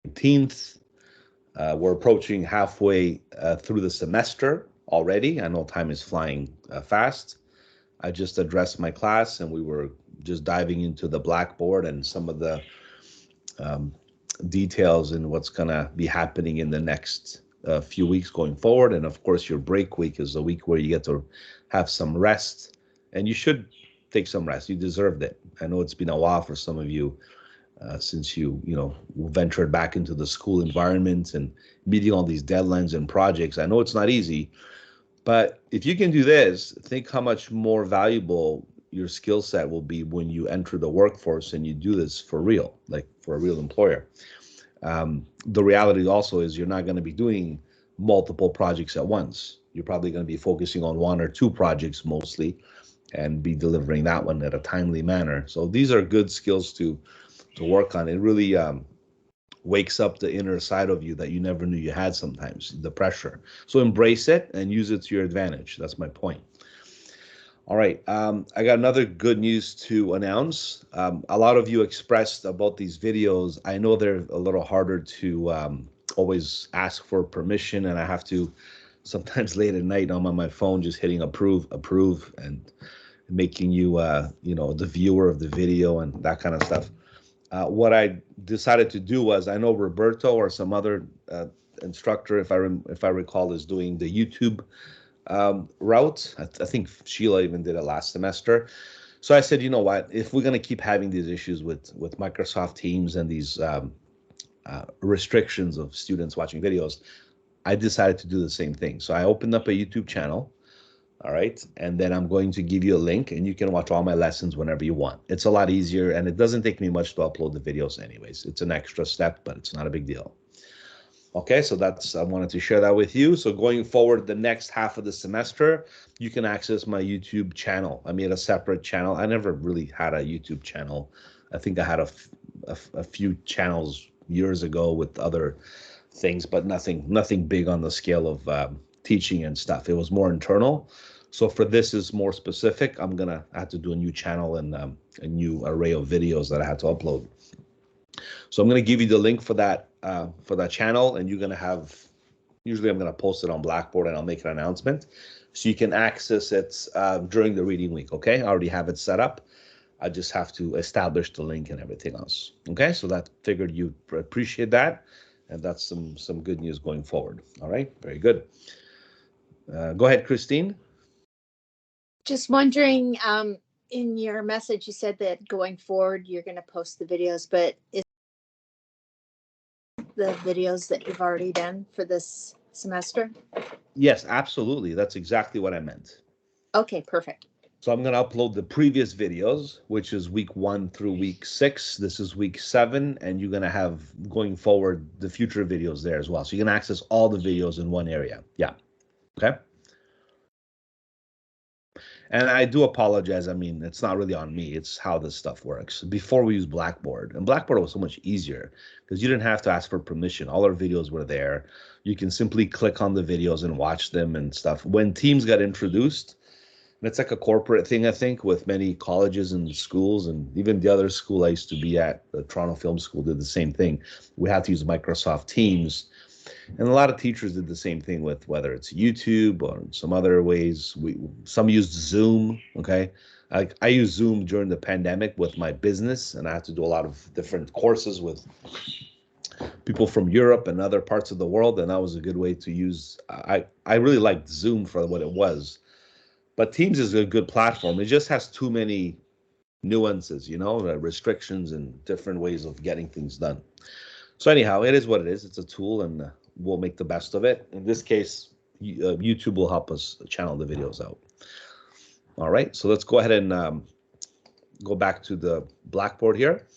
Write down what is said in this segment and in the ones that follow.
19th. We're approaching halfway through the semester already. I know time is flying fast. I just addressed my class and we were just diving into the Blackboard and some of the um, details in what's going to be happening in the next few weeks going forward. And of course, your break week is a week where you get to have some rest, and you should take some rest. You deserved it. I know it's been a while for some of you since you ventured back into the school environment and meeting all these deadlines and projects. I know it's not easy, but if you can do this, think how much more valuable your skill set will be when you enter the workforce and you do this for real, like for a real employer. The reality also is you're not going to be doing multiple projects at once. You're probably going to be focusing on one or two projects mostly and be delivering that one at a timely manner. So these are good skills to work on. It really wakes up the inner side of you that you never knew you had sometimes, the pressure. So embrace it and use it to your advantage. That's my point. All right. I got another good news to announce. A lot of you expressed about these videos. I know they're a little harder to always ask for permission, and I have to sometimes late at night I'm on my phone just hitting approve, and making you, the viewer of the video and that kind of stuff. What I decided to do was, I know Roberto or some other instructor, if I recall, is doing the YouTube route. I think Sheila even did it last semester. So I said, you know what? If we're going to keep having these issues with Microsoft Teams and these restrictions of students watching videos, I decided to do the same thing. So I opened up a YouTube channel. All right. And then I'm going to give you a link and you can watch all my lessons whenever you want. It's a lot easier and it doesn't take me much to upload the videos anyways. It's an extra step, but it's not a big deal. Okay, so I wanted to share that with you. So going forward, the next half of the semester, you can access my YouTube channel. I made a separate channel. I never really had a YouTube channel. I think I had a few channels years ago with other things, but nothing big on the scale of teaching and stuff. It was more internal. So for this is more specific. I have to do a new channel and a new array of videos that I had to upload. So I'm going to give you the link for that channel, and you're going to have. Usually, I'm going to post it on Blackboard, and I'll make an announcement, so you can access it during the reading week. Okay, I already have it set up. I just have to establish the link and everything else. Okay, so that figured you appreciate that, and that's some good news going forward. All right, very good. Go ahead, Christine. Just wondering, in your message, you said that going forward, you're going to post the videos, but is the videos that you've already done for this semester? Yes, absolutely. That's exactly what I meant. Okay, perfect. So I'm going to upload the previous videos, which is week 1 through week 6. This is week 7, and you're going to have, going forward, the future videos there as well. So you can access all the videos in one area. Yeah. Okay. And I do apologize. I mean, it's not really on me. It's how this stuff works. Before we used Blackboard, and Blackboard was so much easier because you didn't have to ask for permission. All our videos were there. You can simply click on the videos and watch them and stuff. When Teams got introduced, and it's like a corporate thing, I think, with many colleges and schools, and even the other school I used to be at, the Toronto Film School, did the same thing. We had to use Microsoft Teams. And a lot of teachers did the same thing with whether it's YouTube or some other ways. Some used Zoom. Okay, I used Zoom during the pandemic with my business, and I had to do a lot of different courses with people from Europe and other parts of the world, and that was a good way to use. I really liked Zoom for what it was, but Teams is a good platform. It just has too many nuances, restrictions and different ways of getting things done. So anyhow, it is what it is. It's a tool, and we'll make the best of it. In this case, YouTube will help us channel the videos out. All right, so let's go ahead and go back to the Blackboard here.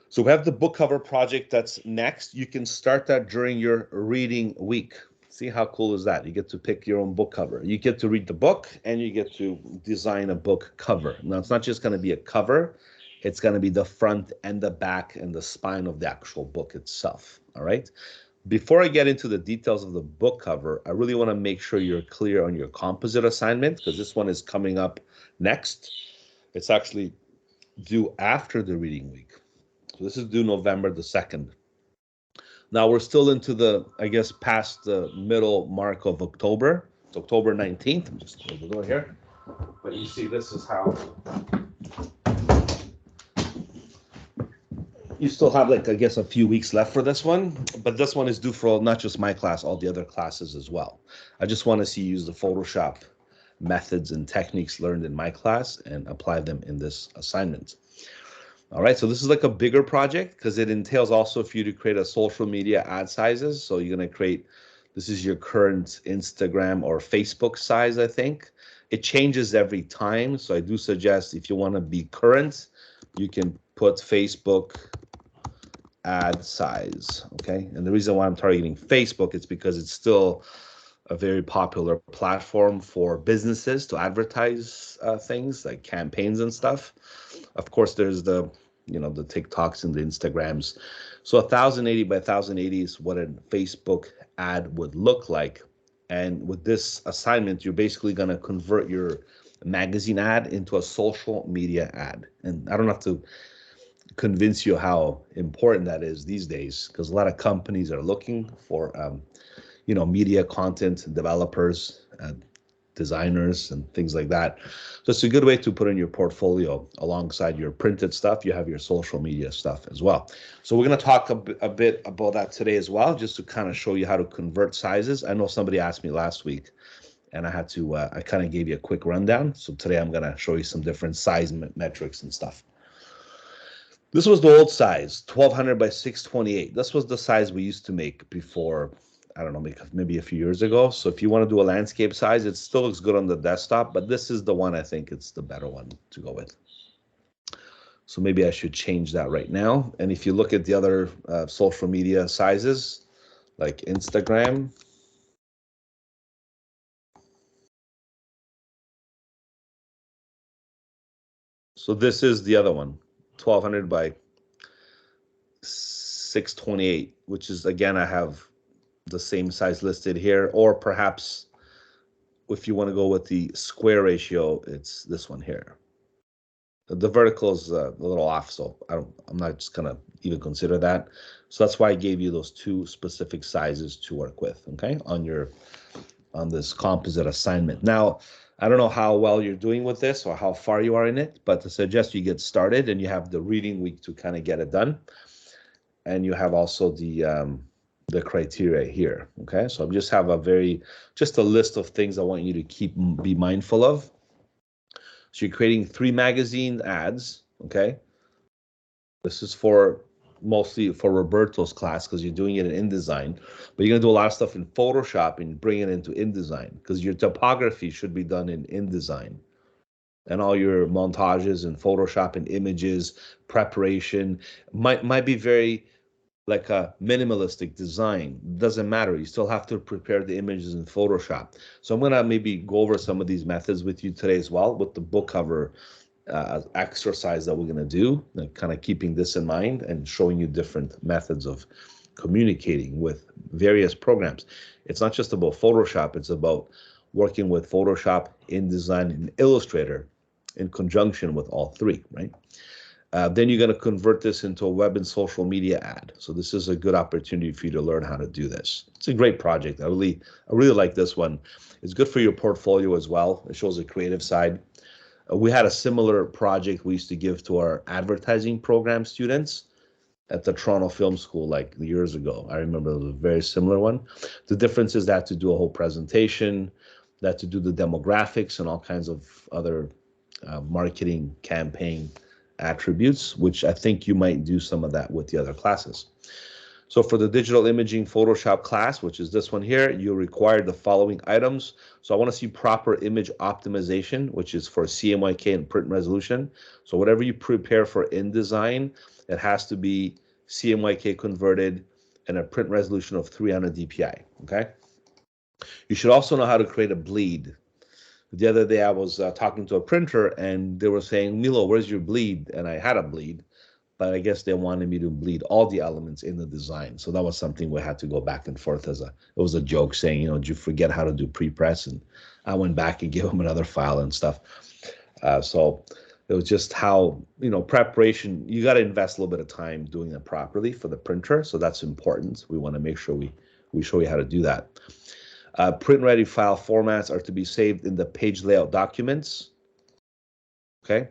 So we have the book cover project that's next. You can start that during your reading week. See how cool is that? You get to pick your own book cover. You get to read the book, and you get to design a book cover. Now, it's not just going to be a cover. It's going to be the front and the back and the spine of the actual book itself. All right. Before I get into the details of the book cover, I really want to make sure you're clear on your composite assignment, because this one is coming up next. It's actually due after the reading week. So this is due November the 2nd. Now we're still into the, I guess, past the middle mark of October. It's October 19th. I'm just close the door here. But you see, this is how you still have, like, I guess, a few weeks left for this one. But this one is due for not just my class, all the other classes as well. I just want to see you use the Photoshop methods and techniques learned in my class and apply them in this assignment. All right, so this is like a bigger project because it entails also for you to create a social media ad sizes. So you're going to create, this is your current Instagram or Facebook size, I think. It changes every time. So I do suggest if you want to be current, you can put Facebook ad size, okay? And the reason why I'm targeting Facebook is because it's still a very popular platform for businesses to advertise things like campaigns and stuff. Of course, there's the the TikToks and the Instagrams. So 1080 by 1080 is what a Facebook ad would look like. And with this assignment, you're basically going to convert your magazine ad into a social media ad. And I don't have to convince you how important that is these days, because a lot of companies are looking for media content developers, designers, and things like that. So it's a good way to put in your portfolio alongside your printed stuff. You have your social media stuff as well. So we're going to talk a bit about that today as well, just to kind of show you how to convert sizes. I know somebody asked me last week, and I had to, I kind of gave you a quick rundown. So today I'm going to show you some different size metrics and stuff. This was the old size, 1200 by 628. This was the size we used to make before, I don't know, maybe a few years ago. So if you want to do a landscape size, it still looks good on the desktop, but this is the one I think it's the better one to go with. So maybe I should change that right now. And if you look at the other social media sizes, like Instagram, so this is the other one, 1200 by 628, which is, again, I have the same size listed here, or perhaps if you want to go with the square ratio, it's this one here. The vertical is a little off, so I'm not just gonna even consider that. So that's why I gave you those two specific sizes to work with, okay, on this composite assignment. Now, I don't know how well you're doing with this or how far you are in it, but I suggest you get started and you have the reading week to kind of get it done. And you have also the criteria here, okay? So I just have just a list of things I want you to be mindful of. So you're creating 3 magazine ads, okay? This is mostly for Roberto's class because you're doing it in InDesign, but you're gonna do a lot of stuff in Photoshop and bring it into InDesign because your typography should be done in InDesign. And all your montages and Photoshop and images, preparation might be very like a minimalistic design. Doesn't matter. You still have to prepare the images in Photoshop. So I'm going to maybe go over some of these methods with you today as well, with the book cover exercise that we're going to do, and kind of keeping this in mind and showing you different methods of communicating with various programs. It's not just about Photoshop. It's about working with Photoshop, InDesign, and Illustrator in conjunction with all three, right? Then you're going to convert this into a web and social media ad. So this is a good opportunity for you to learn how to do this. It's a great project. I really like this one. It's good for your portfolio as well. It shows a creative side. We had a similar project we used to give to our advertising program students at the Toronto Film School like years ago. I remember it was a very similar one. The difference is that to do a whole presentation, that to do the demographics and all kinds of other marketing campaign attributes, which I think you might do some of that with the other classes. So for the digital imaging Photoshop class, which is this one here, you require the following items. So I want to see proper image optimization, which is for CMYK and print resolution. So whatever you prepare for InDesign, it has to be CMYK converted and a print resolution of 300 dpi, okay? You should also know how to create a bleed. The other day I was talking to a printer and they were saying, Milo, where's your bleed? And I had a bleed, but I guess they wanted me to bleed all the elements in the design. So that was something we had to go back and forth it was a joke saying, did you forget how to do pre-press? And I went back and gave them another file and stuff. So It was just how, preparation, you got to invest a little bit of time doing it properly for the printer. So that's important. We want to make sure we show you how to do that. Print ready file formats are to be saved in the page layout documents. Okay.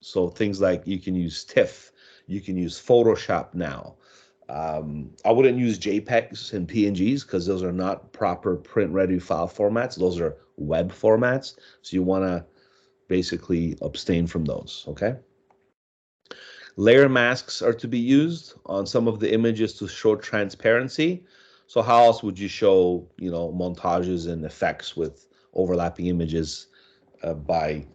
So things like you can use TIFF, you can use Photoshop now. I wouldn't use JPEGs and PNGs because those are not proper print ready file formats. Those are web formats. So you want to basically abstain from those. Okay. Layer masks are to be used on some of the images to show transparency. So how else would you show, montages and effects with overlapping images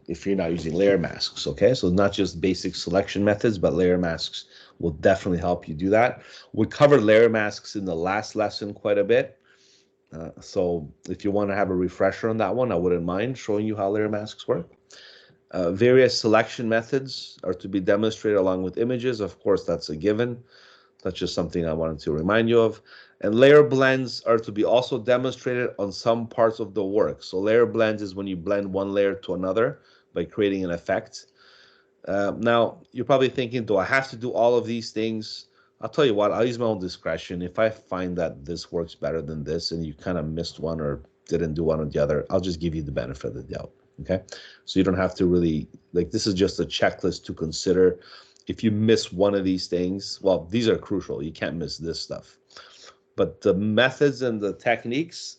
if you're not using layer masks? Okay, so not just basic selection methods, but layer masks will definitely help you do that. We covered layer masks in the last lesson quite a bit. So if you want to have a refresher on that one, I wouldn't mind showing you how layer masks work. Various selection methods are to be demonstrated along with images. Of course, that's a given. That's just something I wanted to remind you of. And layer blends are to be also demonstrated on some parts of the work. So layer blends is when you blend one layer to another by creating an effect. Now, you're probably thinking, do I have to do all of these things? I'll tell you what, I'll use my own discretion. If I find that this works better than this and you kind of missed one or didn't do one or the other, I'll just give you the benefit of the doubt. Okay. So you don't have to really, this is just a checklist to consider. If you miss one of these things, well, these are crucial. You can't miss this stuff. But the methods and the techniques,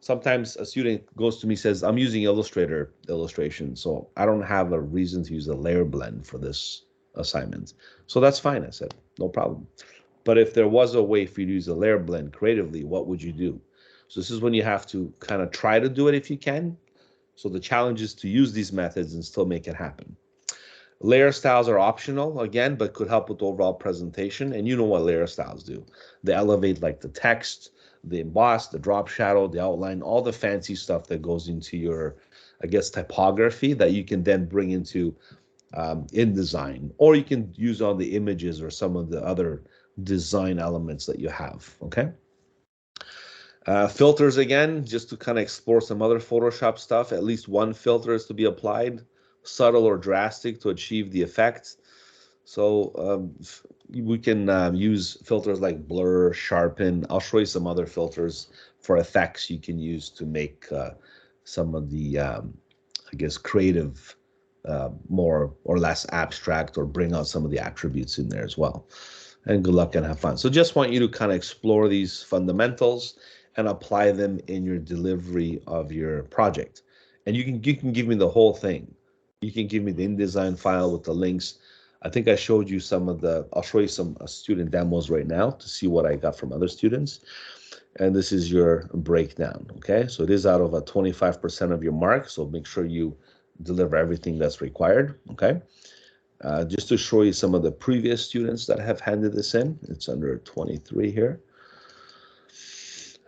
sometimes a student goes to me, says, I'm using Illustrator illustration, so I don't have a reason to use a layer blend for this assignment. So that's fine, I said, no problem. But if there was a way for you to use a layer blend creatively, what would you do? So this is when you have to kind of try to do it if you can. So the challenge is to use these methods and still make it happen. Layer styles are optional, again, but could help with overall presentation. And you know what layer styles do. They elevate the text, the emboss, the drop shadow, the outline, all the fancy stuff that goes into your, typography that you can then bring into InDesign. Or you can use all the images or some of the other design elements that you have, okay? Filters, again, just to kind of explore some other Photoshop stuff. At least one filter is to be applied, subtle or drastic, to achieve the effect. So we can use filters like blur, sharpen. I'll show you some other filters for effects you can use to make some of the, creative, more or less abstract, or bring out some of the attributes in there as well. And good luck and have fun. So just want you to kind of explore these fundamentals and apply them in your delivery of your project. And you can give me the whole thing. You can give me the InDesign file with the links. I think I showed you I'll show you some student demos right now to see what I got from other students. And this is your breakdown, okay? So it is out of a 25% of your mark, so make sure you deliver everything that's required, okay? Just to show you some of the previous students that have handed this in, it's under 23 here.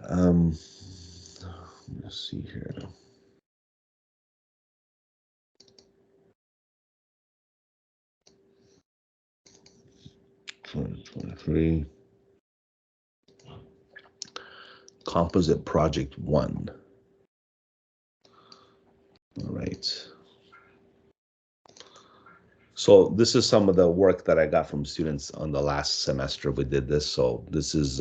Let's see here. 2023. Composite Project 1. All right. So this is some of the work that I got from students on the last semester we did this. So this is,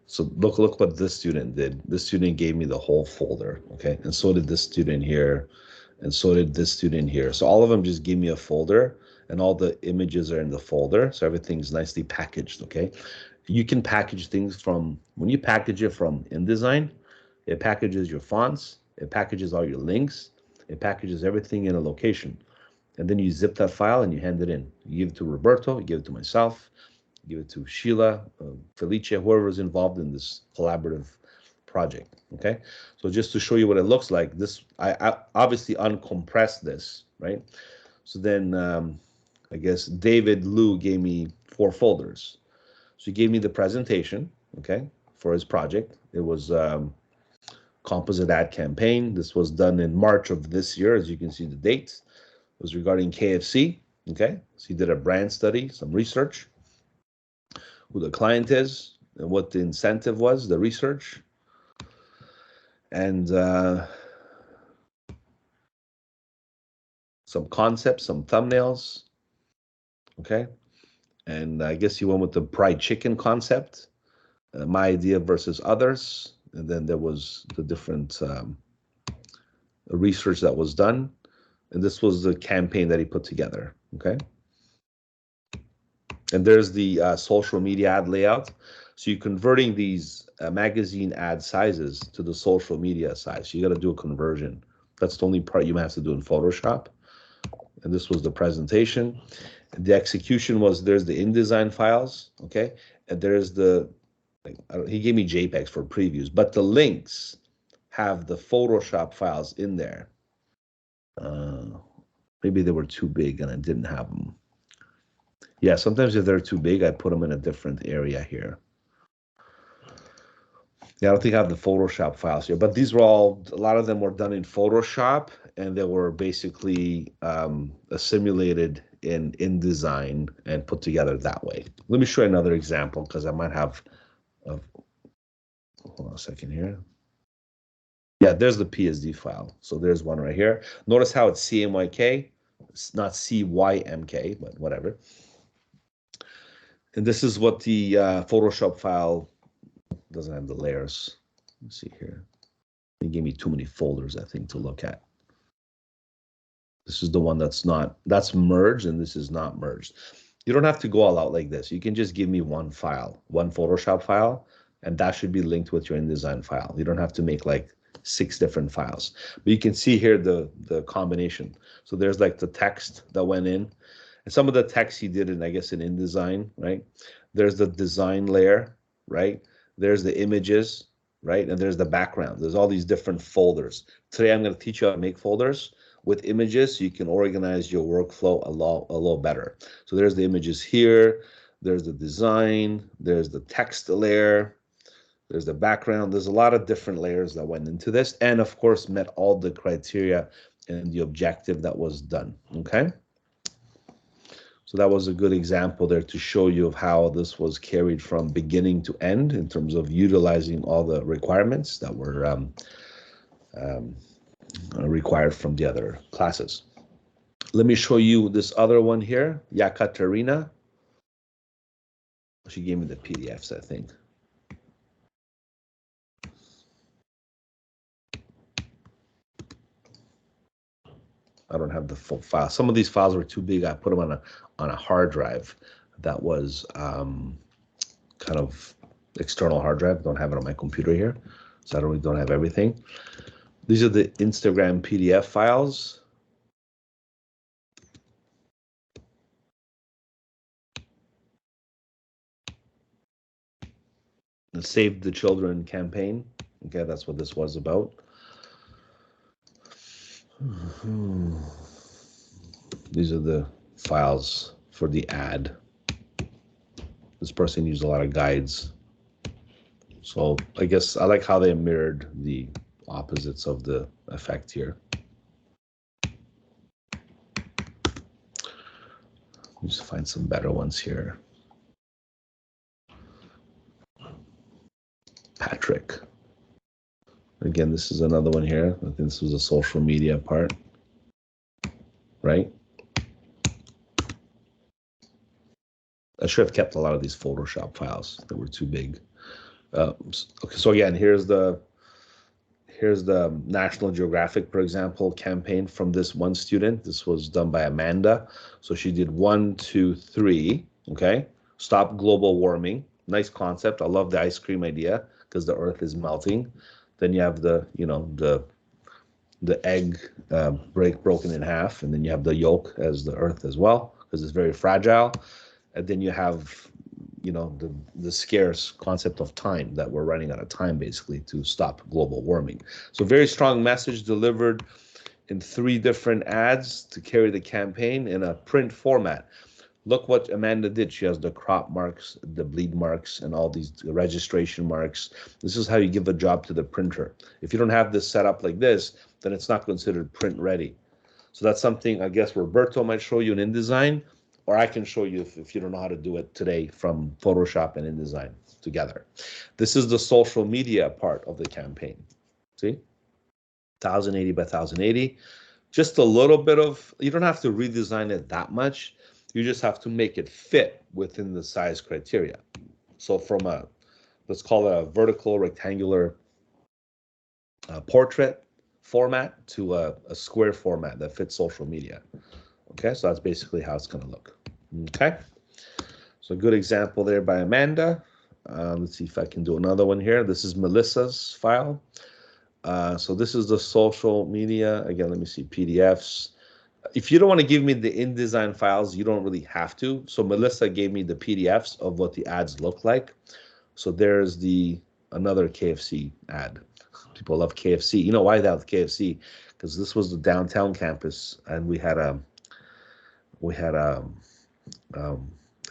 so look what this student did. This student gave me the whole folder, okay? And so did this student here, and so did this student here. So all of them just gave me a folder, and all the images are in the folder. So everything's nicely packaged, okay? You can package things when you package it from InDesign, it packages your fonts, it packages all your links, it packages everything in a location. And then you zip that file and you hand it in. You give it to Roberto, you give it to myself, you give it to Sheila, Felice, whoever is involved in this collaborative project, okay? So just to show you what it looks like, I obviously uncompressed this, right? So then David Liu gave me 4 folders. So he gave me the presentation, okay, for his project. It was composite ad campaign. This was done in March of this year, as you can see the date. It was regarding KFC, okay? So he did a brand study, some research, who the client is, and what the incentive was, the research. And some concepts, some thumbnails. Okay. And I guess you went with the fried chicken concept, my idea versus others. And then there was the different research that was done. And this was the campaign that he put together. Okay. And there's the social media ad layout. So you're converting these magazine ad sizes to the social media size. So you got to do a conversion. That's the only part you might have to do in Photoshop. And this was the presentation. The execution was, there's the InDesign files, okay? And there's the, he gave me JPEGs for previews, but the links have the Photoshop files in there. Maybe they were too big and I didn't have them. Yeah, sometimes if they're too big, I put them in a different area here. Yeah, I don't think I have the Photoshop files here, but these were all, a lot of them were done in Photoshop, and they were basically assimilated in InDesign and put together that way. Let me show you another example because I might have, hold on a second here. Yeah, there's the PSD file. So there's one right here. Notice how it's CMYK. It's not CYMK, but whatever. And this is what the Photoshop file doesn't have the layers. Let's see here. They gave me too many folders, I think, to look at. This is the one that's merged, and this is not merged. You don't have to go all out like this. You can just give me one file, one Photoshop file, and that should be linked with your InDesign file. You don't have to make like 6 different files. But you can see here the combination. So there's like the text that went in. And some of the text he did in, I guess, in InDesign, right? There's the design layer, right? There's the images, right? And there's the background. There's all these different folders. Today, I'm going to teach you how to make folders with images so you can organize your workflow a lot better. So there's the images here. There's the design. There's the text layer. There's the background. There's a lot of different layers that went into this, and of course met all the criteria and the objective that was done. Okay. So that was a good example there to show you of how this was carried from beginning to end in terms of utilizing all the requirements that were required from the other classes. Let me show you this other one here, Yakaterina. She gave me the PDFs, I think. I don't have the full file. Some of these files were too big. I put them on a hard drive that was kind of external hard drive. Don't have it on my computer here, so I don't have everything. These are the Instagram PDF files. The Save the Children campaign. Okay, that's what this was about. These are the files for the ad. This person used a lot of guides. So I guess I like how they mirrored the opposites of the effect here. Just find some better ones here. Patrick. Again, this is another one here. I think this was a social media part, right? I should have kept a lot of these Photoshop files that were too big. Okay, so again, here's the National Geographic, for example, campaign from this one student. This was done by Amanda. So she did 1, 2, 3. Okay, stop global warming. Nice concept. I love the ice cream idea because the Earth is melting. Then you have the egg broken in half, and then you have the yolk as the Earth as well because it's very fragile. And then you have the scarce concept of time, that we're running out of time basically to stop global warming. So very strong message delivered in 3 different ads to carry the campaign in a print format. Look what Amanda did. She has the crop marks, the bleed marks, and all these registration marks. This is how you give a job to the printer. If you don't have this set up like this, then it's not considered print ready. So that's something I guess Roberto might show you in InDesign, or I can show you if you don't know how to do it today from Photoshop and InDesign together. This is the social media part of the campaign. See? 1080 by 1080. just a little bit of, you don't have to redesign it that much. You just have to make it fit within the size criteria. So from a, let's call it a vertical rectangular portrait format to a square format that fits social media. Okay, so that's basically how it's going to look. Okay, so a good example there by Amanda. Let's see if I can do another one here. This is Melissa's file. So this is the social media. Again, let me see PDFs. If you don't want to give me the InDesign files, you don't really have to. So Melissa gave me the PDFs of what the ads look like. So there's the another KFC ad. People love KFC. You know why they love KFC? Because this was the downtown campus, and we had I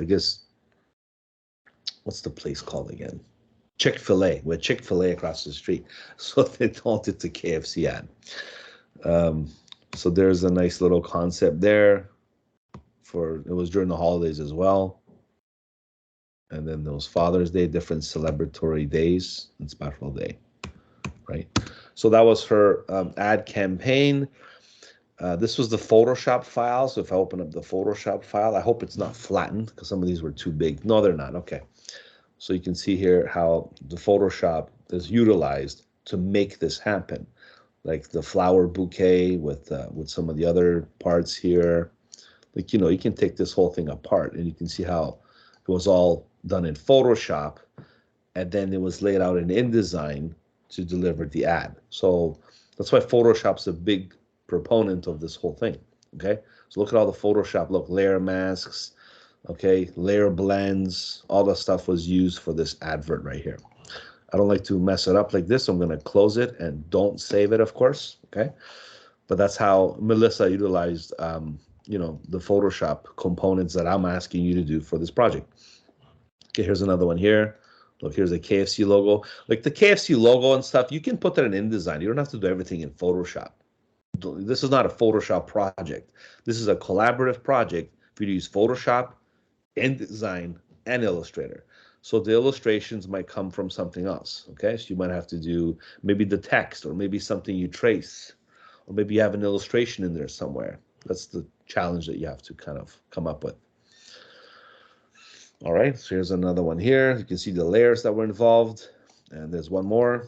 guess, what's the place called again? Chick-fil-A. We had Chick-fil-A across the street, so they called it the KFC ad. So there's a nice little concept there. It was during the holidays as well. And then there was Father's Day, different celebratory days, and Special Day, right? So that was her ad campaign. This was the Photoshop file. So if I open up the Photoshop file, I hope it's not flattened because some of these were too big. No, they're not. Okay. So you can see here how the Photoshop is utilized to make this happen. Like the flower bouquet with some of the other parts here. Like, you can take this whole thing apart and you can see how it was all done in Photoshop, and then it was laid out in InDesign to deliver the ad. So that's why Photoshop's a big proponent of this whole thing. Okay, so look at all the Photoshop, look, layer masks, okay, layer blends, all the stuff was used for this advert right here. I don't like to mess it up like this, so I'm going to close it and don't save it, of course. Okay, but that's how Melissa utilized the Photoshop components that I'm asking you to do for this project. Okay, here's another one here. Look, here's a KFC logo. Like the KFC logo and stuff, you can put that in InDesign. You don't have to do everything in Photoshop. This is not a Photoshop project. This is a collaborative project for you to use Photoshop, InDesign, and Illustrator. So the illustrations might come from something else. Okay, so you might have to do maybe the text, or maybe something you trace, or maybe you have an illustration in there somewhere. That's the challenge that you have to kind of come up with. All right, so here's another one here. You can see the layers that were involved, and there's one more.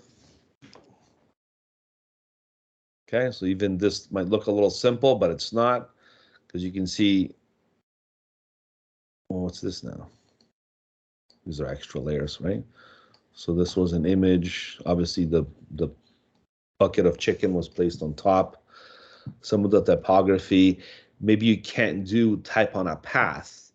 Okay, so even this might look a little simple, but it's not, because you can see, well, what's this now? These are extra layers, right? So this was an image. Obviously, the bucket of chicken was placed on top. Some of the typography, maybe you can't type on a path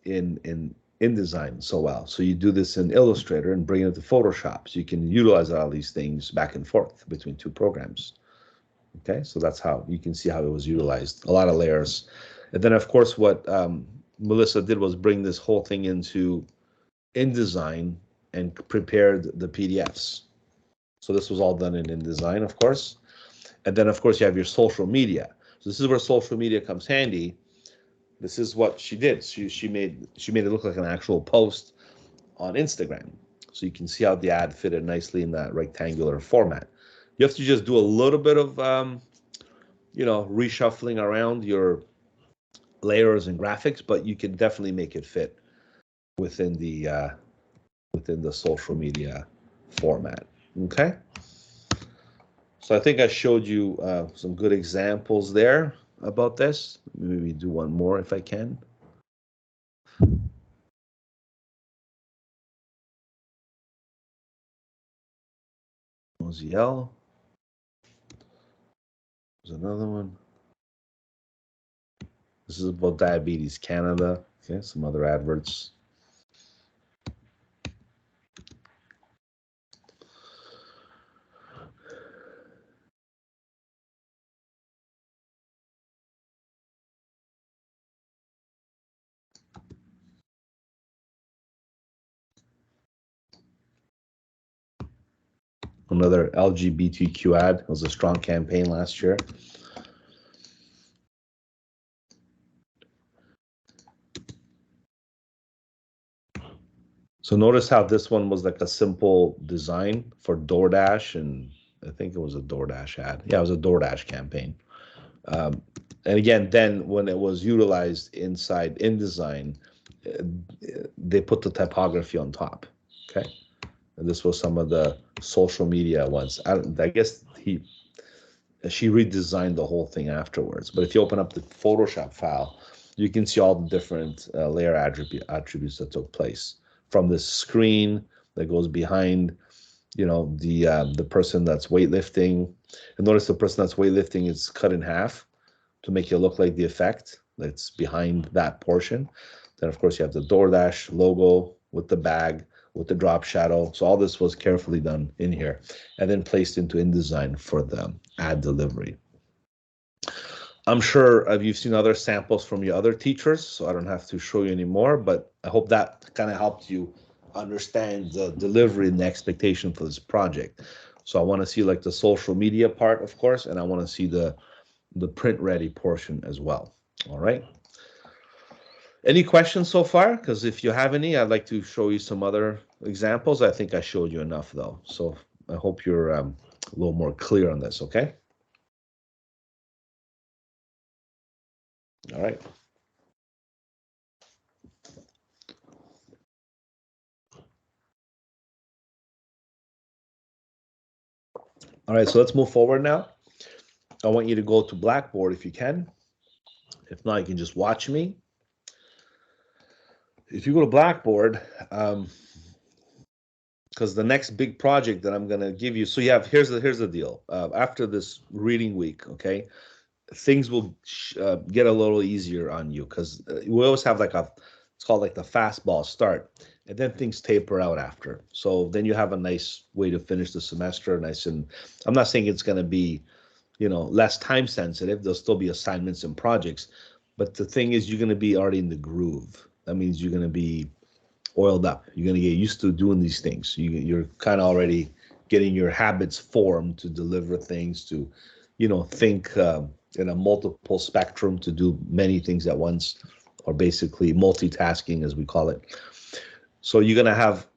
in InDesign so well. So you do this in Illustrator and bring it to Photoshop. So you can utilize all these things back and forth between two programs. Okay, so that's how you can see how it was utilized. A lot of layers. And then, of course, what Melissa did was bring this whole thing into InDesign and prepared the PDFs. So this was all done in InDesign, of course. And then, of course, you have your social media. So this is where social media comes handy. This is what she did. She made it look like an actual post on Instagram. So you can see how the ad fitted nicely in that rectangular format. You have to just do a little bit of reshuffling around your layers and graphics, but you can definitely make it fit within the social media format. Okay. So I think I showed you some good examples there about this. Maybe do one more if I can. OZL. There's another one. This is about Diabetes Canada. Okay, some other adverts. Another LGBTQ ad. It was a strong campaign last year. So notice how this one was like a simple design for DoorDash and I think it was a DoorDash ad. Yeah, it was a DoorDash campaign. And again, then when it was utilized inside InDesign, uh, they put the typography on top. Okay, and this was some of the social media ones. I guess she redesigned the whole thing afterwards. But if you open up the Photoshop file, you can see all the different layer attributes that took place from the screen that goes behind, the person that's weightlifting. And notice the person that's weightlifting is cut in half to make it look like the effect that's behind that portion. Then, of course, you have the DoorDash logo with the bag, with the drop shadow. So all this was carefully done in here and then placed into InDesign for the ad delivery. I'm sure you've seen other samples from your other teachers, so I don't have to show you anymore, but I hope that kind of helped you understand the delivery and the expectation for this project. So I want to see like the social media part, of course, and I want to see the print ready portion as well. All right. Any questions so far? Because if you have any, I'd like to show you some other examples. I think I showed you enough though. So I hope you're a little more clear on this, okay? All right. All right, so let's move forward now. I want you to go to Blackboard if you can. If not, you can just watch me. If you go to Blackboard, because the next big project that I'm gonna give you, so you have here's the deal. After this reading week, okay, things will get a little easier on you because we always have like it's called like the fastball start, and then things taper out after. So then you have a nice way to finish the semester, nice. And I'm not saying it's gonna be less time sensitive. There'll still be assignments and projects, but the thing is you're going to be already in the groove. That means you're going to be oiled up. You're going to get used to doing these things. You're kind of already getting your habits formed to deliver things, to think in a multiple spectrum, to do many things at once, or basically multitasking as we call it. So you're going to have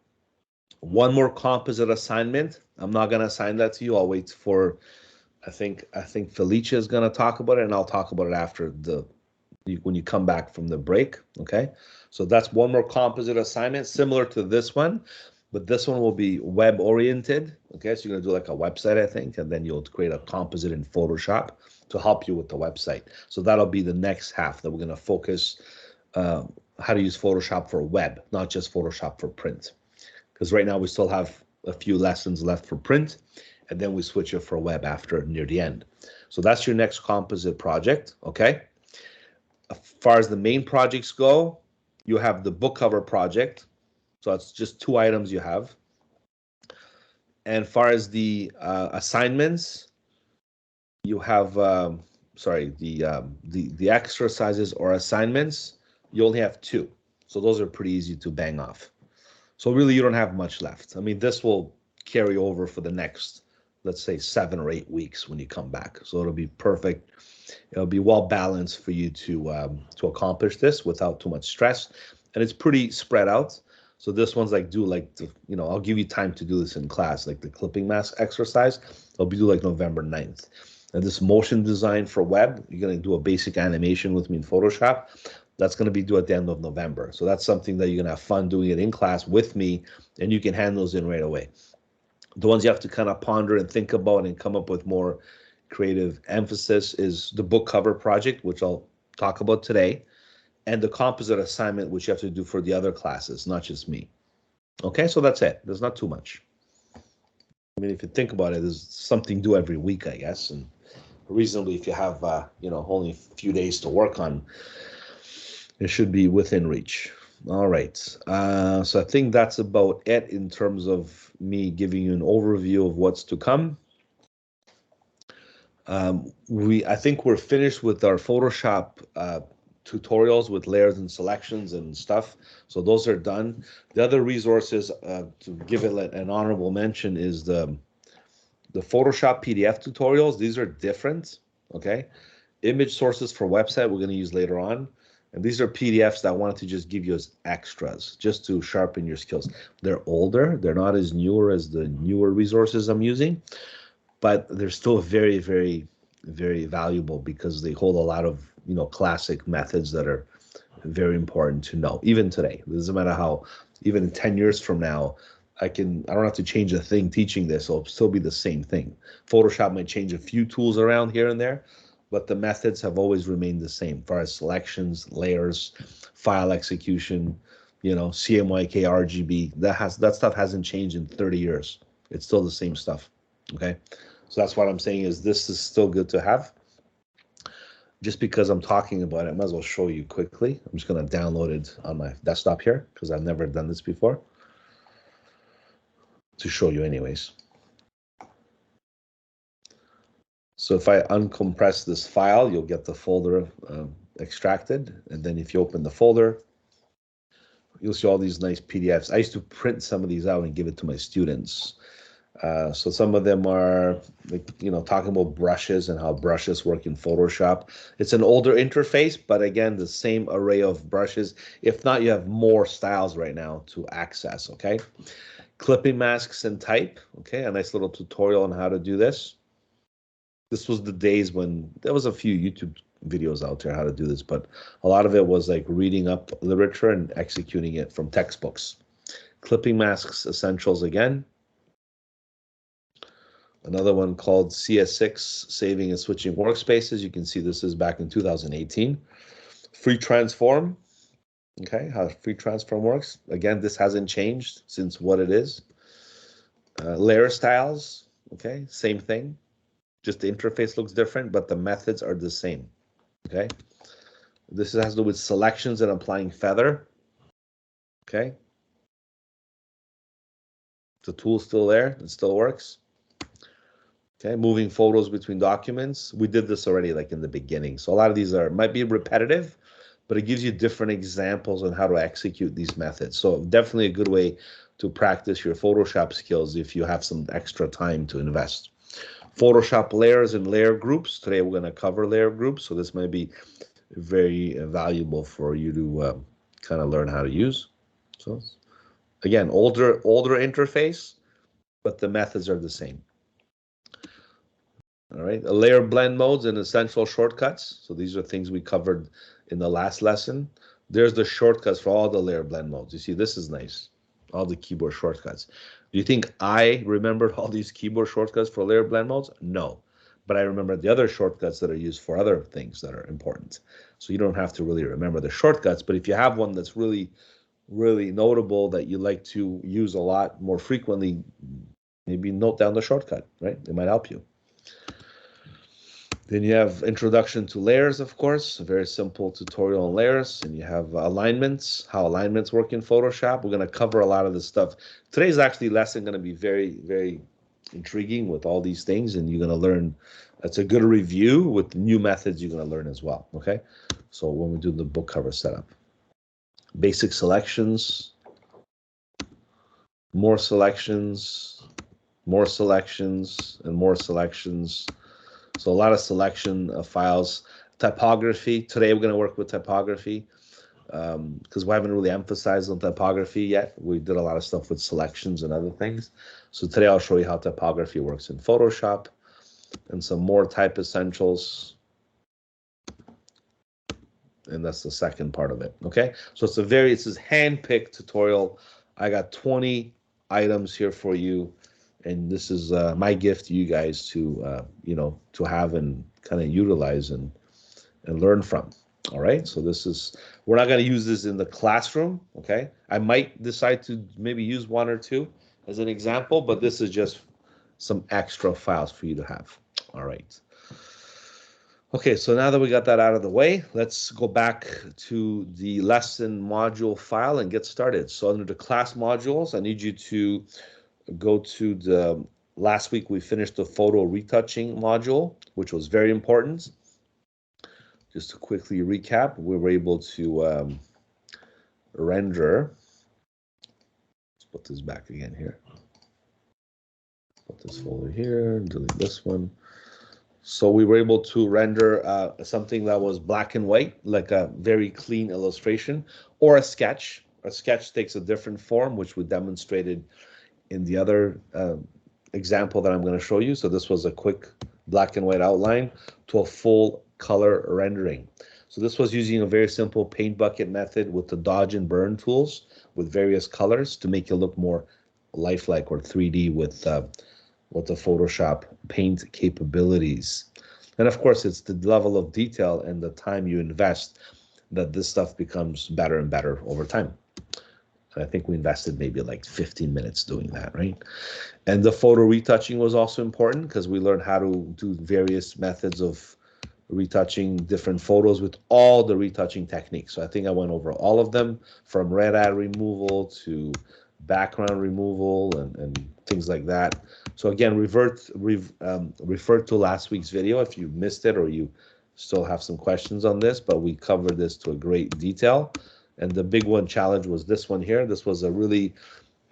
one more composite assignment. I'm not going to assign that to you. I'll wait for I think Felicia is going to talk about it, and I'll talk about it after when you come back from the break. Okay, so that's one more composite assignment similar to this one, but this one will be web oriented. Okay, so you're going to do like a website, I think, and then you'll create a composite in Photoshop to help you with the website. So that'll be the next half that we're going to focus how to use Photoshop for web, not just Photoshop for print, because right now we still have a few lessons left for print, and then we switch it for web after near the end. So that's your next composite project, okay? As far as the main projects go, you have the book cover project. So it's just 2 items you have. And far as the assignments, you have, the exercises or assignments, you only have 2. So those are pretty easy to bang off. So really you don't have much left. I mean, this will carry over for the next, let's say 7 or 8 weeks when you come back. So it'll be perfect. It'll be well balanced for you to accomplish this without too much stress. And it's pretty spread out. So this one's like I'll give you time to do this in class, like the clipping mask exercise. I'll be like November 9th. And this motion design for web, you're going to do a basic animation with me in Photoshop. That's going to be due at the end of November. So that's something that you're going to have fun doing it in class with me, and you can hand those in right away. The ones you have to kind of ponder and think about and come up with more creative emphasis is the book cover project, which I'll talk about today, and the composite assignment, which you have to do for the other classes, not just me. Okay, so that's it. There's not too much. I mean, if you think about it, there's something due every week, I guess, and reasonably, if you have only a few days to work on, it should be within reach. All right. So I think that's about it in terms of me giving you an overview of what's to come. I think we're finished with our Photoshop tutorials with layers and selections and stuff. So those are done. The other resources to give it an honorable mention is the Photoshop PDF tutorials. These are different. Okay. Image sources for website we're going to use later on. And these are PDFs that I wanted to just give you as extras, just to sharpen your skills. They're older. They're not as newer as the newer resources I'm using. but they're still very, very, very valuable because they hold a lot of, classic methods that are very important to know, even today. It doesn't matter how, even 10 years from now, I don't have to change a thing teaching this. It'll still be the same thing. Photoshop might change a few tools around here and there, but the methods have always remained the same as far as selections, layers, file execution, CMYK, RGB. That stuff hasn't changed in 30 years. It's still the same stuff. Okay. So that's what I'm saying is this is still good to have. Just because I'm talking about it, I might as well show you quickly. I'm just going to download it on my desktop here because I've never done this before to show you anyways. So if I uncompress this file, you'll get the folder extracted. And then if you open the folder, you'll see all these nice PDFs. I used to print some of these out and give it to my students. So some of them are, talking about brushes and how brushes work in Photoshop. It's an older interface, but again, the same array of brushes. If not, you have more styles right now to access, okay? Clipping masks and type, okay? A nice little tutorial on how to do this. This was the days when there was a few YouTube videos out there how to do this, but a lot of it was like reading up literature and executing it from textbooks. Clipping masks essentials again. Another one called CS6, Saving and Switching Workspaces. You can see this is back in 2018. Free transform, okay, how free transform works. Again, this hasn't changed since what it is. Layer styles, okay, same thing. Just the interface looks different, but the methods are the same, okay. This has to do with selections and applying feather, okay. The tool's still there, it still works. Okay, moving photos between documents. We did this already like in the beginning. So a lot of these might be repetitive, but it gives you different examples on how to execute these methods. So definitely a good way to practice your Photoshop skills if you have some extra time to invest. Photoshop layers and layer groups. Today we're going to cover layer groups. So this might be very valuable for you to kind of learn how to use. So again, older interface, but the methods are the same. All right, layer blend modes and essential shortcuts. So these are things we covered in the last lesson. There's the shortcuts for all the layer blend modes. You see, this is nice. All the keyboard shortcuts. Do you think I remembered all these keyboard shortcuts for layer blend modes? No, but I remember the other shortcuts that are used for other things that are important. So you don't have to really remember the shortcuts, but if you have one that's really, really notable that you like to use a lot more frequently, maybe note down the shortcut, right? It might help you. Then you have introduction to layers, of course, a very simple tutorial on layers. And you have alignments, how alignments work in Photoshop. We're going to cover a lot of this stuff. Today's actually lesson going to be very, very intriguing with all these things. And you're going to learn, it's a good review with new methods you're going to learn as well, okay? So when we do the book cover setup. Basic selections, more selections, more selections, and more selections. So a lot of selection of files. Typography. Today we're going to work with typography because we haven't really emphasized on typography yet. We did a lot of stuff with selections and other things. So today I'll show you how typography works in Photoshop and some more type essentials. And that's the second part of it. Okay. So it's this hand-picked tutorial. I got 20 items here for you. And this is my gift to you guys to, to have and kind of utilize and learn from. All right. So we're not going to use this in the classroom. Okay. I might decide to maybe use one or two as an example, but this is just some extra files for you to have. All right. Okay, so now that we got that out of the way, let's go back to the lesson module file and get started. So under the class modules, I need you to go to the last week we finished the photo retouching module, which was very important. Just to quickly recap, we were able to render. Let's put this back again here. Put this folder here, delete this one. So we were able to render something that was black and white, like a very clean illustration, or a sketch. A sketch takes a different form, which we demonstrated in the other example that I'm going to show you. So this was a quick black and white outline to a full color rendering. So this was using a very simple paint bucket method with the dodge and burn tools with various colors to make it look more lifelike or 3D with the Photoshop paint capabilities. And of course, it's the level of detail and the time you invest that this stuff becomes better and better over time. And I think we invested maybe like 15 minutes doing that, right? And the photo retouching was also important because we learned how to do various methods of retouching different photos with all the retouching techniques. So I think I went over all of them, from red eye removal to background removal and things like that. So again, refer to last week's video if you missed it or you still have some questions on this, but we covered this to a great detail. And the big one challenge was this one here. This was a really,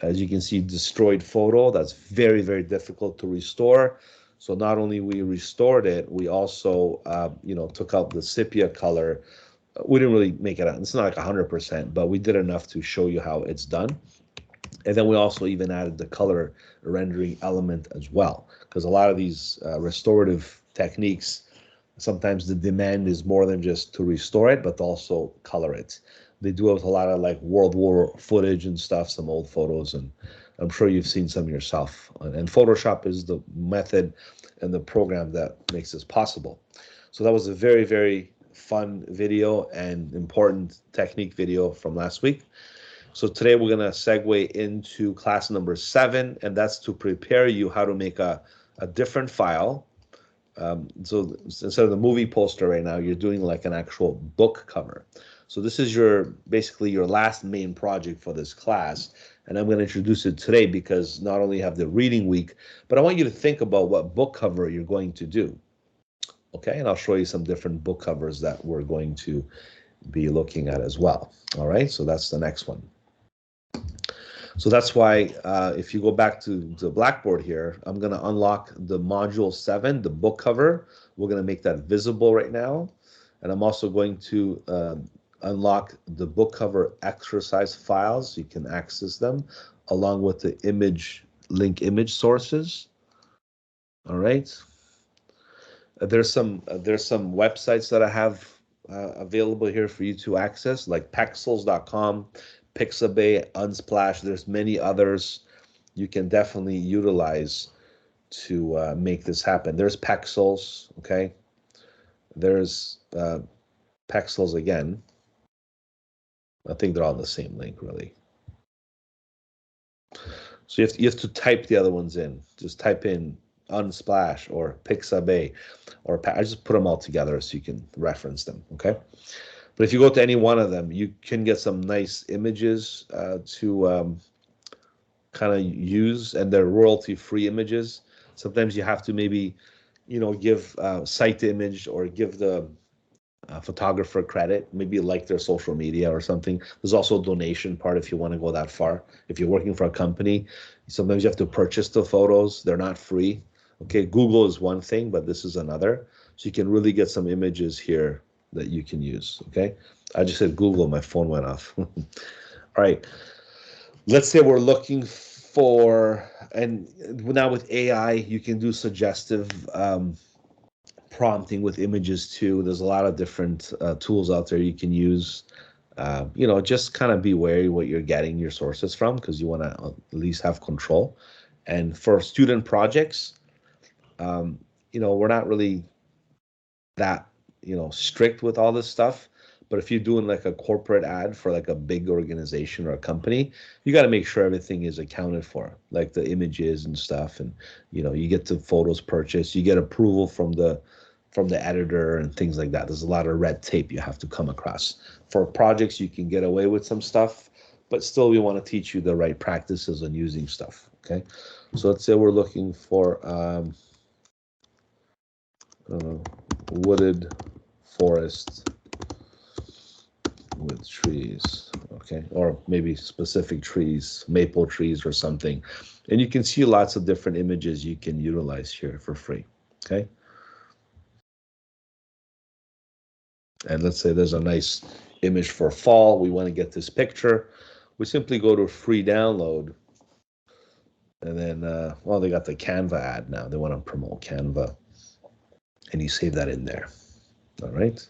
as you can see, destroyed photo that's very, very difficult to restore. So not only we restored it, we also, took out the sepia color. We didn't really make it out. It's not like 100%, but we did enough to show you how it's done. And then we also even added the color rendering element as well, because a lot of these restorative techniques, sometimes the demand is more than just to restore it, but to also color it. They do it with a lot of like World War footage and stuff, some old photos, and I'm sure you've seen some yourself. And Photoshop is the method and the program that makes this possible. So that was a very, very fun video and important technique video from last week. So today we're going to segue into class number 7, and that's to prepare you how to make a different file. So instead of the movie poster right now, you're doing like an actual book cover. So this is basically your last main project for this class. And I'm going to introduce it today because not only have the reading week, but I want you to think about what book cover you're going to do. Okay, and I'll show you some different book covers that we're going to be looking at as well. All right, so that's the next one. So that's why if you go back to the Blackboard here, I'm going to unlock the module 7, the book cover. We're going to make that visible right now. And I'm also going to unlock the book cover exercise files. You can access them along with the link image sources. All right. There's some websites that I have available here for you to access, like pexels.com, Pixabay, Unsplash. There's many others you can definitely utilize to make this happen. There's Pexels, okay? There's Pexels again. I think they're all the same link, really. So you have to type the other ones in. Just type in Unsplash or Pixabay, or I just put them all together so you can reference them, okay? But if you go to any one of them, you can get some nice images to kind of use, and they're royalty-free images. Sometimes you have to maybe, give site image or give the photographer credit, maybe like their social media or something. There's also a donation part if you want to go that far. If you're working for a company, sometimes you have to purchase the photos. They're not free. Okay, Google is one thing, but this is another. So you can really get some images here that you can use, okay? I just said Google, my phone went off. All right, let's say we're looking for, and now with AI, you can do suggestive prompting with images too. There's a lot of different tools out there you can use. Just kind of be wary what you're getting your sources from, because you want to at least have control. And for student projects, we're not really that, strict with all this stuff. But if you're doing like a corporate ad for like a big organization or a company, you got to make sure everything is accounted for, like the images and stuff. And, you get the photos purchased, you get approval from the editor and things like that. There's a lot of red tape you have to come across. For projects, you can get away with some stuff, but still we want to teach you the right practices on using stuff, okay? So let's say we're looking for wooded forest with trees, okay? Or maybe specific trees, maple trees or something. And you can see lots of different images you can utilize here for free, okay? And let's say there's a nice image for fall. We want to get this picture. We simply go to free download And then, well, they got the Canva ad now. They want to promote Canva. And you save that in there. All right.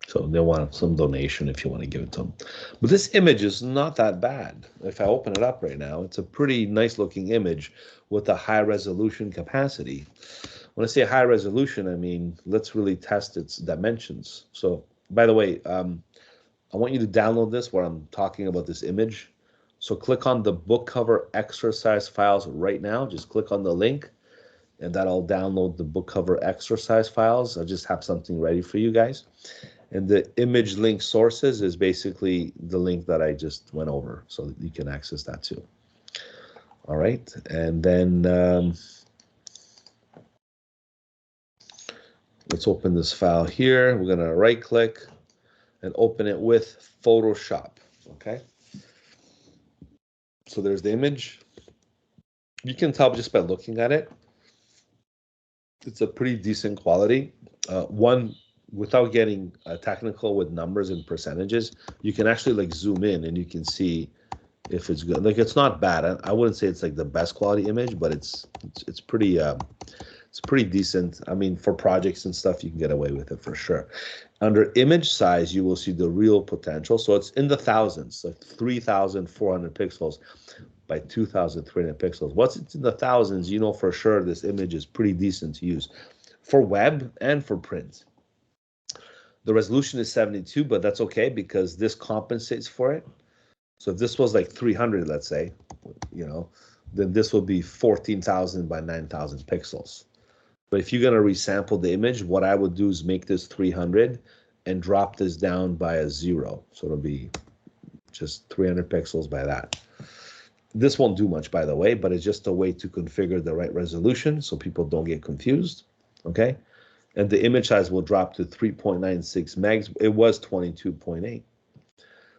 So they want some donation if you want to give it to them. But this image is not that bad. If I open it up right now, it's a pretty nice looking image with a high resolution capacity. When I say high resolution, I mean, let's really test its dimensions. So by the way, I want you to download this where I'm talking about this image. So click on the book cover exercise files right now. Just click on the link and that'll download the book cover exercise files. I just have something ready for you guys. And the image link sources is basically the link that I just went over, so that you can access that too. All right, and then let's open this file here. We're gonna right click and open it with Photoshop, okay? So there's the image. You can tell just by looking at it, it's a pretty decent quality. One, without getting technical with numbers and percentages, you can actually like zoom in and you can see if it's good. Like it's not bad. I wouldn't say it's like the best quality image, but it's pretty decent. I mean, for projects and stuff, you can get away with it for sure. Under image size, you will see the real potential. So it's in the thousands, like 3,400 pixels by 2,300 pixels. Once it's in the thousands, you know for sure this image is pretty decent to use for web and for print. The resolution is 72, but that's okay because this compensates for it. So if this was like 300, let's say, you know, then this would be 14,000 by 9,000 pixels. But if you're going to resample the image, what I would do is make this 300 and drop this down by a 0. So it'll be just 300 pixels by that. This won't do much, by the way, but it's just a way to configure the right resolution so people don't get confused, okay? And the image size will drop to 3.96 megs. It was 22.8.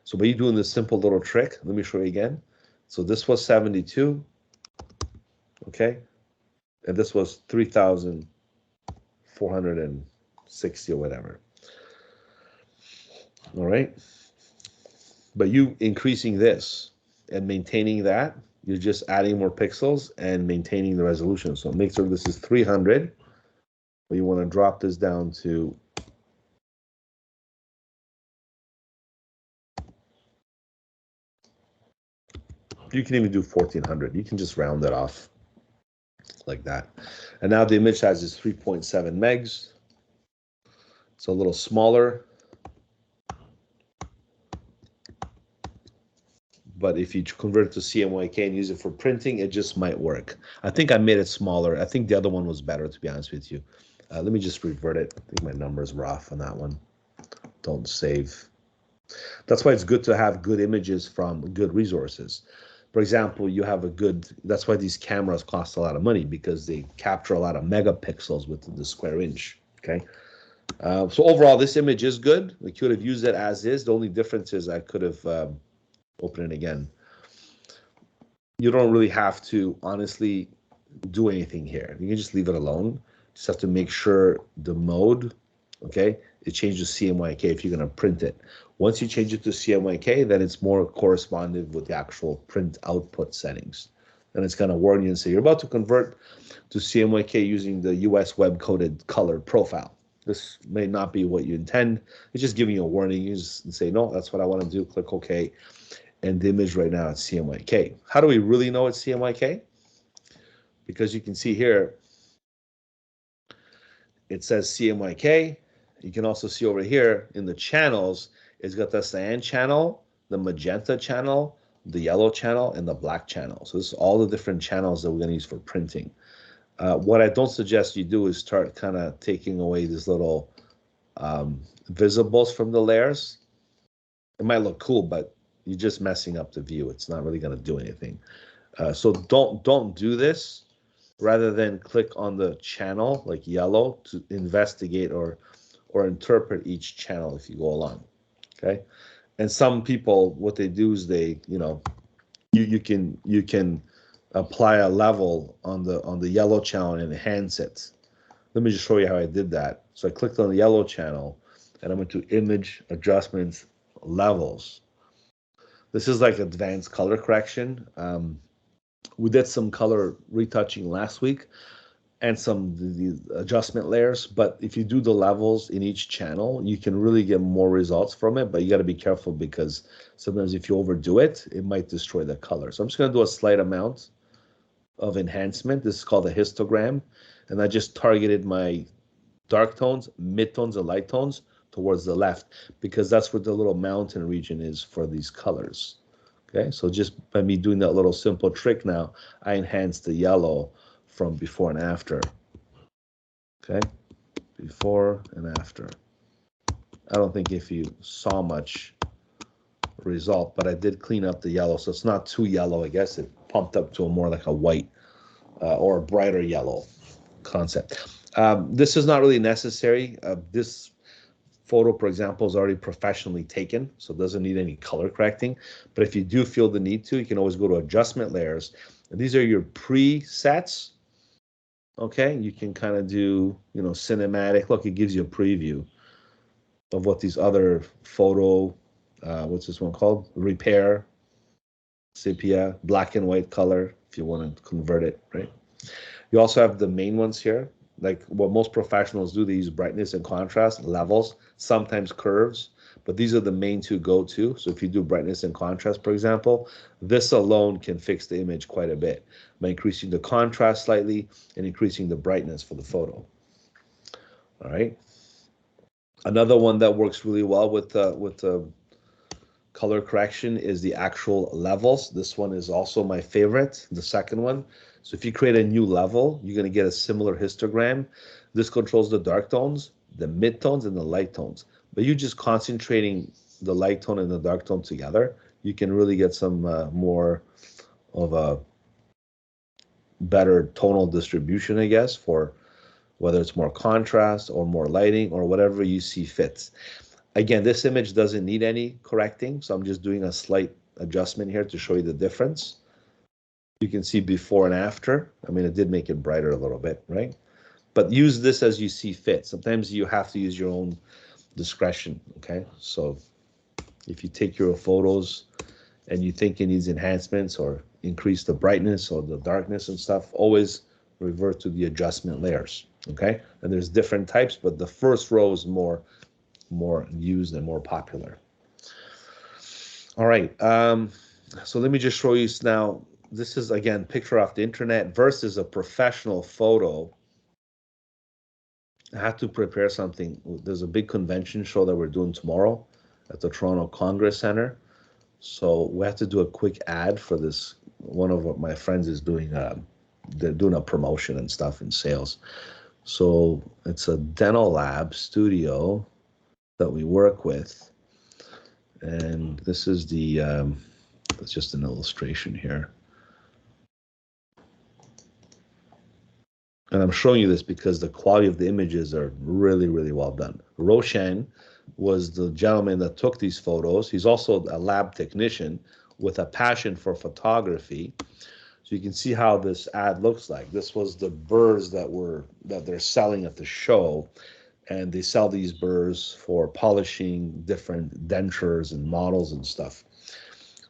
So by you doing this simple little trick, let me show you again. So this was 72, okay? And this was 3,460 or whatever. All right? But you increasing this and maintaining that, you're just adding more pixels and maintaining the resolution. So make sure this is 300, but you want to drop this down to you can even do 1400. You can just round it off like that. And now the image size is 3.7 megs. It's a little smaller. But if you convert it to CMYK and use it for printing, it just might work. I think I made it smaller. I think the other one was better, to be honest with you. Let me just revert it. I think my numbers were off on that one. Don't save. That's why it's good to have good images from good resources. For example, you have a good, that's why these cameras cost a lot of money because they capture a lot of megapixels within the square inch, okay? So overall, this image is good. We could have used it as is. The only difference is I could have opened it again. You don't really have to, honestly, do anything here. You can just leave it alone. Just have to make sure the mode, okay, it changes CMYK if you're going to print it. Once you change it to CMYK, then it's more corresponding with the actual print output settings. And it's going to warn you and say, you're about to convert to CMYK using the US web coded color profile. This may not be what you intend. It's just giving you a warning. You just say, no, that's what I want to do. Click OK. And the image right now is CMYK. How do we really know it's CMYK? Because you can see here, it says CMYK. You can also see over here in the channels, it's got the cyan channel, the magenta channel, the yellow channel, and the black channel. So this is all the different channels that we're going to use for printing. What I don't suggest you do is start kind of taking away these little visibles from the layers. It might look cool, but you're just messing up the view. It's not really going to do anything. So don't do this. Rather than click on the channel like yellow to investigate or interpret each channel if you go along. Okay. And some people, what they do is they, you can apply a level on the yellow channel and enhance it. Let me just show you how I did that. So I clicked on the yellow channel and I'm going to image adjustments levels. This is like advanced color correction. We did some color retouching last week and some the adjustment layers, but if you do the levels in each channel, you can really get more results from it, but you got to be careful because sometimes if you overdo it, it might destroy the color. So I'm just going to do a slight amount of enhancement. This is called a histogram, and I just targeted my dark tones, mid-tones, and light tones towards the left because that's where the little mountain region is for these colors. Okay, so just by me doing that little simple trick now, I enhance the yellow from before and after. Okay, before and after. I don't think if you saw much result, but I did clean up the yellow, so it's not too yellow. I guess it pumped up to a more like a white or a brighter yellow concept. This is not really necessary. This photo, for example, is already professionally taken, so it doesn't need any color correcting. But if you do feel the need to, you can always go to adjustment layers. And these are your presets. Okay, you can kind of do, cinematic. Look, it gives you a preview of what these other photo, what's this one called? Repair, sepia, black and white color, if you want to convert it, right? You also have the main ones here, like what most professionals do. They use brightness and contrast, levels, sometimes curves, but these are the main two go-to. So if you do brightness and contrast, for example, this alone can fix the image quite a bit by increasing the contrast slightly and increasing the brightness for the photo. All right. Another one that works really well with color correction is the actual levels. This one is also my favorite, the second one. So if you create a new level, you're going to get a similar histogram. This controls the dark tones, the mid tones, and the light tones. But you just concentrating the light tone and the dark tone together, you can really get some more of a better tonal distribution, I guess, for whether it's more contrast or more lighting or whatever you see fits. Again, this image doesn't need any correcting, so I'm just doing a slight adjustment here to show you the difference. You can see before and after. I mean, it did make it brighter a little bit, right? But use this as you see fit. Sometimes you have to use your own discretion, okay? So if you take your photos and you think it needs enhancements or increase the brightness or the darkness and stuff, always revert to the adjustment layers, okay? And there's different types, but the first row is more used and more popular. All right, so let me just show you now. This is, again, picture off the internet versus a professional photo. I had to prepare something. There's a big convention show that we're doing tomorrow at the Toronto Congress Center. So we have to do a quick ad for this. One of my friends is doing, they're doing a promotion and stuff in sales. So it's a dental lab studio that we work with. And this is the, it's just an illustration here. And I'm showing you this because the quality of the images are really, really well done. Roshan was the gentleman that took these photos. He's also a lab technician with a passion for photography. So you can see how this ad looks like. This was the burrs that they're selling at the show. And they sell these burrs for polishing different dentures and models and stuff.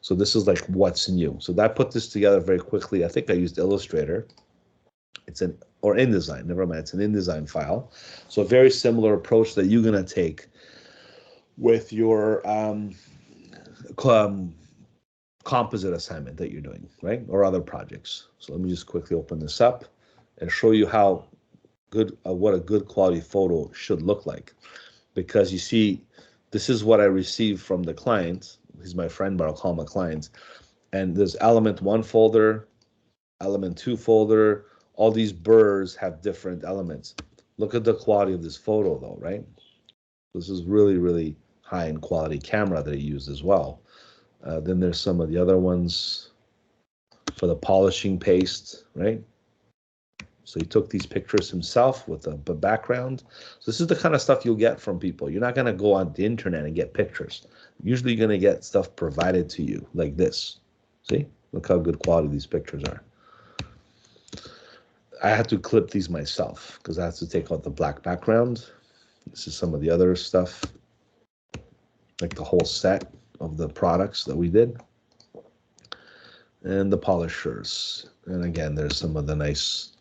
So this is like what's new. So I put this together very quickly. I think I used Illustrator. It's or InDesign, never mind. It's an InDesign file. So a very similar approach that you're going to take with your composite assignment that you're doing, right? Or other projects. So let me just quickly open this up and show you how good, what a good quality photo should look like. Because you see, this is what I received from the client. He's my friend, but I'll call him a client. And there's element 1 folder, element 2 folder. All these burrs have different elements. Look at the quality of this photo though, right? This is really, really high in quality camera that he used as well. Then there's some of the other ones for the polishing paste, right? So he took these pictures himself with a background. So this is the kind of stuff you'll get from people. You're not going to go on the internet and get pictures. Usually you're going to get stuff provided to you like this. See? Look how good quality these pictures are. I had to clip these myself because I had to take out the black background. This is some of the other stuff. like the whole set of the products that we did. And the polishers. And again, there's some of the nice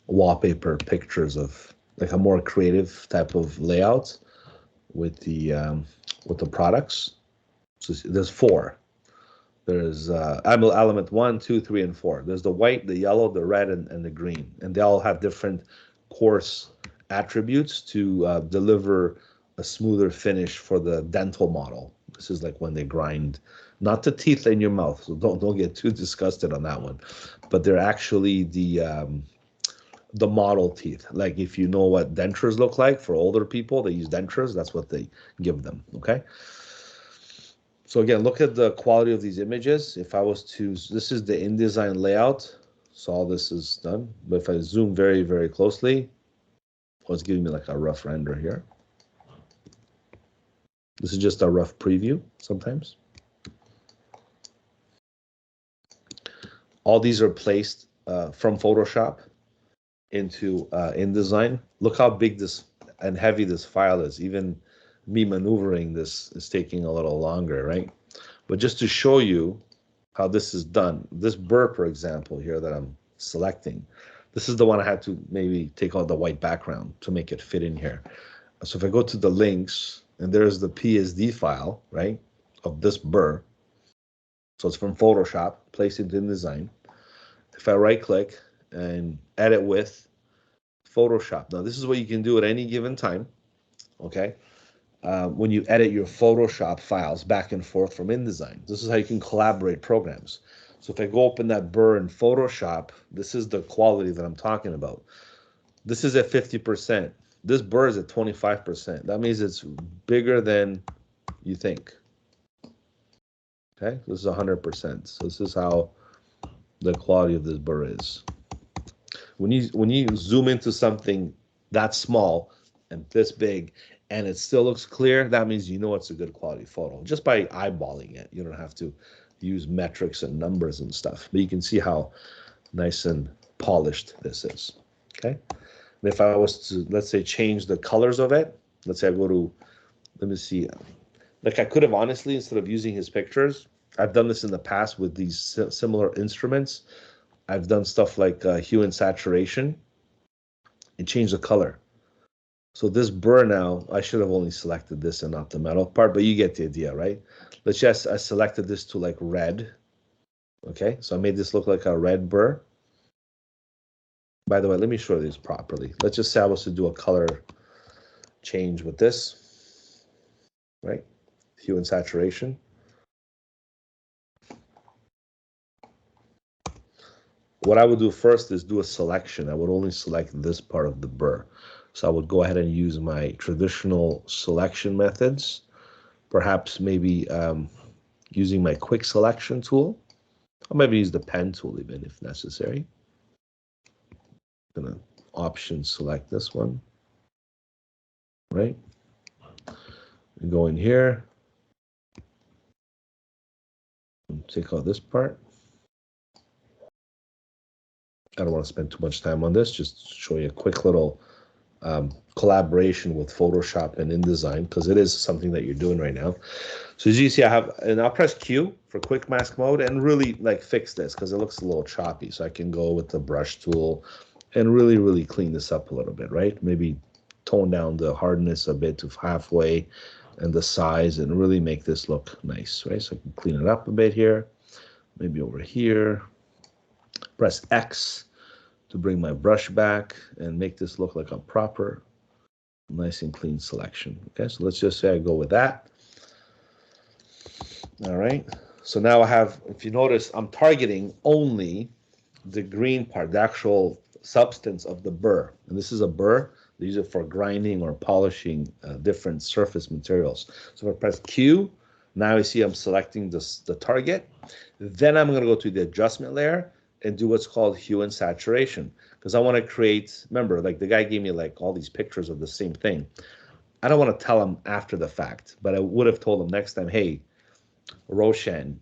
wallpaper pictures of like a more creative type of layout with the products. So there's four. There's element 1, 2, 3, and 4. There's the white, the yellow, the red, and the green. And they all have different coarse attributes to deliver a smoother finish for the dental model. This is like when they grind, not the teeth in your mouth. So don't get too disgusted on that one. But they're actually the model teeth. Like if you know what dentures look like for older people, they use dentures. That's what they give them. Okay. So again, look at the quality of these images. If I was to, this is the InDesign layout. So all this is done. But if I zoom very, very closely, it's giving me like a rough render here. This is just a rough preview sometimes. All these are placed from Photoshop into InDesign. Look how big this and heavy this file is. Even me maneuvering this is taking a little longer, right? But just to show you how this is done, this burr, for example, here that I'm selecting, this is the one I had to maybe take out the white background to make it fit in here. So if I go to the links, and there's the PSD file, right, of this burr. So it's from Photoshop, place it in InDesign. If I right click and edit with Photoshop. Now this is what you can do at any given time, okay? When you edit your Photoshop files back and forth from InDesign. This is how you can collaborate programs. So if I go open that burr in Photoshop, this is the quality that I'm talking about. This is at 50%. This burr is at 25%. That means it's bigger than you think. Okay, this is 100%. So this is how the quality of this burr is. When you zoom into something that small and this big, and it still looks clear, that means you know it's a good quality photo just by eyeballing it. You don't have to use metrics and numbers and stuff, but you can see how nice and polished this is. Okay, and if I was to, let's say, change the colors of it, let's say I go to, let me see, like I could have honestly, instead of using his pictures, I've done this in the past with these similar instruments. I've done stuff like hue and saturation and change the color. So this burr now, I should have only selected this and not the metal part, but you get the idea, right? Let's just, I selected this to like red. Okay, so I made this look like a red burr. By the way, let me show this properly. Let's just say I was to do a color change with this, right? Hue and saturation. What I would do first is do a selection. I would only select this part of the burr. So I would go ahead and use my traditional selection methods, perhaps maybe using my quick selection tool. I'll maybe use the pen tool even if necessary. I'm gonna option select this one, right? And go in here, and take out this part. I don't want to spend too much time on this, just show you a quick little collaboration with Photoshop and InDesign, because it is something that you're doing right now. So as you see, I have, and I'll press Q for quick mask mode and really like fix this because it looks a little choppy. So I can go with the brush tool and really, really clean this up a little bit, right? Maybe tone down the hardness a bit to halfway and the size and really make this look nice, right? So I can clean it up a bit here, maybe over here. Press X to bring my brush back and make this look like a proper, nice and clean selection. Okay, so let's just say I go with that. All right, so now I have, if you notice, I'm targeting only the green part, the actual substance of the burr. And this is a burr. They use it for grinding or polishing different surface materials. So if I press Q, now you see I'm selecting this, the target. Then I'm going to go to the adjustment layer and do what's called hue and saturation, because I want to create, remember, like the guy gave me like all these pictures of the same thing. I don't want to tell him after the fact, but I would have told him next time, hey, Roshan,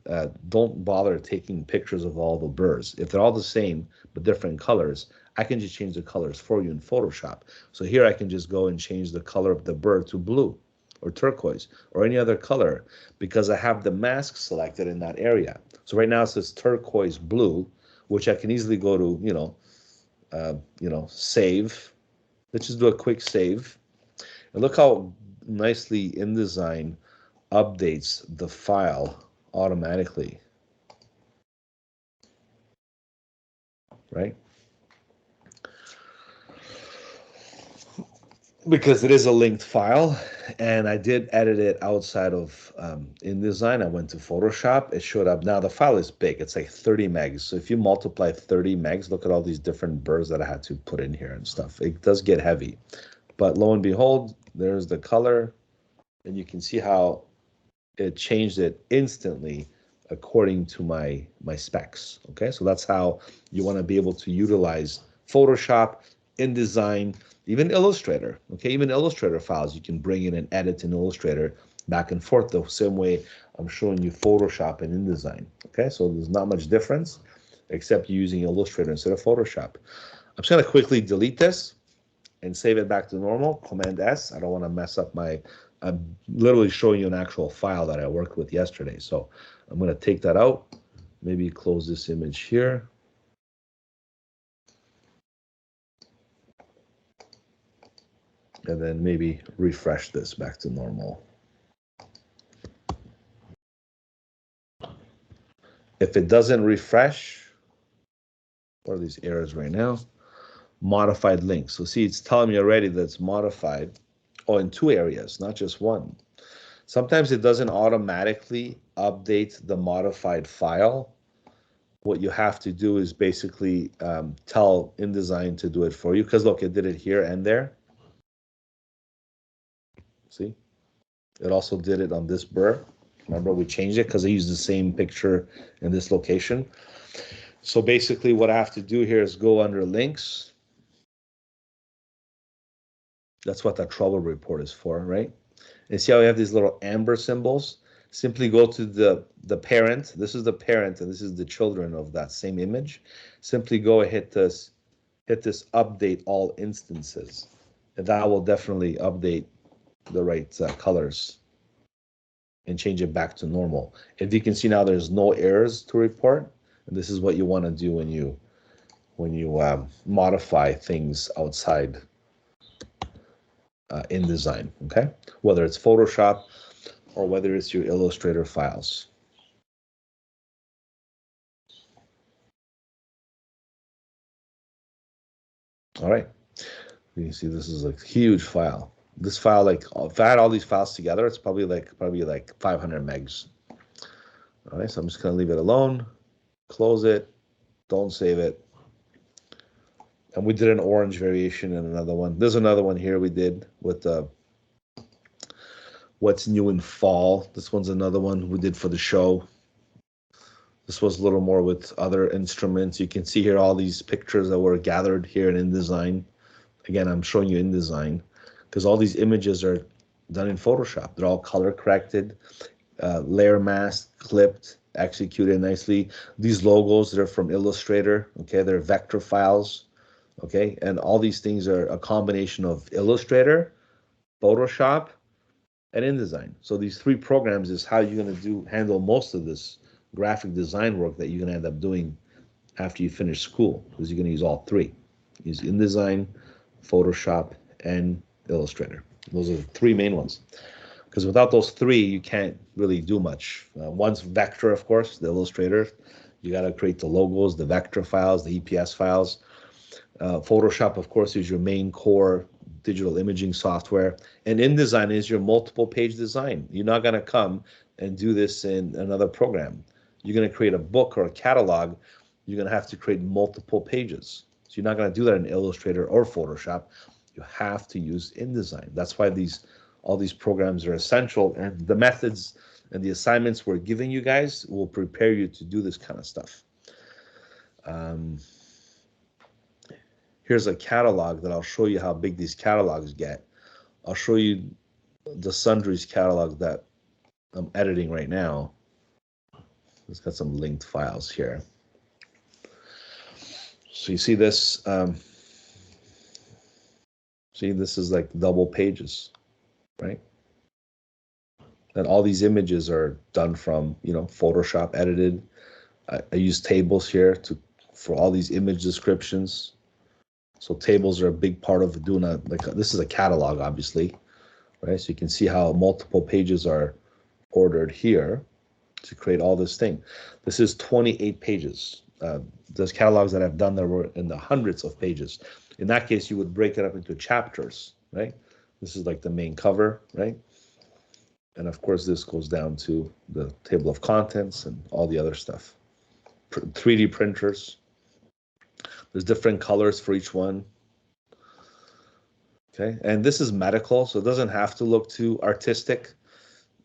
don't bother taking pictures of all the burrs. If they're all the same but different colors, I can just change the colors for you in Photoshop. So here I can just go and change the color of the burr to blue. or turquoise or any other color because I have the mask selected in that area. So right now it says turquoise blue, which I can easily go to, save. Let's just do a quick save. And look how nicely InDesign updates the file automatically, right? Because it is a linked file, and I did edit it outside of InDesign. I went to Photoshop. It showed up. Now the file is big. It's like 30 megs. So if you multiply 30 megs, look at all these different burrs that I had to put in here and stuff. It does get heavy. But lo and behold, there's the color, and you can see how it changed it instantly according to my specs. Okay, so that's how you want to be able to utilize Photoshop, InDesign, even Illustrator. Okay, even Illustrator files you can bring in and edit in Illustrator back and forth the same way I'm showing you Photoshop and InDesign. Okay, so there's not much difference except using Illustrator instead of Photoshop. I'm just going to quickly delete this and save it back to normal. Command S. I don't want to mess up I'm literally showing you an actual file that I worked with yesterday. So I'm going to take that out. Maybe close this image here. And then maybe refresh this back to normal. If it doesn't refresh, what are these errors right now? Modified links. So see, it's telling me already that it's modified. Oh, in two areas, not just one. Sometimes it doesn't automatically update the modified file. What you have to do is basically tell InDesign to do it for you. Because look, it did it here and there. See? It also did it on this burr. Remember, we changed it because I used the same picture in this location. So basically what I have to do here is go under links. That's what that trouble report is for, right? And see how we have these little amber symbols? Simply go to the parent. This is the parent, and this is the children of that same image. Simply go and hit this update all instances. And that will definitely update the right colors and change it back to normal. If you can see now, there's no errors to report. And this is what you want to do when you modify things outside InDesign, okay? Whether it's Photoshop or whether it's your Illustrator files. All right, you can see this is a huge file. This file, like if I had all these files together, it's probably like 500 megs. All right, so I'm just gonna leave it alone, close it, don't save it. And we did an orange variation and another one. There's another one here we did with what's new in fall. This one's another one we did for the show. This was a little more with other instruments. You can see here all these pictures that were gathered here in InDesign. Again, I'm showing you InDesign because all these images are done in Photoshop. They're all color corrected, layer masked, clipped, executed nicely. These logos, they're from Illustrator. Okay, they're vector files. Okay, and all these things are a combination of Illustrator, Photoshop, and InDesign. So these three programs is how you're going to handle most of this graphic design work that you're going to end up doing after you finish school, because you're going to use all three. Use InDesign, Photoshop, and Illustrator. Those are the three main ones. Because without those three, you can't really do much. One's vector, of course, the Illustrator. You got to create the logos, the vector files, the EPS files. Photoshop, of course, is your main core digital imaging software. And InDesign is your multiple page design. You're not going to come and do this in another program. You're going to create a book or a catalog. You're going to have to create multiple pages. So you're not going to do that in Illustrator or Photoshop. You have to use InDesign. That's why all these programs are essential. And the methods and the assignments we're giving you guys will prepare you to do this kind of stuff. Here's a catalog that I'll show you how big these catalogs get. I'll show you the sundries catalog that I'm editing right now. It's got some linked files here. So you see this, see this is like double pages, right? And all these images are done from, Photoshop edited. I use tables here for all these image descriptions. So tables are a big part of doing this is a catalog, obviously, right? So you can see how multiple pages are ordered here to create all this thing. This is 28 pages. There's catalogs that I've done that were in the hundreds of pages. In that case, you would break it up into chapters, right? This is like the main cover, right? And of course, this goes down to the table of contents and all the other stuff. 3D printers. There's different colors for each one. Okay, and this is medical, so it doesn't have to look too artistic.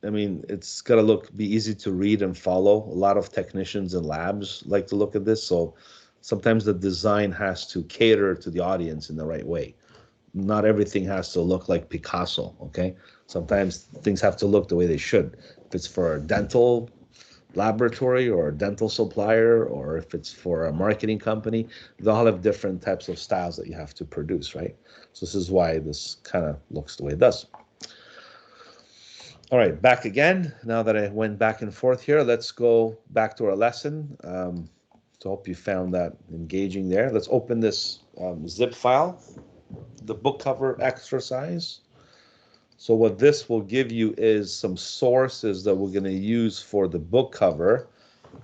I mean, it's got to be easy to read and follow. A lot of technicians and labs like to look at this, so sometimes the design has to cater to the audience in the right way. Not everything has to look like Picasso, okay? Sometimes things have to look the way they should. If it's for a dental laboratory or a dental supplier, or if it's for a marketing company, they all have different types of styles that you have to produce, right? So this is why this kind of looks the way it does. All right, back again. Now that I went back and forth here, let's go back to our lesson. So I hope you found that engaging there. Let's open this zip file, the book cover exercise. So what this will give you is some sources that we're going to use for the book cover.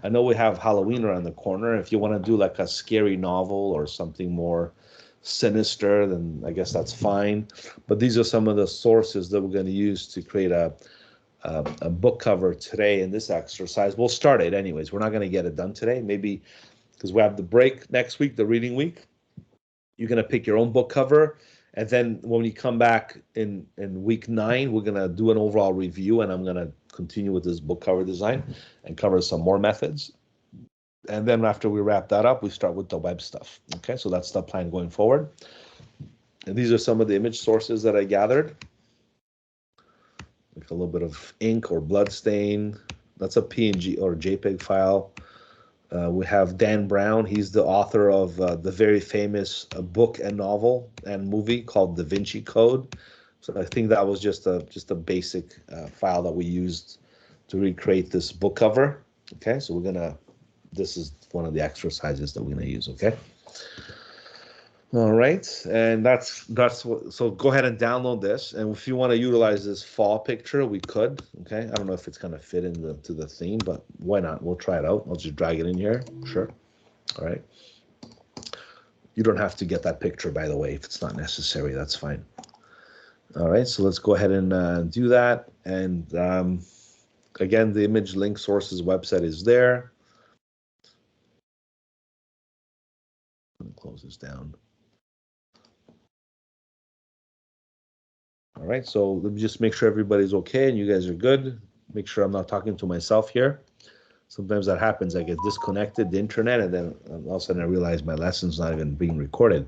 I know we have Halloween around the corner. If you want to do like a scary novel or something more sinister, then I guess that's fine. But these are some of the sources that we're going to use to create a book cover today in this exercise. We'll start it anyways. We're not going to get it done today. Maybe because we have the break next week, the reading week. You're going to pick your own book cover. And then when we come back in week 9, we're going to do an overall review, and I'm going to continue with this book cover design and cover some more methods. And then after we wrap that up, we start with the web stuff. Okay, so that's the plan going forward. And these are some of the image sources that I gathered. Like a little bit of ink or blood stain. That's a PNG or JPEG file. We have Dan Brown. He's the author of the very famous book and novel and movie called Da Vinci Code. So I think that was just a basic file that we used to recreate this book cover. Okay, so this is one of the exercises that we're gonna use. Okay. All right, and that's what. So go ahead and download this, and if you want to utilize this fall picture, we could. Okay, I don't know if it's gonna fit to the theme, but why not? We'll try it out. I'll just drag it in here. Sure. All right. You don't have to get that picture, by the way, if it's not necessary. That's fine. All right, so let's go ahead and do that. And again, the image link sources website is there. Let me close this down. All right, so let me just make sure everybody's okay and you guys are good. Make sure I'm not talking to myself here. Sometimes that happens. I get disconnected, the internet, and then all of a sudden I realize my lesson's not even being recorded.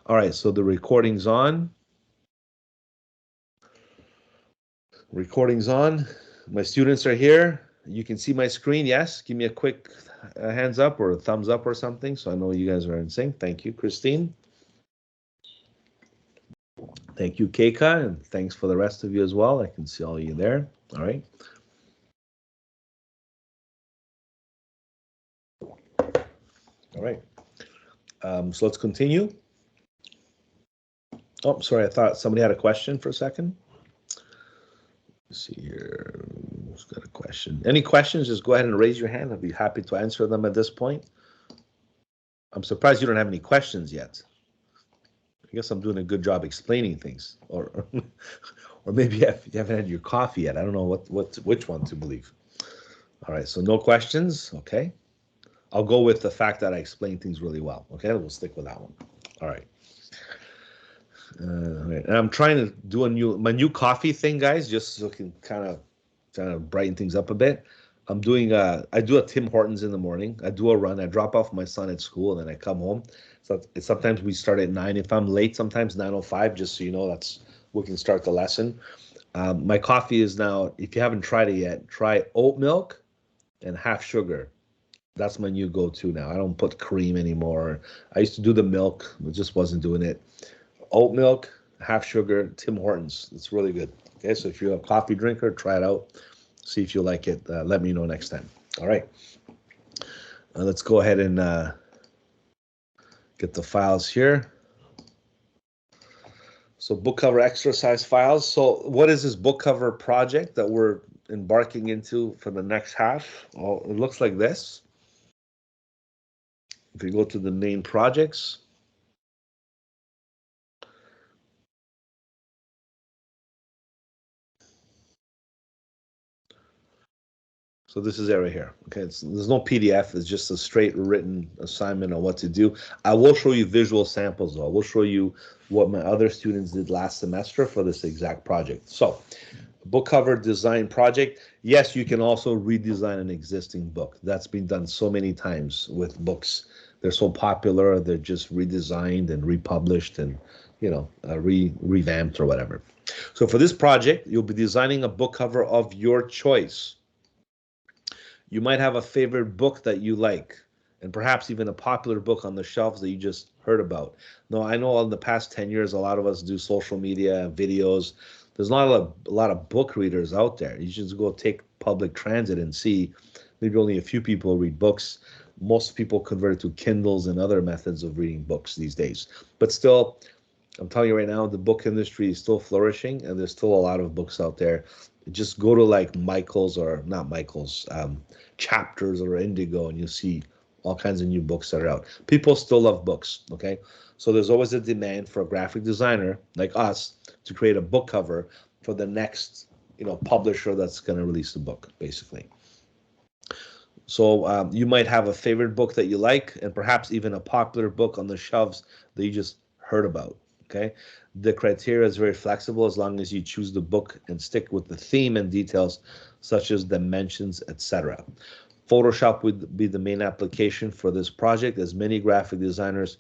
All right, so the recording's on. Recording's on. My students are here. You can see my screen, yes? Give me a quick hands up or a thumbs up or something so I know you guys are in sync. Thank you, Christine. Thank you, Keika, and thanks for the rest of you as well. I can see all of you there. All right. All right. So let's continue. Oh, sorry. I thought somebody had a question for a second. Let's see here. Who's got a question? Any questions? Just go ahead and raise your hand. I'll be happy to answer them at this point. I'm surprised you don't have any questions yet. I guess I'm doing a good job explaining things, or maybe you haven't had your coffee yet. I don't know which one to believe. All right, so no questions. Okay, I'll go with the fact that I explain things really well. Okay, we'll stick with that one. All right. And I'm trying to do my new coffee thing, guys, just so I can kind of brighten things up a bit. I do a Tim Hortons in the morning. I do a run. I drop off my son at school, and then I come home. So sometimes we start at 9. If I'm late, sometimes 9:05. Just so you know, we can start the lesson. My coffee is now, if you haven't tried it yet, try oat milk and half sugar. That's my new go-to now. I don't put cream anymore. I used to do the milk, but just wasn't doing it. Oat milk, half sugar, Tim Hortons. It's really good. Okay, so if you're a coffee drinker, try it out. See if you like it. Let me know next time. All right. Let's go ahead and get the files here. So book cover exercise files. So what is this book cover project that we're embarking into for the next half? Well, it looks like this. If you go to the main projects, so this is it right here. Okay, there's no PDF. It's just a straight written assignment on what to do. I will show you visual samples though. I will show you what my other students did last semester for this exact project. So book cover design project. Yes, you can also redesign an existing book. That's been done so many times with books. They're so popular, they're just redesigned and republished and revamped or whatever. So for this project, you'll be designing a book cover of your choice. You might have a favorite book that you like, and perhaps even a popular book on the shelves that you just heard about. No, I know in the past 10 years, a lot of us do social media, videos. There's not a lot of book readers out there. You just go take public transit and see maybe only a few people read books. Most people convert to Kindles and other methods of reading books these days. But still, I'm telling you right now, the book industry is still flourishing, and there's still a lot of books out there. Just go to like Michael's or not Michael's, Chapters or Indigo, and you see all kinds of new books that are out. People still love books, okay? So there's always a demand for a graphic designer like us to create a book cover for the next, publisher that's going to release the book, basically. So you might have a favorite book that you like, and perhaps even a popular book on the shelves that you just heard about. Okay, the criteria is very flexible as long as you choose the book and stick with the theme and details such as dimensions, etc. Photoshop would be the main application for this project, as many graphic designers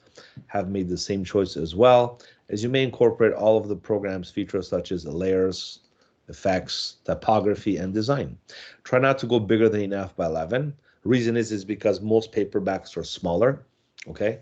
have made the same choice as well, as you may incorporate all of the program's features such as layers, effects, typography, and design. Try not to go bigger than 8.5 by 11. Reason is because most paperbacks are smaller, okay?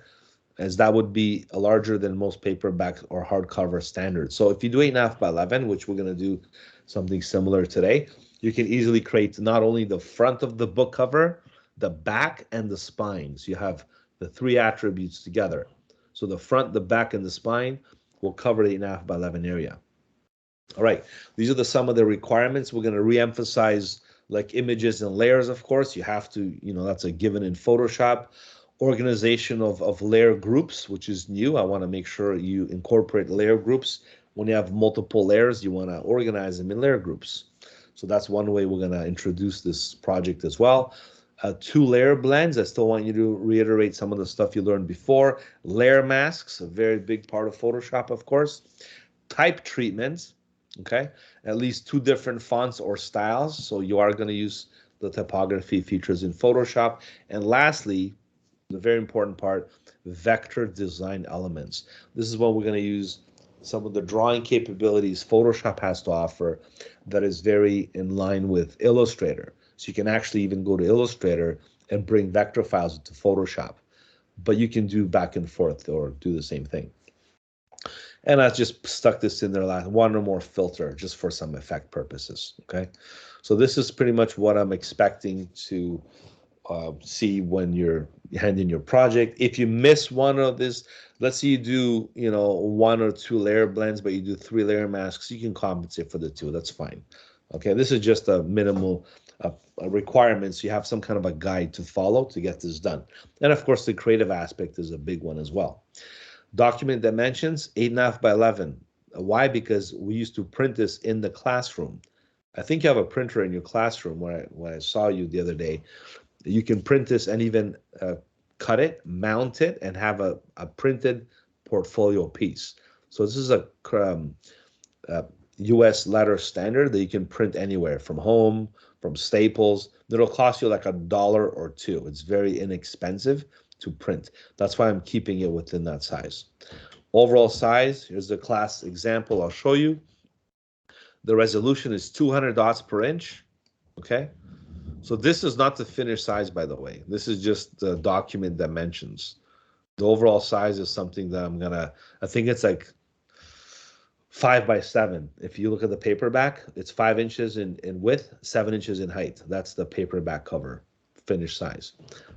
As that would be larger than most paperback or hardcover standards. So if you do 8.5 by 11, which we're going to do something similar today, you can easily create not only the front of the book cover, the back, and the spine. So you have the three attributes together. So the front, the back, and the spine will cover the 8.5 by 11 area. All right, these are some of the requirements. We're going to re-emphasize like images and layers, of course. You have to, that's a given in Photoshop. Organization of layer groups, which is new. I want to make sure you incorporate layer groups. When you have multiple layers, you want to organize them in layer groups. So that's one way we're going to introduce this project as well. Two layer blends. I still want you to reiterate some of the stuff you learned before. Layer masks, a very big part of Photoshop, of course. Type treatments, okay? At least two different fonts or styles. So you are going to use the typography features in Photoshop. And lastly, the very important part, vector design elements. This is what we're going to use some of the drawing capabilities Photoshop has to offer that is very in line with Illustrator. So you can actually even go to Illustrator and bring vector files into Photoshop, but you can do back and forth or do the same thing. And I just stuck this in there, one or more filter just for some effect purposes, okay? So this is pretty much what I'm expecting to see when you're handing your project. If you miss one of this, let's say you do, one or two layer blends, but you do 3 layer masks, you can compensate for the 2. That's fine. Okay, this is just a minimal requirements. You have some kind of a guide to follow to get this done. And of course, the creative aspect is a big one as well. Document dimensions, 8.5 by 11. Why? Because we used to print this in the classroom. I think you have a printer in your classroom when I saw you the other day. You can print this and even cut it, mount it, and have a printed portfolio piece. So this is a US letter standard that you can print anywhere, from home, from Staples. It'll cost you like $1 or $2. It's very inexpensive to print. That's why I'm keeping it within that size. Overall size, here's the class example I'll show you. The resolution is 200 dots per inch, okay? So this is not the finished size, by the way. This is just the document dimensions. The overall size is something that I think it's like 5x7. If you look at the paperback, it's 5 inches in width, 7 inches in height. That's the paperback cover, finished size.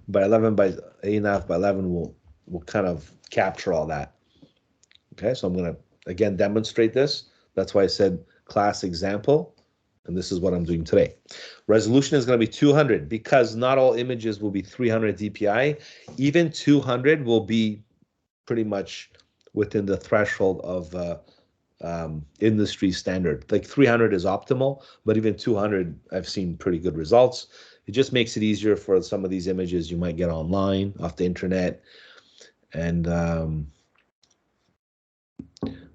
By 11 by 8.5 by 11 will kind of capture all that. Okay, so I'm going to again demonstrate this. That's why I said class example, and this is what I'm doing today. Resolution is going to be 200 because not all images will be 300 dpi. Even 200 will be pretty much within the threshold of industry standard. Like 300 is optimal, but even 200, I've seen pretty good results. It just makes it easier for some of these images you might get online, off the internet, and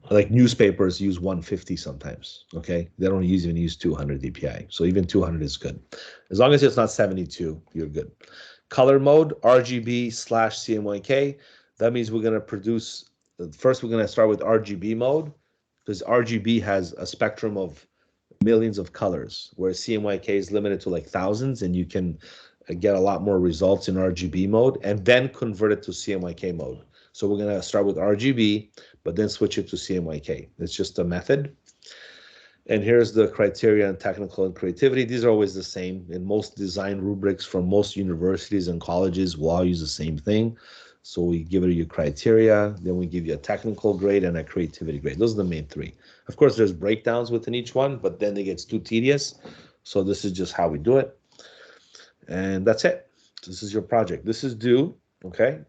like newspapers use 150 sometimes. Okay, they don't even use 200 dpi, so even 200 is good. As long as it's not 72, you're good. Color mode, RGB/CMYK. That means we're going to produce, first we're going to start with RGB mode, because RGB has a spectrum of millions of colors, whereas CMYK is limited to like thousands, and you can get a lot more results in RGB mode and then convert it to CMYK mode. So we're going to start with RGB, but then switch it to CMYK. It's just a method. And here's the criteria and technical and creativity. These are always the same. In most design rubrics from most universities and colleges, we'll all use the same thing. So we give it your criteria, then we give you a technical grade and a creativity grade. Those are the main three. Of course, there's breakdowns within each one, but then it gets too tedious. So this is just how we do it. And that's it. This is your project. This is due, okay,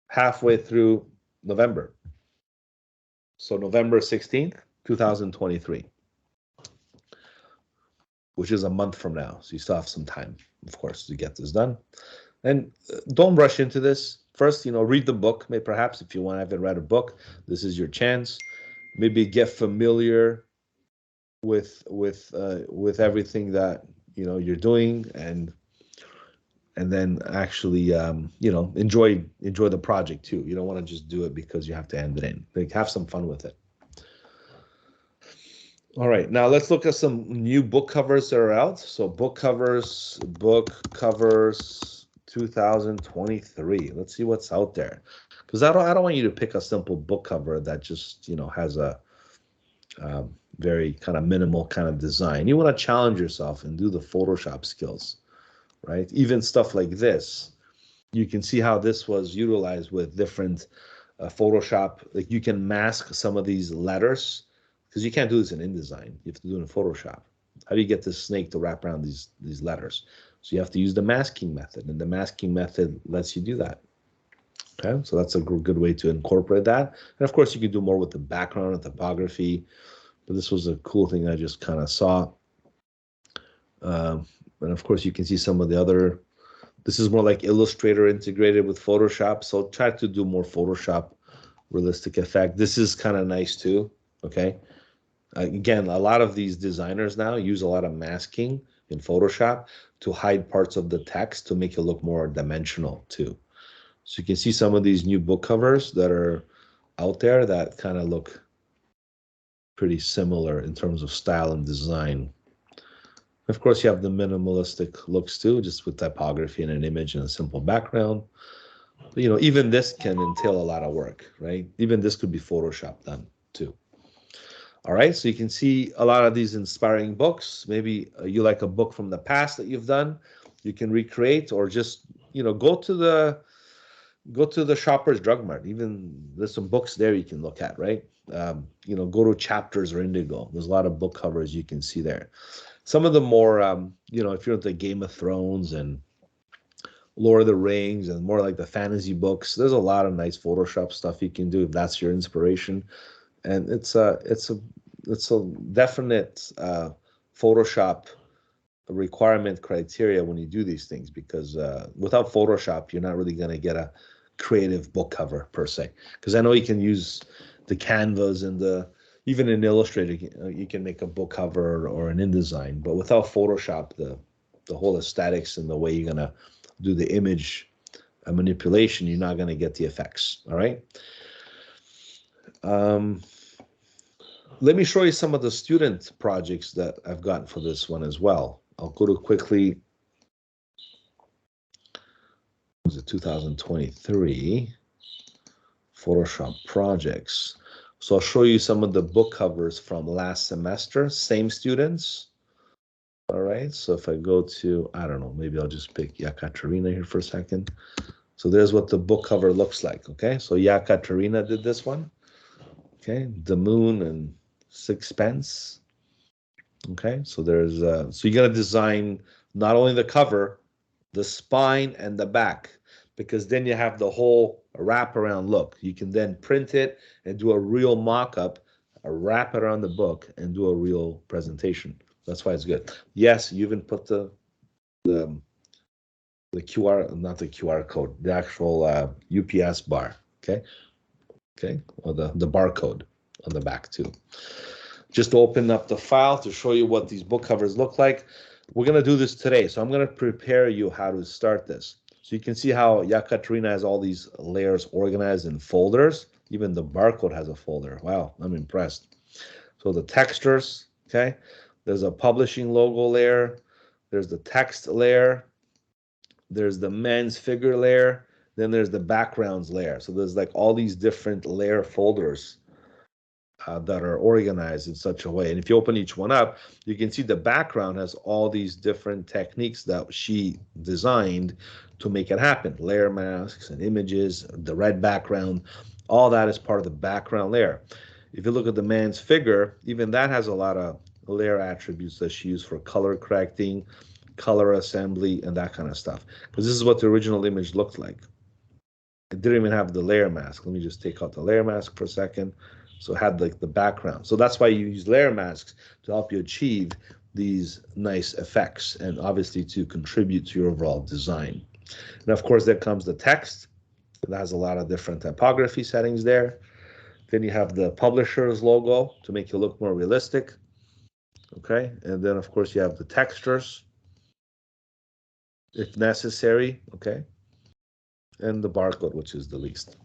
halfway through November. So November 16th, 2023, which is a month from now. So you still have some time, of course, to get this done. And don't rush into this. First, read the book. Maybe perhaps if you haven't read a book, this is your chance. Maybe get familiar with everything that you're doing, and then actually enjoy the project too. You don't want to just do it because you have to end it in. Like, have some fun with it. All right, now let's look at some new book covers that are out. So book covers 2023. Let's see what's out there, because I don't want you to pick a simple book cover that just has a very kind of minimal kind of design. You want to challenge yourself and do the Photoshop skills, right? Even stuff like this, you can see how this was utilized with different Photoshop. Like, you can mask some of these letters, because you can't do this in InDesign. You have to do it in Photoshop. How do you get this snake to wrap around these letters? So you have to use the masking method, and the masking method lets you do that. Okay, so that's a good way to incorporate that. And of course, you can do more with the background and topography, but this was a cool thing I just kind of saw. And of course, you can see some of the other. This is more like Illustrator integrated with Photoshop. So try to do more Photoshop realistic effect. This is kind of nice too. Okay. Again, a lot of these designers now use a lot of masking in Photoshop to hide parts of the text to make it look more dimensional too. So you can see some of these new book covers that are out there that kind of look pretty similar in terms of style and design. Of course, you have the minimalistic looks too, just with typography and an image and a simple background. But, even this can entail a lot of work, right? Even this could be Photoshop done too. All right, so you can see a lot of these inspiring books. Maybe you like a book from the past that you've done, you can recreate, or just go to the Shoppers Drug Mart. Even there's some books there you can look at, right? Go to Chapters or Indigo. There's a lot of book covers you can see there. Some of the more, if you're into Game of Thrones and Lord of the Rings and more like the fantasy books, there's a lot of nice Photoshop stuff you can do if that's your inspiration. And it's a definite Photoshop requirement criteria when you do these things, because without Photoshop, you're not really going to get a creative book cover per se. Because I know you can use the canvas and even in Illustrator, you can make a book cover or an InDesign, but without Photoshop, the whole aesthetics and the way you're going to do the image manipulation, you're not going to get the effects. All right. Let me show you some of the student projects that I've gotten for this one as well. I'll go to quickly. Was it 2023 Photoshop projects? So I'll show you some of the book covers from last semester, same students. All right, so if I go to, I don't know, maybe I'll just pick Yakaterina here for a second. So there's what the book cover looks like, okay? So Yakaterina did this one, okay? The Moon and Sixpence, okay? So there's, so you gotta design not only the cover, the spine and the back, because then you have the whole wraparound look. You can then print it and do a real mock-up, wrap it around the book and do a real presentation. That's why it's good. Yes, you even put the QR, not the QR code, the actual UPS bar, okay? Okay, or the barcode on the back too. Just open up the file to show you what these book covers look like. We're gonna do this today, so I'm gonna prepare you how to start this. So you can see how Yakaterina has all these layers organized in folders. Even the barcode has a folder. Wow, I'm impressed. So the textures, okay? There's a publishing logo layer. There's the text layer. There's the men's figure layer. Then there's the backgrounds layer. So there's like all these different layer folders that are organized in such a way. And if you open each one up, you can see the background has all these different techniques that she designed to make it happen. Layer masks and images, the red background, all that is part of the background layer. If you look at the man's figure, even that has a lot of layer attributes that she used for color correcting, color assembly, and that kind of stuff. Because this is what the original image looked like. It didn't even have the layer mask. Let me just take out the layer mask for a second. So it had like the background. So that's why you use layer masks to help you achieve these nice effects and obviously to contribute to your overall design. And of course, there comes the text. It has a lot of different typography settings there. Then you have the publisher's logo to make it look more realistic. Okay, and then of course you have the textures if necessary. Okay, and the barcode, which is the least.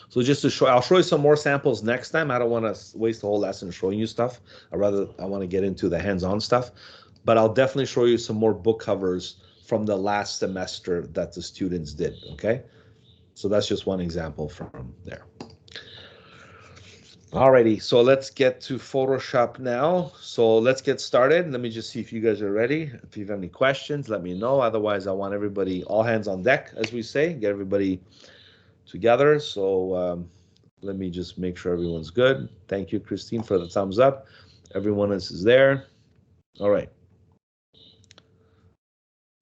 So just to show, I'll show you some more samples next time. I don't want to waste the whole lesson showing you stuff. I want to get into the hands-on stuff, but I'll definitely show you some more book covers from the last semester that the students did, okay? So that's just one example from there. Alrighty, so let's get to Photoshop now. So let's get started. Let me just see if you guys are ready. If you have any questions, let me know. Otherwise, I want everybody, all hands on deck, as we say, get everybody together. So let me just make sure everyone's good. Thank you, Christine, for the thumbs up. Everyone is there. All right.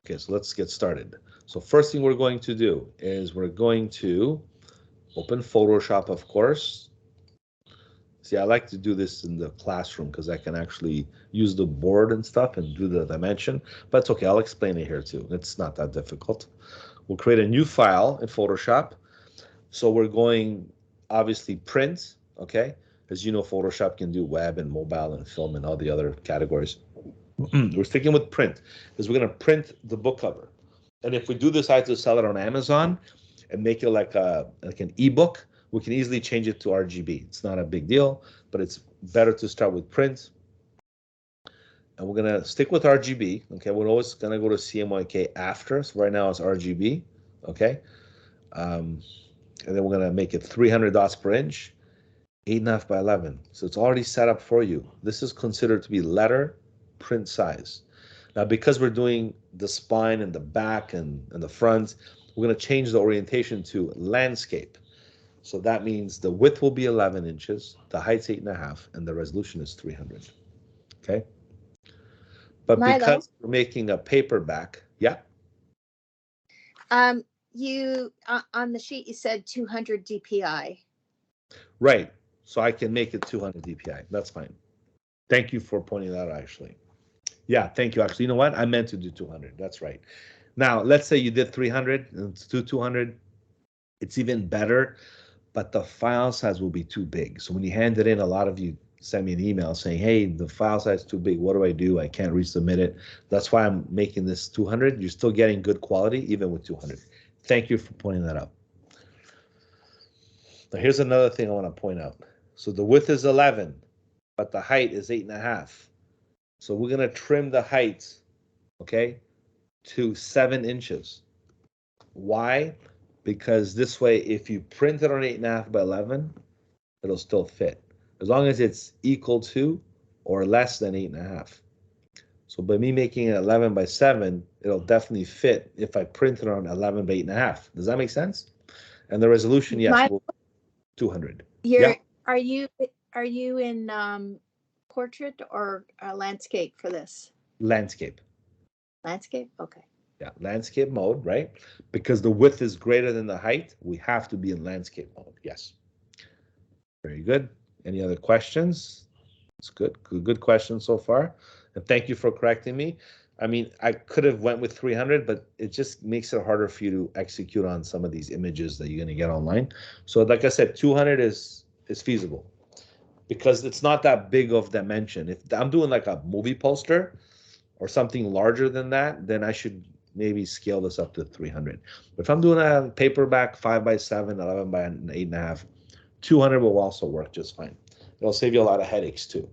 Okay, so let's get started. So first thing we're going to do is we're going to open Photoshop, of course. See, I like to do this in the classroom because I can actually use the board and stuff and do the dimension, but it's okay. I'll explain it here too. It's not that difficult. We'll create a new file in Photoshop. So we're going, obviously, print, okay? As you know, Photoshop can do web and mobile and film and all the other categories. We're sticking with print because we're going to print the book cover. And if we do decide to sell it on Amazon and make it like an ebook, we can easily change it to RGB. It's not a big deal, but it's better to start with print. And we're going to stick with RGB, okay? We're always going to go to CMYK after. So right now it's RGB, okay? And then we're going to make it 300 dots per inch, 8.5 by 11. So it's already set up for you. This is considered to be letter print size. Now, because we're doing the spine and the back and the front, we're going to change the orientation to landscape. So that means the width will be 11 inches, the height's 8.5, and the resolution is 300. Okay? But Milo, because we're making a paperback, yeah, you on the sheet you said 200 DPI. right. So I can make it 200 DPI. That's fine. Thank you for pointing that out, actually. Yeah, thank you. Actually, you know what? I meant to do 200. That's right. Now, let's say you did 300 and let's do 200. It's even better, but the file size will be too big. So when you hand it in, a lot of you send me an email saying, hey, the file size is too big. What do I do? I can't resubmit it. That's why I'm making this 200. You're still getting good quality even with 200. Thank you for pointing that out. Now, here's another thing I want to point out. So the width is 11, but the height is 8.5. So we're going to trim the height, okay, to 7 inches. Why? Because this way, if you print it on 8.5 by 11, it'll still fit. As long as it's equal to or less than 8.5. So by me making it 11 by 7, it'll definitely fit if I print it on 11 by 8.5. Does that make sense? And the resolution, yes, My, will 200. Yeah, you're, are you in portrait or landscape for this? landscape. Landscape? Okay. Yeah, landscape mode, right? Because the width is greater than the height, we have to be in landscape mode. Yes. Very good. Any other questions? It's good. Good question so far. And thank you for correcting me. I mean, I could have went with 300, but it just makes it harder for you to execute on some of these images that you're going to get online. So like I said, 200 is feasible because it's not that big of dimension. If I'm doing like a movie poster or something larger than that, then I should maybe scale this up to 300. But if I'm doing a paperback 5 by 7, 11 by 8.5, 200 will also work just fine. It'll save you a lot of headaches too.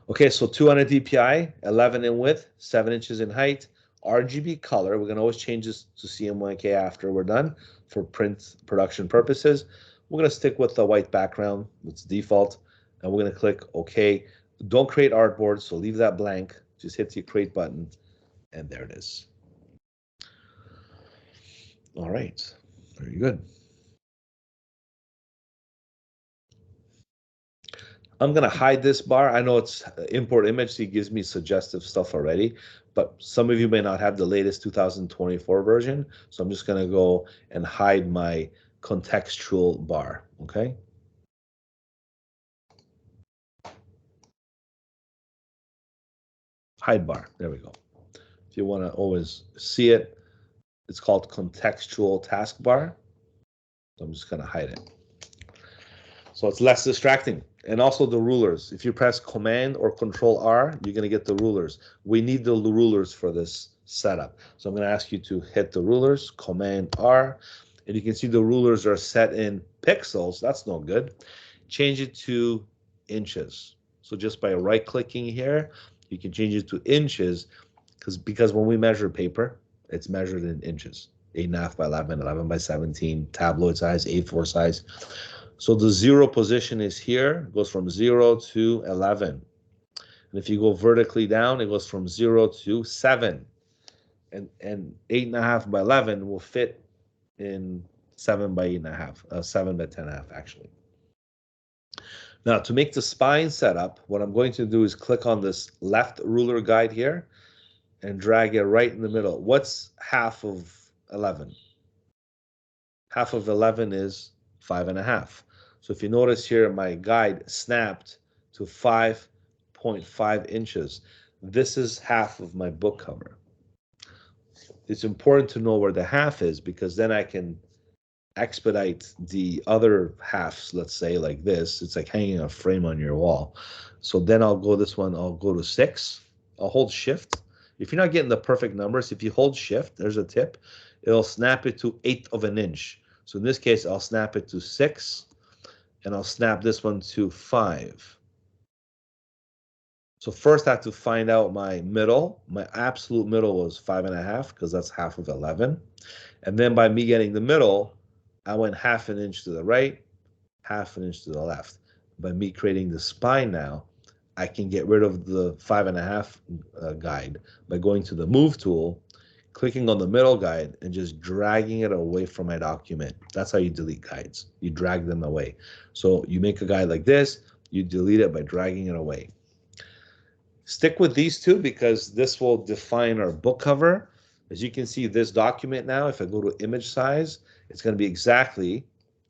Okay, so 200 DPI, 11 in width, 7 inches in height, RGB color. We're gonna always change this to CMYK after we're done for print production purposes. We're gonna stick with the white background, it's default, and we're gonna click OK. Don't create artboard, so leave that blank. Just hit the create button, and there it is. All right, very good. I'm gonna hide this bar. I know it's import image, so it gives me suggestive stuff already, but some of you may not have the latest 2024 version, so I'm just gonna go and hide my contextual bar, okay? Hide bar, there we go. If you wanna always see it, it's called contextual taskbar. So I'm just gonna hide it. So it's less distracting. And also the rulers. If you press Command or Control R, you're going to get the rulers. We need the rulers for this setup. So I'm going to ask you to hit the rulers, Command R, and you can see the rulers are set in pixels. That's no good. Change it to inches. So just by right-clicking here, you can change it to inches because when we measure paper, it's measured in inches. 8.5 by 11, 11 by 17, tabloid size, A4 size. So the 0 position is here, goes from 0 to 11. And if you go vertically down, it goes from 0 to 7. And 8.5 by 11 will fit in 7 by 8.5, 7 by 10.5 actually. Now to make the spine setup, what I'm going to do is click on this left ruler guide here and drag it right in the middle. What's half of 11? Half of 11 is 5.5. So if you notice here, my guide snapped to 5.5 inches. This is half of my book cover. It's important to know where the half is because then I can expedite the other halves, let's say like this. It's like hanging a frame on your wall. So then I'll go this one, I'll go to 6. I'll hold shift. If you're not getting the perfect numbers, if you hold shift, there's a tip, it'll snap it to 1/8 of an inch. So in this case, I'll snap it to 6, and I'll snap this one to 5. So first I have to find out my middle. My absolute middle was 5.5 because that's half of 11. And then by me getting the middle, I went half an inch to the right, half an inch to the left. By me creating the spine now, I can get rid of the 5.5 guide by going to the move tool, clicking on the middle guide and just dragging it away from my document. That's how you delete guides. You drag them away. So you make a guide like this, you delete it by dragging it away. Stick with these two because this will define our book cover. As you can see, this document now, if I go to image size, it's going to be exactly,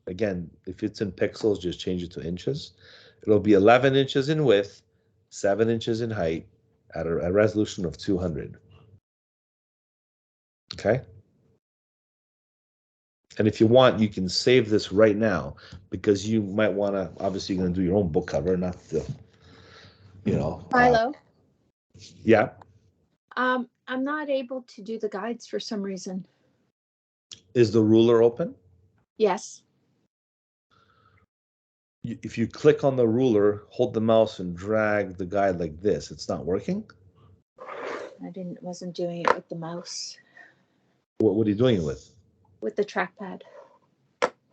again, if it's in pixels, just change it to inches. It'll be 11 inches in width, 7 inches in height at a resolution of 200. Okay? And if you want, you can save this right now because you might want to, obviously, you're going to do your own book cover, not the, Milo, yeah. I'm not able to do the guides for some reason. Is the ruler open? Yes. If you click on the ruler, hold the mouse and drag the guide like this, it's not working? Wasn't doing it with the mouse. What are you doing it with? With the trackpad.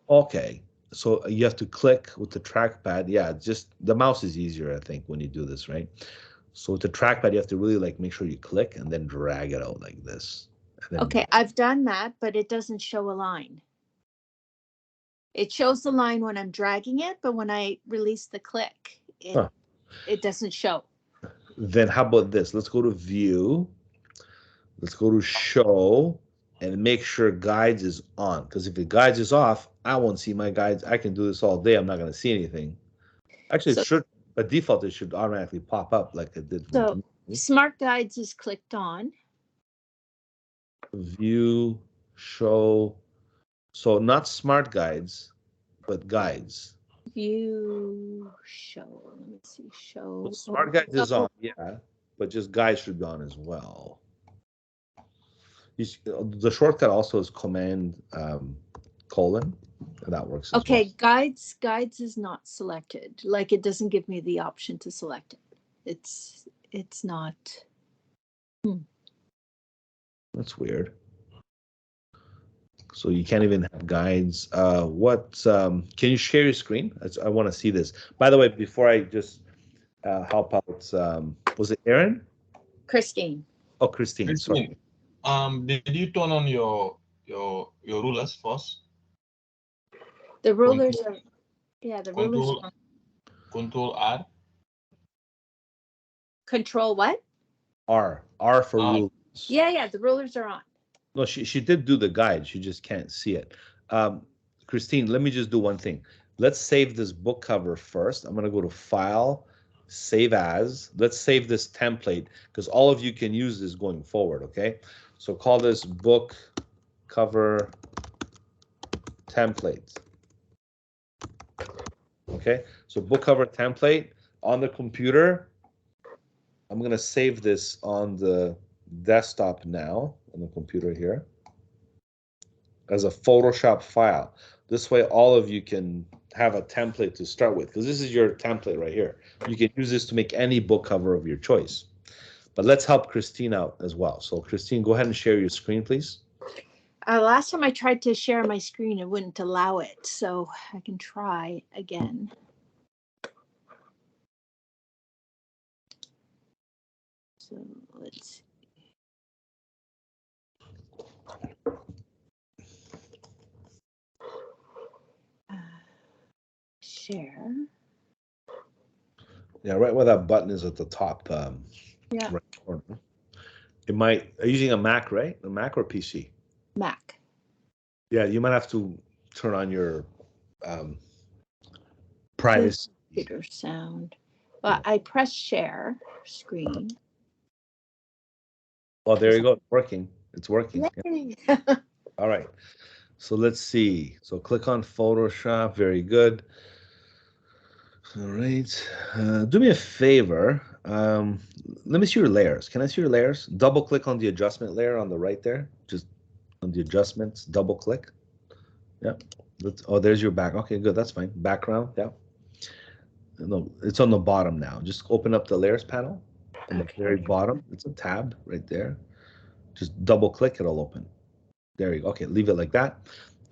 Okay. So you have to click with the trackpad. Yeah, just the mouse is easier, I think, when you do this, right? So with the trackpad, you have to really like make sure you click and then drag it out like this. And then, Okay, I've done that, but it doesn't show a line. It shows the line when I'm dragging it, but when I release the click, huh. it doesn't show. Then how about this? Let's go to view. Let's go to show and make sure guides is on. Because if the guides is off, I won't see my guides. I can do this all day. I'm not going to see anything. Actually, it So should, by default, it should automatically pop up like it did with so me. Smart Guides is clicked on. View, show. So not smart guides, but guides. View, show. Let me see. So Show. smart guides is Oh, on, yeah, but just guides should be on as well. The shortcut also is command colon, and that works as well. okay. Guides is not selected. Like it doesn't give me the option to select it. It's not. Hmm. That's weird. So you can't even have guides. Can you share your screen? I want to see this. By the way, before I just help out, was it Aaron? Christine. Oh, Christine. Sorry. Christine, did you turn on your rulers first? The rulers Control, are, yeah, the rulers control, are on. control R. Control what? R for R. rules. Yeah, the rulers are on. No, she did do the guide. She just can't see it. Christine, let me just do one thing. Let's save this book cover first. I'm gonna go to File, Save As. Let's save this template because all of you can use this going forward. Okay, so call this book cover template. Okay, so book cover template on the computer. I'm gonna save this on the desktop now on the computer here as a Photoshop file. This way all of you can have a template to start with because this is your template right here. You can use this to make any book cover of your choice. But let's help Christine out as well. So Christine, go ahead and share your screen, please. Last time I tried to share my screen, it wouldn't allow it. So I can try again. So let's share. Yeah, right where that button is at the top, Yeah, right corner. It might, are you using a Mac, right? A Mac or PC? Mac. Yeah, you might have to turn on your privacy. Computer sound. Well, I press share screen. Oh, there you go. It's working. It's working. Yeah. Yay. All right. So let's see. So click on Photoshop. Very good. All right. Do me a favor. Let me see your layers. Can I see your layers? Double click on the adjustment layer on the right there. Just on the adjustments, double click. Yeah. Oh, there's your back. Okay, good. That's fine. Background. Yeah. No, it's on the bottom now. Just open up the layers panel on the very bottom. It's a tab right there. Just double click, it'll open. There you go. Okay, leave it like that.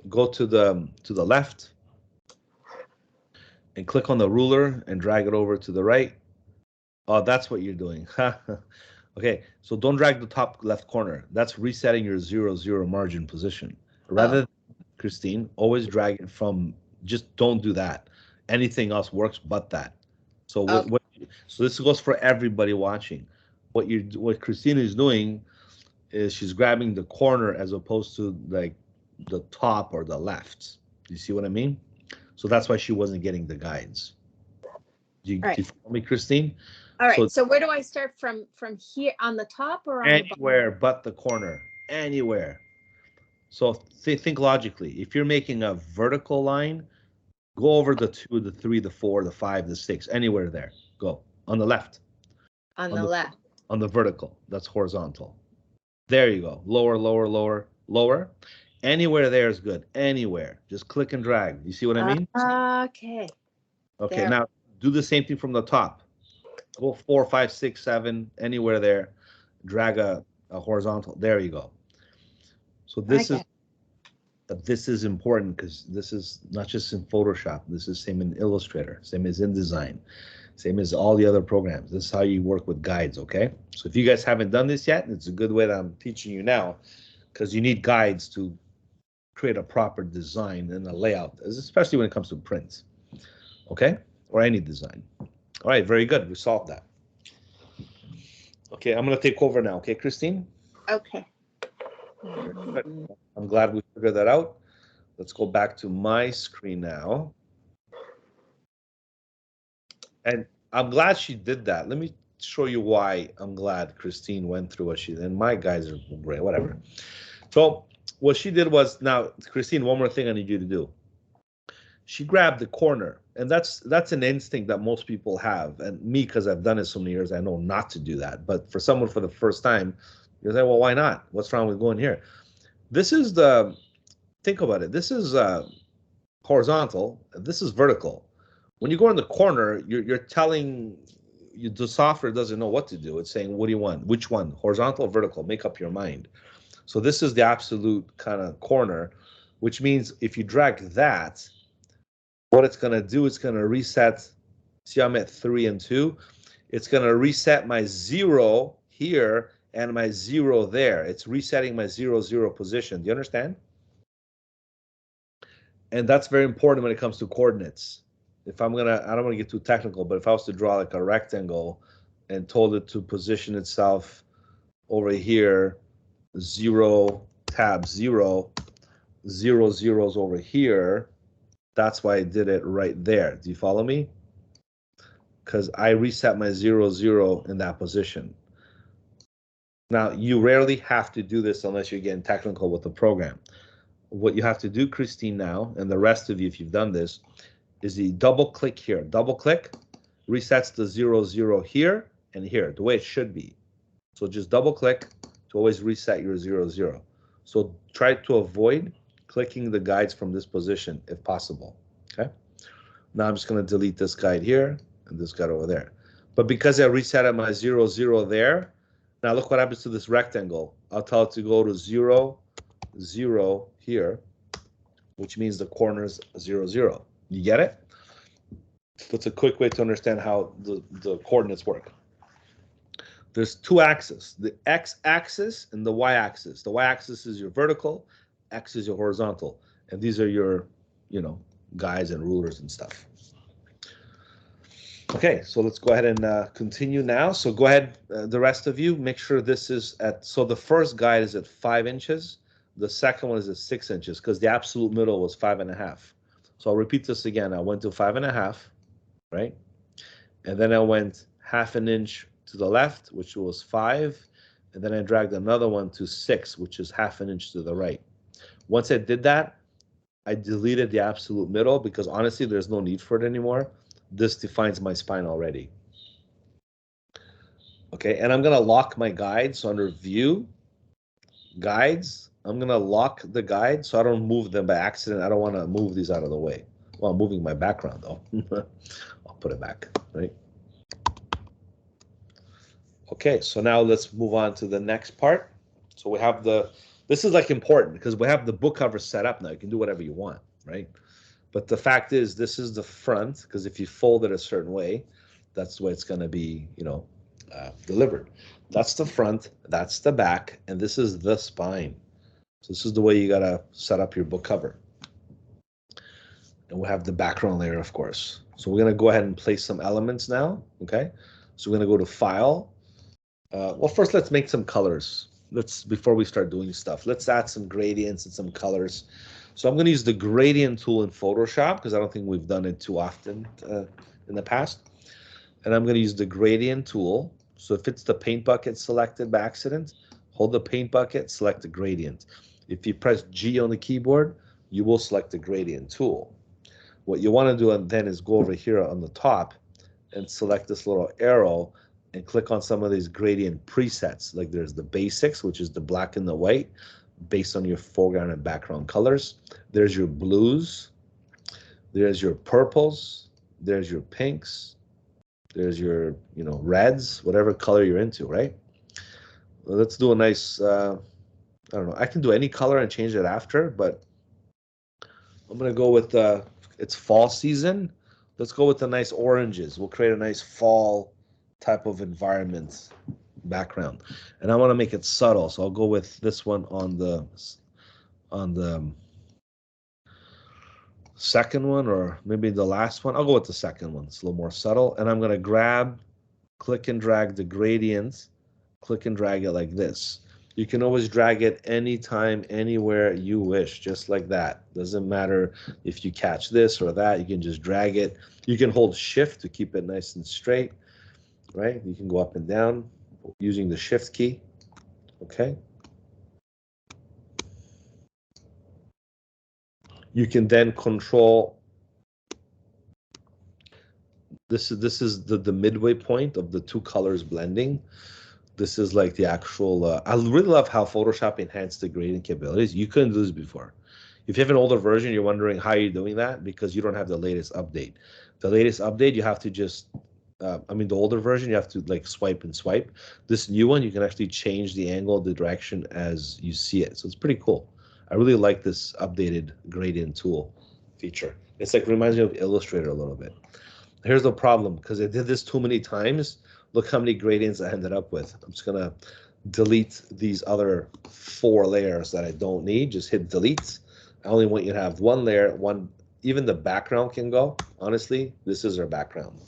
Go to the left and click on the ruler and drag it over to the right. Oh, that's what you're doing. Okay, so don't drag the top left corner. That's resetting your 0, 0 margin position. Rather, Christine, always drag it from, just don't do that. Anything else works but that. So so this goes for everybody watching. What Christina is doing is she's grabbing the corner as opposed to like the top or the left. Do you see what I mean? So that's why she wasn't getting the guides. Do you follow me, Christine? All right. So where do I start from here on the top or on anywhere but the corner? Anywhere. So think logically. If you're making a vertical line, go over the 2, the 3, the 4, the 5, the 6, anywhere there. Go on the left. On the left. On the vertical. That's horizontal. There you go. Lower, lower, lower, lower. Anywhere there is good. Anywhere. Just click and drag. You see what I mean? Okay. Okay. There. Now do the same thing from the top. Go 4, 5, 6, 7, anywhere there. Drag a horizontal. There you go. So this is But this is important because this is not just in Photoshop. This is same in Illustrator, same as InDesign, same as all the other programs. This is how you work with guides, okay? So if you guys haven't done this yet, it's a good way that I'm teaching you now, because you need guides to create a proper design and a layout, especially when it comes to prints, okay? Or any design. All right, very good. We solved that. Okay, I'm gonna take over now, okay, Christine? Okay. I'm glad we figured that out. Let's go back to my screen now. And I'm glad she did that. Let me show you why I'm glad Christine went through what she did. And my guys are great, whatever. So what she did was, now, Christine, one more thing I need you to do. She grabbed the corner, and that's an instinct that most people have. And me, because I've done it so many years, I know not to do that. But for someone for the first time, you're like, well, why not? What's wrong with going here? This is think about it. This is horizontal. This is vertical. When you go in the corner, you're telling the software doesn't know what to do. It's saying, what do you want? Which one? Horizontal or vertical? Make up your mind. So this is the absolute kind of corner, which means if you drag that, what it's going to do, it's going to reset. See, I'm at 3 and 2. It's going to reset my 0 here and my 0 there. It's resetting my 0, 0 position. Do you understand? And that's very important when it comes to coordinates. If I don't want to get too technical, but if I was to draw like a rectangle and told it to position itself over here, 0, tab 0, 0, 0's over here, that's why I did it right there. Do you follow me? Because I reset my 0, 0 in that position. Now, you rarely have to do this unless you're getting technical with the program. What you have to do, Christine, now, and the rest of you, if you've done this, is you double click here. Double click resets the 0, 0 here and here, the way it should be. So just double click to always reset your 0, 0. So try to avoid clicking the guides from this position if possible, okay? Now I'm just gonna delete this guide here and this guide over there. But because I reset my 0, 0 there, now look what happens to this rectangle. I'll tell it to go to 0, 0 here, which means the corner's 0, 0. You get it? That's a quick way to understand how the coordinates work. There's two axes, the x-axis and the y-axis. The y-axis is your vertical, x is your horizontal. And these are your, guides and rulers and stuff. Okay, so let's go ahead and continue now. So go ahead, the rest of you, make sure this is so the first guide is at 5 inches. The second one is at 6 inches because the absolute middle was 5.5. So I'll repeat this again. I went to 5.5, right? And then I went 1/2 inch to the left, which was 5. And then I dragged another one to 6, which is 1/2 inch to the right. Once I did that, I deleted the absolute middle because honestly, there's no need for it anymore. This defines my spine already. Okay, and I'm gonna lock my guide. So under view, guides, I'm gonna lock the guide so I don't move them by accident. I don't wanna move these out of the way. Well, I'm moving my background though. I'll put it back, right? Okay, so now let's move on to the next part. So we have this is like important because we have the book cover set up now. You can do whatever you want, right? But the fact is, this is the front, because if you fold it a certain way, that's the way it's going to be, delivered. That's the front, that's the back, and this is the spine. So this is the way you got to set up your book cover. And we'll have the background layer, of course. So we're going to go ahead and place some elements now, okay? So we're going to go to File. Well, first, let's make some colors. Before we start doing stuff, let's add some gradients and some colors. So I'm going to use the gradient tool in Photoshop because I don't think we've done it too often in the past. And I'm going to use the gradient tool. So if it's the paint bucket selected by accident, hold the paint bucket, select the gradient. If you press G on the keyboard, you will select the gradient tool. What you want to do then is go over here on the top and select this little arrow and click on some of these gradient presets. Like there's the basics, which is the black and the white, based on your foreground and background colors. There's your blues. There's your purples. There's your pinks. There's your, reds, whatever color you're into, right? Well, let's do a nice, I don't know. I can do any color and change it after, but I'm gonna go with it's fall season. Let's go with the nice oranges. We'll create a nice fall type of environment background, and I want to make it subtle, so I'll go with this one on the second one, or maybe the last one. I'll go with the second one. It's a little more subtle, and I'm gonna grab, click and drag the gradients, click and drag it like this. You can always drag it anytime, anywhere you wish, just like that. Doesn't matter if you catch this or that, you can just drag it. You can hold shift to keep it nice and straight, right? You can go up and down using the shift key, okay? You can then control, this is the midway point of the two colors blending. This is like the actual, I really love how Photoshop enhanced the gradient capabilities. You couldn't do this before. If you have an older version, you're wondering how you're doing that because you don't have the latest update. The latest update, you have to just, the older version, you have to like swipe and swipe. This new one, you can actually change the angle, the direction as you see it. So it's pretty cool. I really like this updated gradient tool feature. It's like reminds me of Illustrator a little bit. Here's the problem, because I did this too many times. Look how many gradients I ended up with. I'm just gonna delete these other 4 layers that I don't need. Just hit delete. I only want you to have 1 layer, even the background can go. Honestly, this is our background.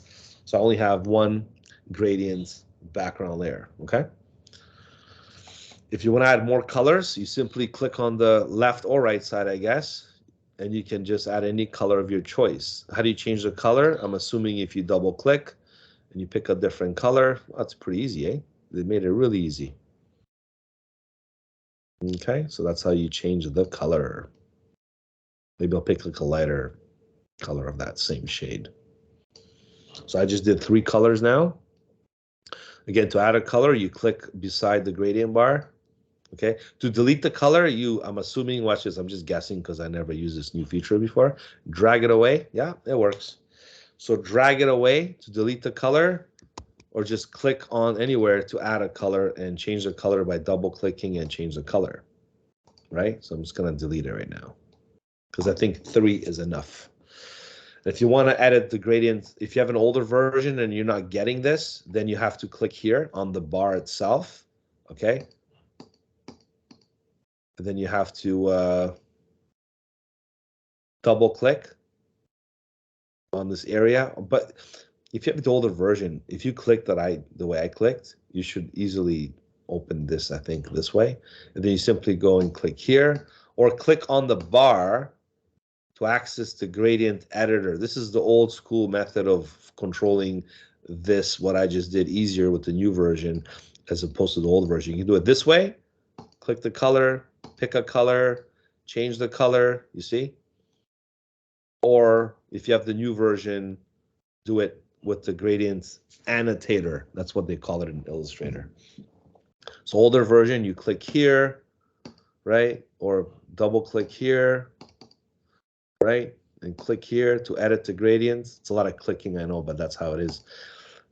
So I only have 1 gradient background layer, okay? If you want to add more colors, you simply click on the left or right side, I guess, and you can just add any color of your choice. How do you change the color? I'm assuming if you double click and you pick a different color, that's pretty easy, eh? They made it really easy. Okay, so that's how you change the color. Maybe I'll pick like a lighter color of that same shade. So I just did 3 colors now. Again, to add a color, you click beside the gradient bar. Okay, to delete the color, I'm assuming, watch this, I'm just guessing because I never used this new feature before. Drag it away. Yeah, it works. So drag it away to delete the color, or just click on anywhere to add a color and change the color by double clicking and change the color, right? So I'm just gonna delete it right now because I think 3 is enough. If you want to edit the gradient, if you have an older version and you're not getting this, then you have to click here on the bar itself, okay? And then you have to double click on this area. But if you have the older version, if you click the way I clicked, you should easily open this, I think, this way. And then you simply go and click here, or click on the bar to access the gradient editor. This is the old school method of controlling this, what I just did, easier with the new version as opposed to the old version. You can do it this way, click the color, pick a color, change the color, you see? Or if you have the new version, do it with the gradient annotator. That's what they call it in Illustrator. So older version, you click here, right? Or double click here, right? And click here to edit the gradients. It's a lot of clicking, I know, but that's how it is.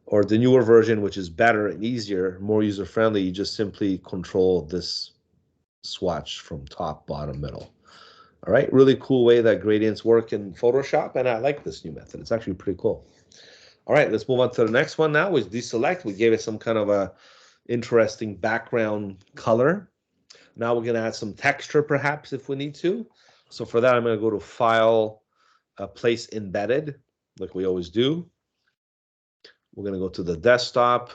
Or the newer version, which is better and easier, more user-friendly, you just simply control this swatch from top, bottom, middle. All right, really cool way that gradients work in Photoshop, and I like this new method. It's actually pretty cool. All right, let's move on to the next one now, which deselect. We gave it some kind of a interesting background color. Now we're gonna add some texture perhaps if we need to. So for that, I'm gonna go to File, Place Embedded, like we always do. We're gonna go to the desktop.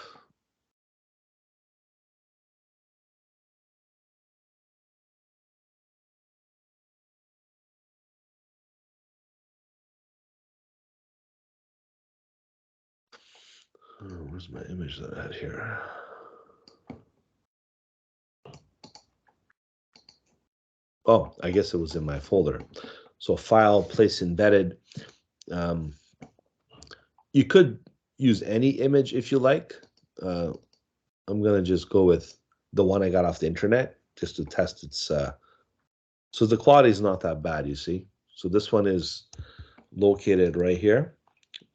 Oh, where's my image that I had here? Oh, I guess it was in my folder. So File, Place Embedded. You could use any image if you like. I'm gonna just go with the one I got off the internet just to test its. So the quality is not that bad, you see. So this one is located right here.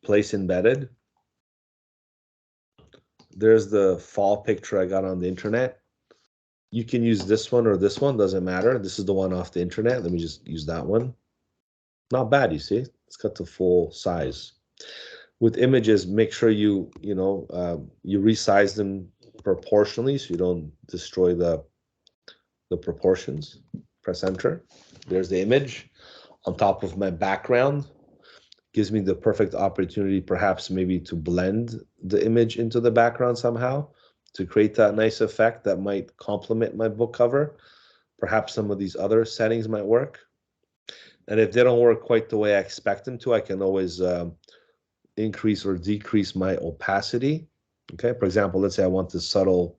Place Embedded. There's the fall picture I got on the internet. You can use this one or this one, doesn't matter. This is the one off the internet. Let me just use that one. Not bad, you see? It's got the full size. With images, make sure you resize them proportionally so you don't destroy the proportions. Press enter. There's the image on top of my background. Gives me the perfect opportunity, perhaps maybe to blend the image into the background somehow to create that nice effect that might complement my book cover. Perhaps some of these other settings might work. And if they don't work quite the way I expect them to, I can always increase or decrease my opacity. Okay, for example, let's say I want this subtle,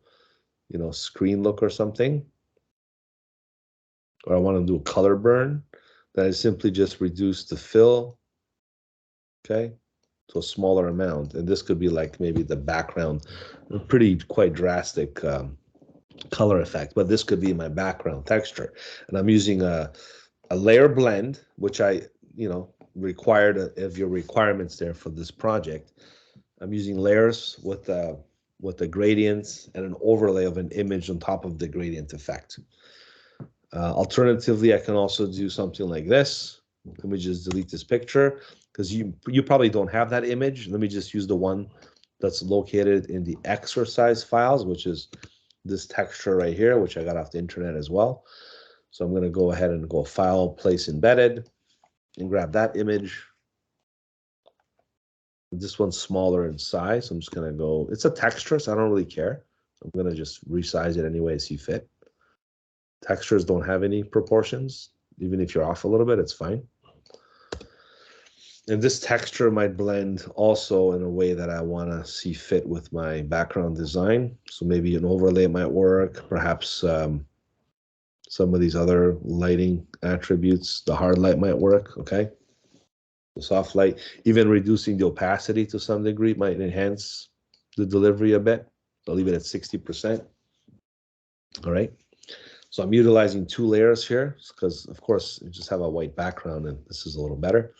screen look or something, or I want to do a color burn, then I simply just reduce the fill, okay, to a smaller amount. And this could be like maybe the background, a pretty quite drastic color effect, but this could be my background texture. And I'm using a layer blend, which I, required of your requirements there for this project. I'm using layers with the gradients and an overlay of an image on top of the gradient effect. Alternatively, I can also do something like this. Let me just delete this picture because you probably don't have that image. Let me just use the one that's located in the exercise files, which is this texture right here, which I got off the internet as well. So I'm going to go ahead and go File, Place Embedded, and grab that image. This one's smaller in size. So I'm just going to go, it's a texture, so I don't really care. I'm going to just resize it any way I see fit. Textures don't have any proportions. Even if you're off a little bit, it's fine. And this texture might blend also in a way that I want to see fit with my background design. So maybe an overlay might work. Perhaps some of these other lighting attributes, the hard light might work, okay? The soft light, even reducing the opacity to some degree might enhance the delivery a bit. I'll leave it at 60%. All right. So I'm utilizing two layers here because, of course, you just have a white background and this is a little better.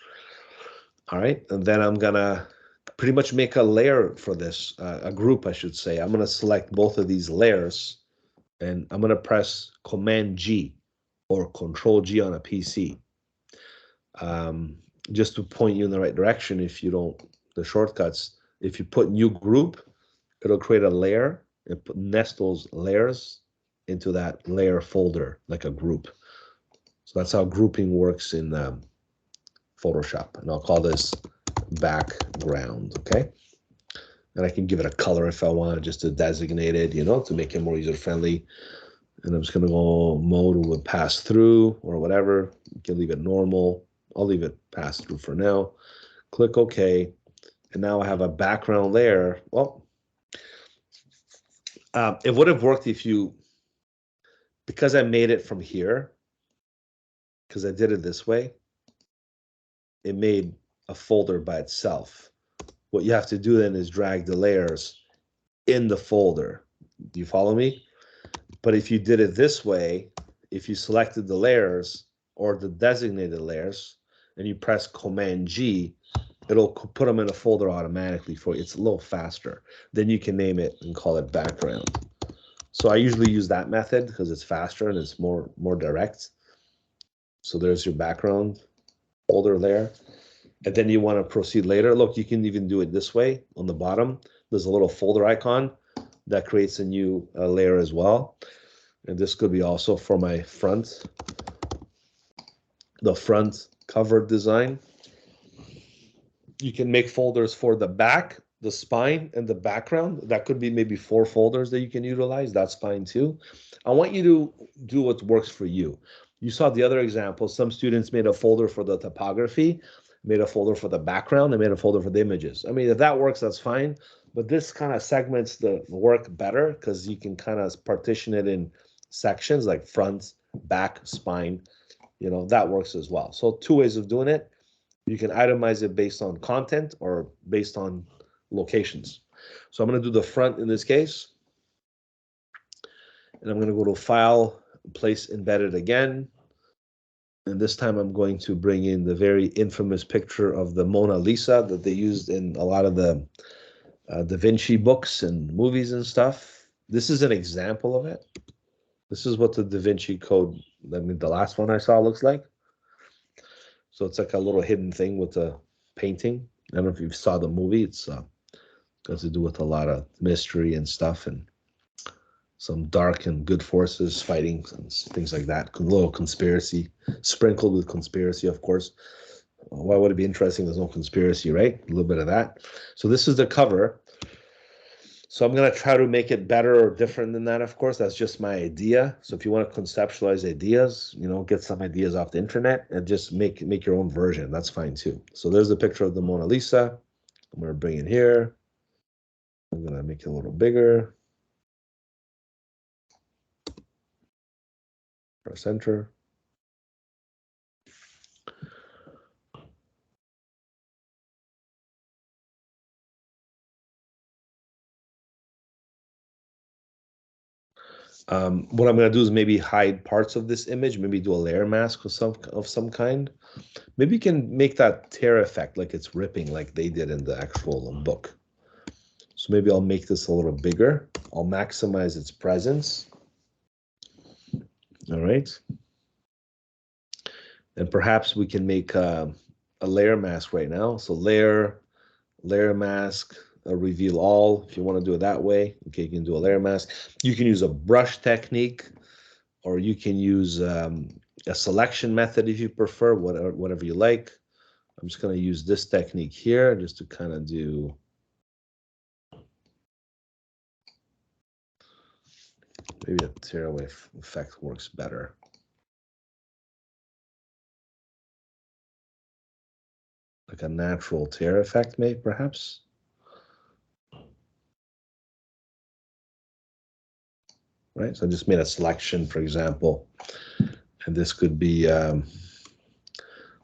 All right. And then I'm going to pretty much make a layer for this, a group, I should say. I'm going to select both of these layers and I'm going to press Command G or Control G on a PC. Just to point you in the right direction if you don't, the shortcuts, if you put new group, it'll create a layer and nest those layers into that layer folder like a group. So that's how grouping works in Photoshop. And I'll call this background, okay? And I can give it a color if I want, just to designate it, to make it more user-friendly. And I'm just gonna go mode with pass through or whatever. You can leave it normal. I'll leave it pass through for now. Click OK. And now I have a background layer. Well, it would have worked if because I made it from here, because I did it this way, it made a folder by itself. What you have to do then is drag the layers in the folder. Do you follow me? But if you did it this way, if you selected the layers or the designated layers and you press Command G, it'll put them in a folder automatically for you. It's a little faster. Then you can name it and call it background. So I usually use that method because it's faster and it's more direct. So there's your background folder there. And then you want to proceed later. Look, you can even do it this way on the bottom. There's a little folder icon that creates a new layer as well. And this could be also for my the front cover design. You can make folders for the back, the spine, and the background. That could be maybe 4 folders that you can utilize. That's fine too. I want you to do what works for you. You saw the other example. Some students made a folder for the topography, made a folder for the background, and made a folder for the images. I mean, if that works, that's fine. But this kind of segments the work better because you can kind of partition it in sections like front, back, spine. That works as well. So 2 ways of doing it. You can itemize it based on content or based on locations. So I'm going to do the front in this case. And I'm going to go to File, Place Embedded again. And this time I'm going to bring in the very infamous picture of the Mona Lisa that they used in a lot of the Da Vinci books and movies and stuff. This is an example of it. This is what the Da Vinci Code, the last one I saw looks like. So it's like a little hidden thing with the painting. I don't know if you saw the movie. It's got to do with a lot of mystery and stuff, and some dark and good forces fighting and things like that. A little conspiracy, sprinkled with conspiracy, of course. Why would it be interesting? There's no conspiracy, right? A little bit of that. So this is the cover. So I'm going to try to make it better or different than that, of course. That's just my idea. So if you want to conceptualize ideas, you know, get some ideas off the internet and just make your own version. That's fine too. So there's the picture of the Mona Lisa. I'm going to bring it here. I'm going to make it a little bigger. Press enter. What I'm going to do is maybe hide parts of this image, maybe do a layer mask of some kind. Maybe you can make that tear effect like it's ripping like they did in the actual book. So maybe I'll make this a little bigger. I'll maximize its presence. All right. And perhaps we can make a layer mask right now. So layer mask, reveal all, if you want to do it that way. Okay, you can do a layer mask. You can use a brush technique, or you can use a selection method if you prefer, whatever you like. I'm just going to use this technique here just to kind of do maybe a tearaway effect works better. Like a natural tear effect, maybe perhaps. Right, so I just made a selection, for example, and this could be, so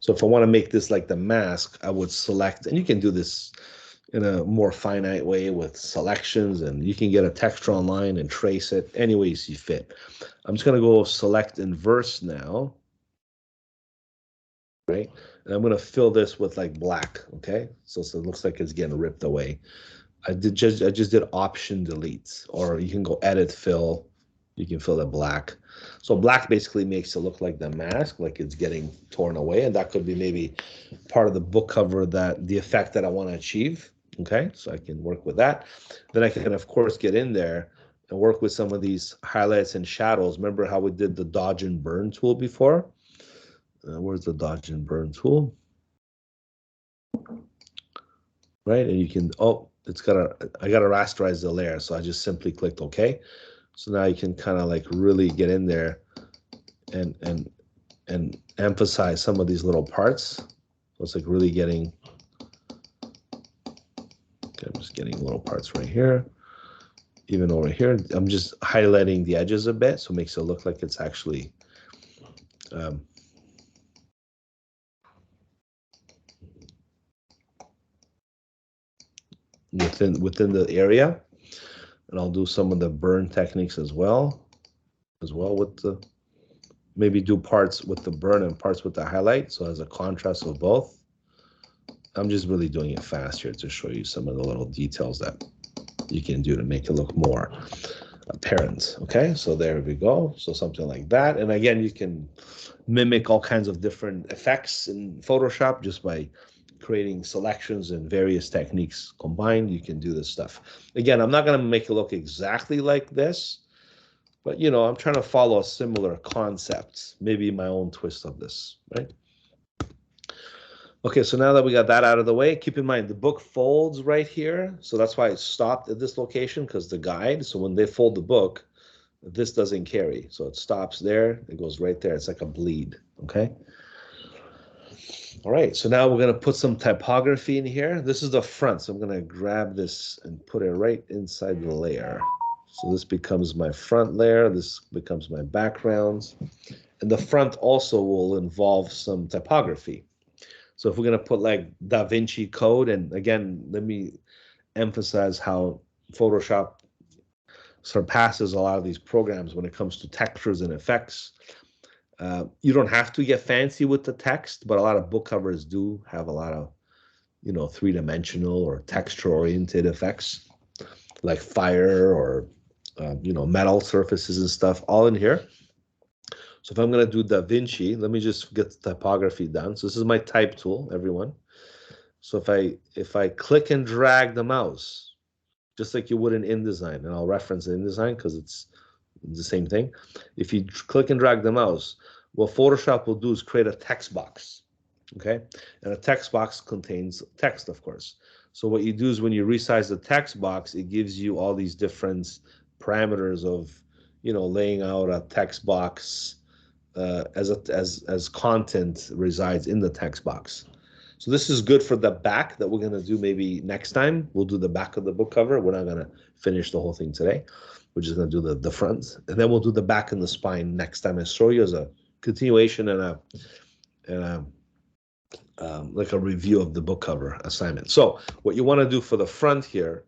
if I want to make this like the mask, I would select, and you can do this in a more finite way with selections, and you can get a texture online and trace it any way you see fit. I'm just going to go select inverse now, right? And I'm going to fill this with like black, okay? So it looks like it's getting ripped away. I just did option delete, or you can go edit fill. You can fill it black. So black basically makes it look like the mask, like it's getting torn away, and that could be maybe part of the book cover, that the effect that I want to achieve. Okay, so I can work with that. Then I can, of course, get in there and work with some of these highlights and shadows. Remember how we did the dodge and burn tool before? Where's the dodge and burn tool? Right, and you can, oh, I gotta rasterize the layer, so I just simply clicked OK. So now you can kind of like really get in there and emphasize some of these little parts. So it's like really getting, okay, I'm just getting little parts right here. Even over here, I'm just highlighting the edges a bit, so it makes it look like it's actually within the area. And I'll do some of the burn techniques as well with the, maybe do parts with the burn and parts with the highlight, so as a contrast of both. I'm just really doing it fast here to show you some of the little details that you can do to make it look more apparent. Okay, so there we go. So something like that. And again, you can mimic all kinds of different effects in Photoshop just by creating selections and various techniques combined. You can do this stuff. Again, I'm not going to make it look exactly like this, but you know, I'm trying to follow a similar concept, maybe my own twist of this, right? Okay, so now that we got that out of the way, keep in mind the book folds right here. So that's why it stopped at this location, because the guide, so when they fold the book, this doesn't carry. So it stops there, it goes right there. It's like a bleed, okay? All right, so now we're gonna put some typography in here. This is the front, so I'm gonna grab this and put it right inside the layer. So this becomes my front layer, this becomes my background. And the front also will involve some typography. So if we're going to put like Da Vinci Code, and again, let me emphasize how Photoshop surpasses a lot of these programs when it comes to textures and effects. You don't have to get fancy with the text, but a lot of book covers do have a lot of, you know, three-dimensional or texture-oriented effects, like fire or, you know, metal surfaces and stuff, all in here. So if I'm going to do Da Vinci, let me just get the typography done. So this is my type tool, everyone. So if I click and drag the mouse, just like you would in InDesign, and I'll reference InDesign because it's the same thing. If you click and drag the mouse, what Photoshop will do is create a text box, okay? And a text box contains text, of course. So what you do is when you resize the text box, it gives you all these different parameters of, laying out a text box as content resides in the text box. So this is good for the back that we're going to do maybe next time. We'll do the back of the book cover. We're not going to finish the whole thing today. We're just going to do the front. And then we'll do the back and the spine next time I show you as a continuation and like a review of the book cover assignment. So what you want to do for the front here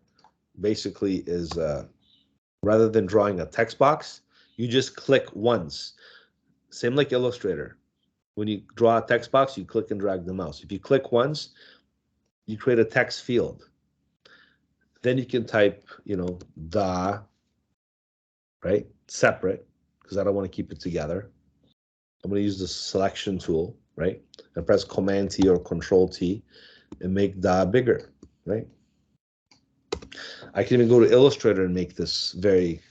basically is rather than drawing a text box, you just click once. Same like Illustrator. When you draw a text box, you click and drag the mouse. If you click once, you create a text field. Then you can type, da, right? Separate, because I don't want to keep it together. I'm going to use the selection tool, right? And press Command T or Control T and make da bigger, right? I can even go to Illustrator and make this very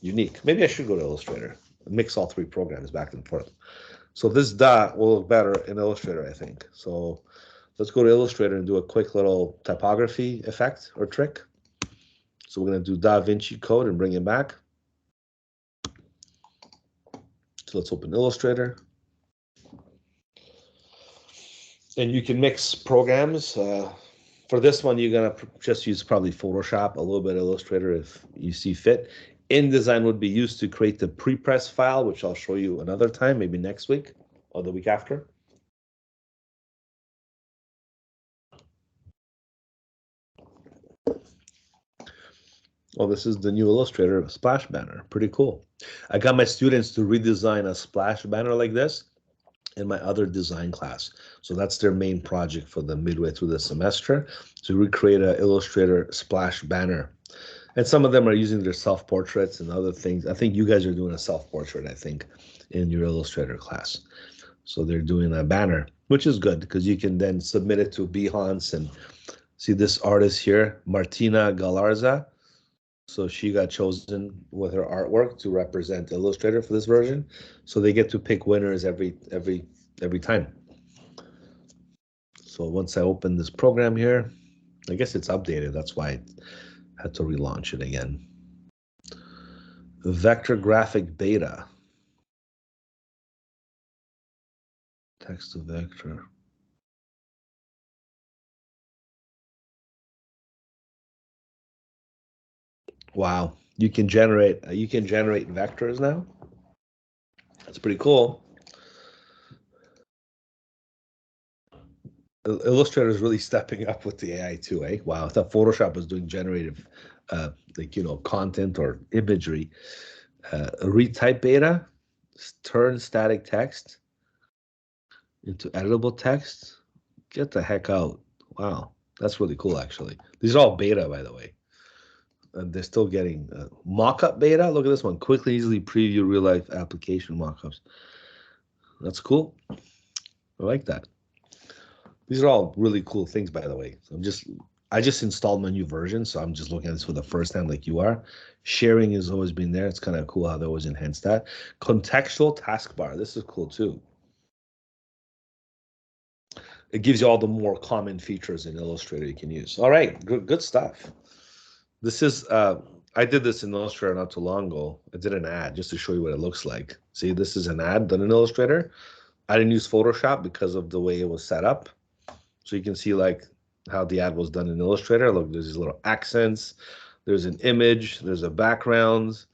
unique. Maybe I should go to Illustrator and mix all three programs back and forth. So this dot will look better in Illustrator, I think. So let's go to Illustrator and do a quick little typography effect or trick. So we're going to do Da Vinci Code and bring it back. So let's open Illustrator. And you can mix programs. For this one, you're going to just use probably Photoshop, a little bit of Illustrator if you see fit. InDesign would be used to create the prepress file, which I'll show you another time, maybe next week or the week after. Oh, this is the new Illustrator splash banner. Pretty cool. I got my students to redesign a splash banner like this in my other design class. So that's their main project for the midway through the semester, to recreate an Illustrator splash banner. And some of them are using their self-portraits and other things. I think you guys are doing a self-portrait, I think, in your Illustrator class. So they're doing a banner, which is good because you can then submit it to Behance and see this artist here, Martina Galarza. So she got chosen with her artwork to represent Illustrator for this version. So they get to pick winners every time. So once I open this program here, I guess it's updated. That's why I had to relaunch it again. Vector graphic beta. Text to vector. Wow, you can generate vectors now. That's pretty cool. Illustrator is really stepping up with the AI too, eh? Wow, I thought Photoshop was doing generative, content or imagery. Retype beta, turn static text into editable text. Get the heck out! Wow, that's really cool. Actually, these are all beta, by the way. They're still getting mock-up beta. Look at this one. Quickly, easily preview real-life application mock-ups. That's cool. I like that. These are all really cool things, by the way. I just installed my new version, so I'm just looking at this for the first time like you are. Sharing has always been there. It's kind of cool how they always enhance that. Contextual taskbar. This is cool too. It gives you all the more common features in Illustrator you can use. All right, good stuff. This is, I did this in Illustrator not too long ago. I did an ad just to show you what it looks like. See, this is an ad done in Illustrator. I didn't use Photoshop because of the way it was set up. So you can see like how the ad was done in Illustrator. Look, there's these little accents. There's an image. There's a background.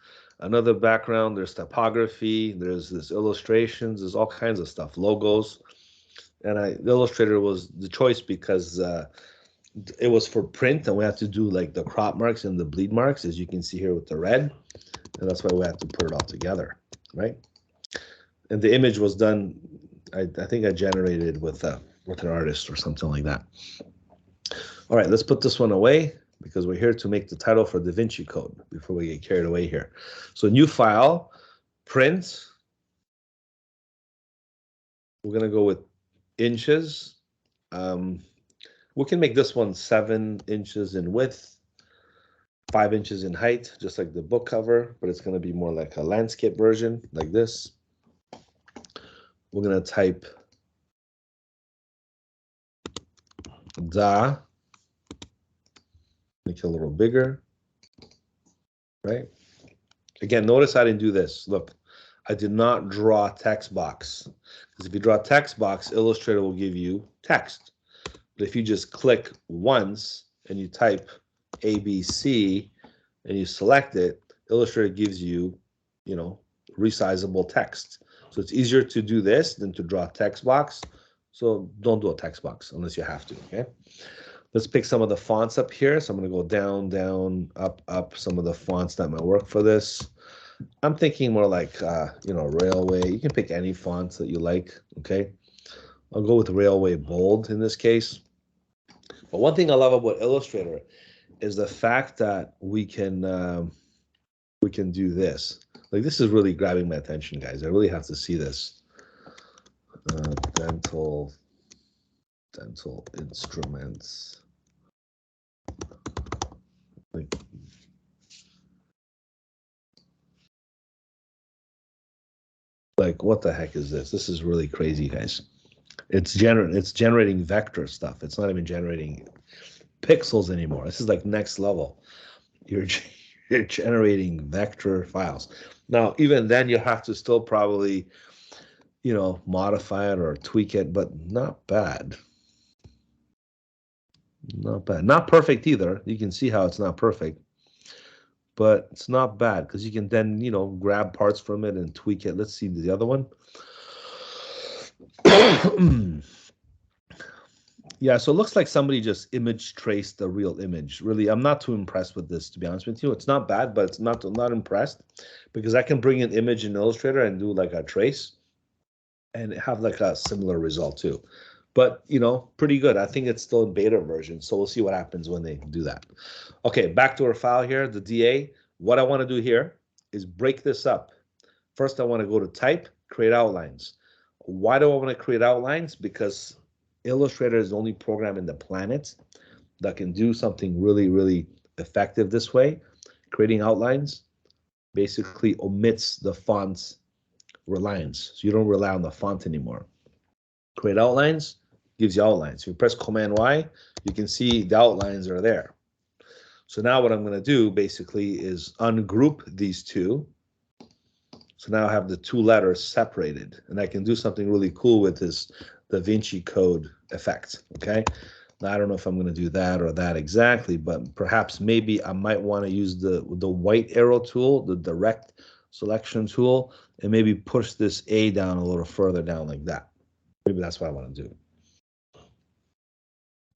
Another background. There's typography. There's this illustrations. There's all kinds of stuff. Logos. And Illustrator was the choice because it was for print, and we had to do like the crop marks and the bleed marks, as you can see here with the red, and that's why we had to put it all together, right? And the image was done, I think I generated with an artist or something like that. All right, let's put this one away because we're here to make the title for Da Vinci Code before we get carried away here. So new file, print, We're gonna go with inches. We can make this one 7 inches in width, 5 inches in height, just like the book cover, but it's gonna be more like a landscape version, like this. We're gonna type da, make it a little bigger, right? Again, notice I didn't do this. Look, I did not draw a text box. Because if you draw a text box, Illustrator will give you text. But if you just click once and you type ABC and you select it, Illustrator gives you, resizable text. So it's easier to do this than to draw a text box. So don't do a text box unless you have to, okay? Let's pick some of the fonts up here. So I'm going to go down, down, up, up, some of the fonts that might work for this. I'm thinking more like, Railway. You can pick any fonts that you like, okay? I'll go with Railway Bold in this case. But one thing I love about Illustrator is the fact that we can do this. Like, this is really grabbing my attention, guys. I really have to see this. Dental instruments. Like, what the heck is this? This is really crazy, guys. It's generating vector stuff. It's not even generating pixels anymore. This is like next level. You're generating vector files. Now, even then, you have to still probably, modify it or tweak it, but not bad. Not bad. Not perfect either. You can see how it's not perfect, but it's not bad because you can then, grab parts from it and tweak it. Let's see the other one. Yeah, so it looks like somebody just image traced the real image. Really, I'm not too impressed with this, to be honest with you. It's not bad, but it's not impressed because I can bring an image in Illustrator and do like a trace and have like a similar result too. But, pretty good. I think it's still in beta version, so we'll see what happens when they do that. Okay, back to our file here, the DA. What I want to do here is break this up. First, I want to go to Type, Create Outlines. Why do I want to create outlines? Because Illustrator is the only program in the planet that can do something really, really effective this way. Creating outlines basically omits the font's reliance. So you don't rely on the font anymore. Create outlines gives you outlines. If you press Command Y, you can see the outlines are there. So now what I'm going to do basically is ungroup these two. So now I have the two letters separated, and I can do something really cool with this Da Vinci Code effect, okay? Now, I don't know if I'm going to do that or that exactly, but perhaps maybe I might want to use the white arrow tool, the direct selection tool, and maybe push this A down a little further down like that. Maybe that's what I want to do.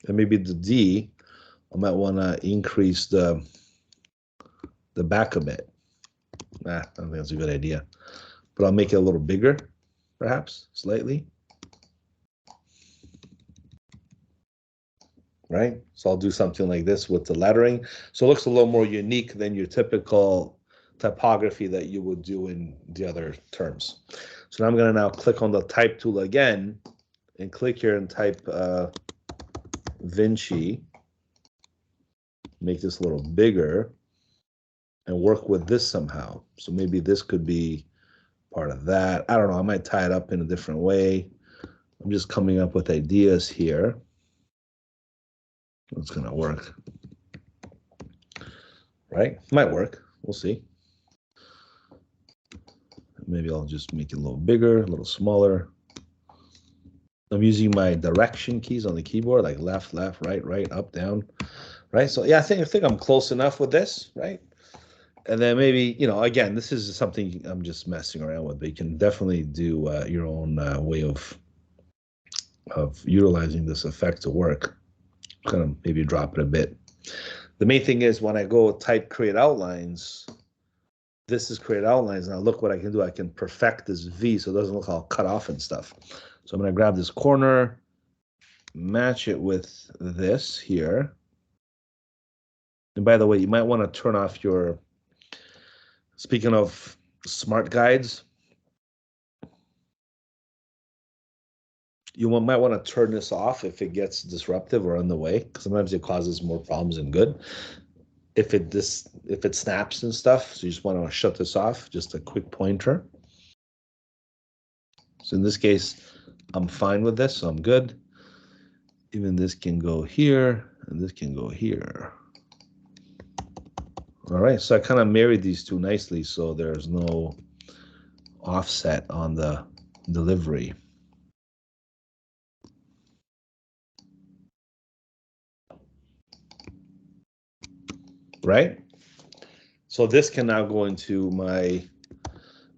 And maybe the D, I might want to increase the back a bit. I don't think that's a good idea. But I'll make it a little bigger, perhaps, slightly. Right? So I'll do something like this with the lettering. So it looks a little more unique than your typical typography that you would do in the other terms. So now I'm going to now click on the Type tool again and click here and type Vinci. Make this a little bigger and work with this somehow. So maybe this could be part of that. I don't know. I might tie it up in a different way. I'm just coming up with ideas here. It's going to work. Right? Might work. We'll see. Maybe I'll just make it a little bigger, a little smaller. I'm using my direction keys on the keyboard, like left, left, right, right, up, down. Right? So yeah, I think I'm close enough with this, right? And then maybe, again, this is something I'm just messing around with, but you can definitely do your own way of utilizing this effect to work. Kind of maybe drop it a bit. The main thing is when I go type create outlines, this is create outlines. Now look what I can do. I can perfect this V so it doesn't look all cut off and stuff. So I'm going to grab this corner, match it with this here. And by the way, you might want to turn off your, speaking of smart guides, You might want to turn this off if it gets disruptive or on the way, because sometimes it causes more problems than good. If it snaps and stuff, so you just want to shut this off. Just a quick pointer. So in this case, I'm fine with this, so I'm good. Even this can go here, and this can go here. All right, so I kind of married these two nicely, so there's no offset on the delivery. Right? So this can now go into my,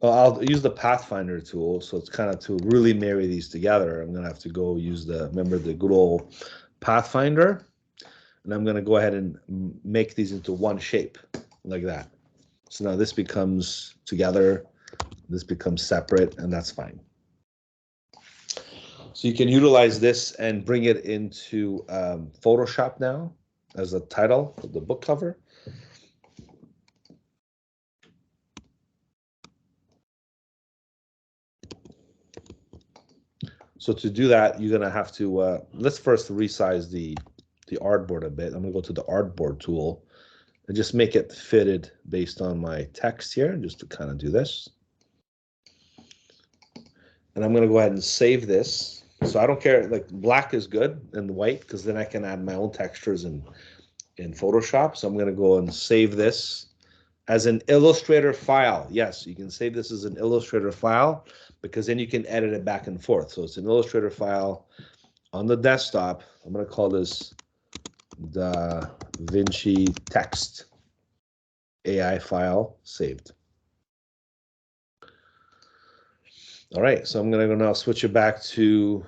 I'll use the Pathfinder tool. So it's kind of to really marry these together. I'm gonna have to go use remember the good old Pathfinder, and I'm gonna go ahead and make these into one shape like that. So now this becomes together, this becomes separate, and that's fine. So you can utilize this and bring it into Photoshop now as a title of the book cover. So to do that, you're gonna have to, let's first resize the artboard a bit. I'm gonna go to the artboard tool and just make it fitted based on my text here, just to kind of do this. And I'm gonna go ahead and save this. So I don't care, like black is good and white, because then I can add my own textures in Photoshop. So I'm gonna go and save this as an Illustrator file. Yes, you can save this as an Illustrator file, because then you can edit it back and forth. So it's an Illustrator file on the desktop. I'm going to call this Da Vinci text AI file saved. All right, so I'm going to now switch it back to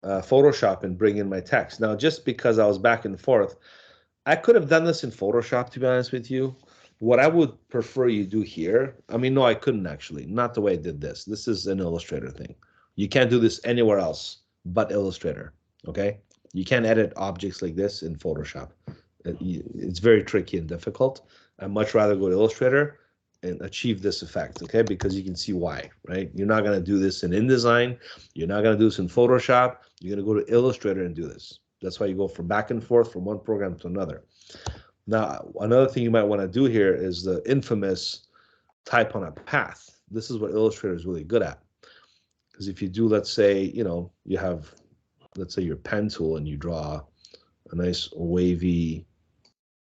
Photoshop and bring in my text. Now, just because I was back and forth, I could have done this in Photoshop, to be honest with you. What I would prefer you do here, I mean, no, I couldn't actually, not the way I did this. This is an Illustrator thing. You can't do this anywhere else but Illustrator, okay? You can't edit objects like this in Photoshop. It's very tricky and difficult. I'd much rather go to Illustrator and achieve this effect, okay? Because you can see why, right? You're not gonna do this in InDesign. You're not gonna do this in Photoshop. You're gonna go to Illustrator and do this. That's why you go from back and forth from one program to another. Now, another thing you might want to do here is the infamous type on a path. This is what Illustrator is really good at. Because if you do, let's say, you have, let's say your pen tool and you draw a nice wavy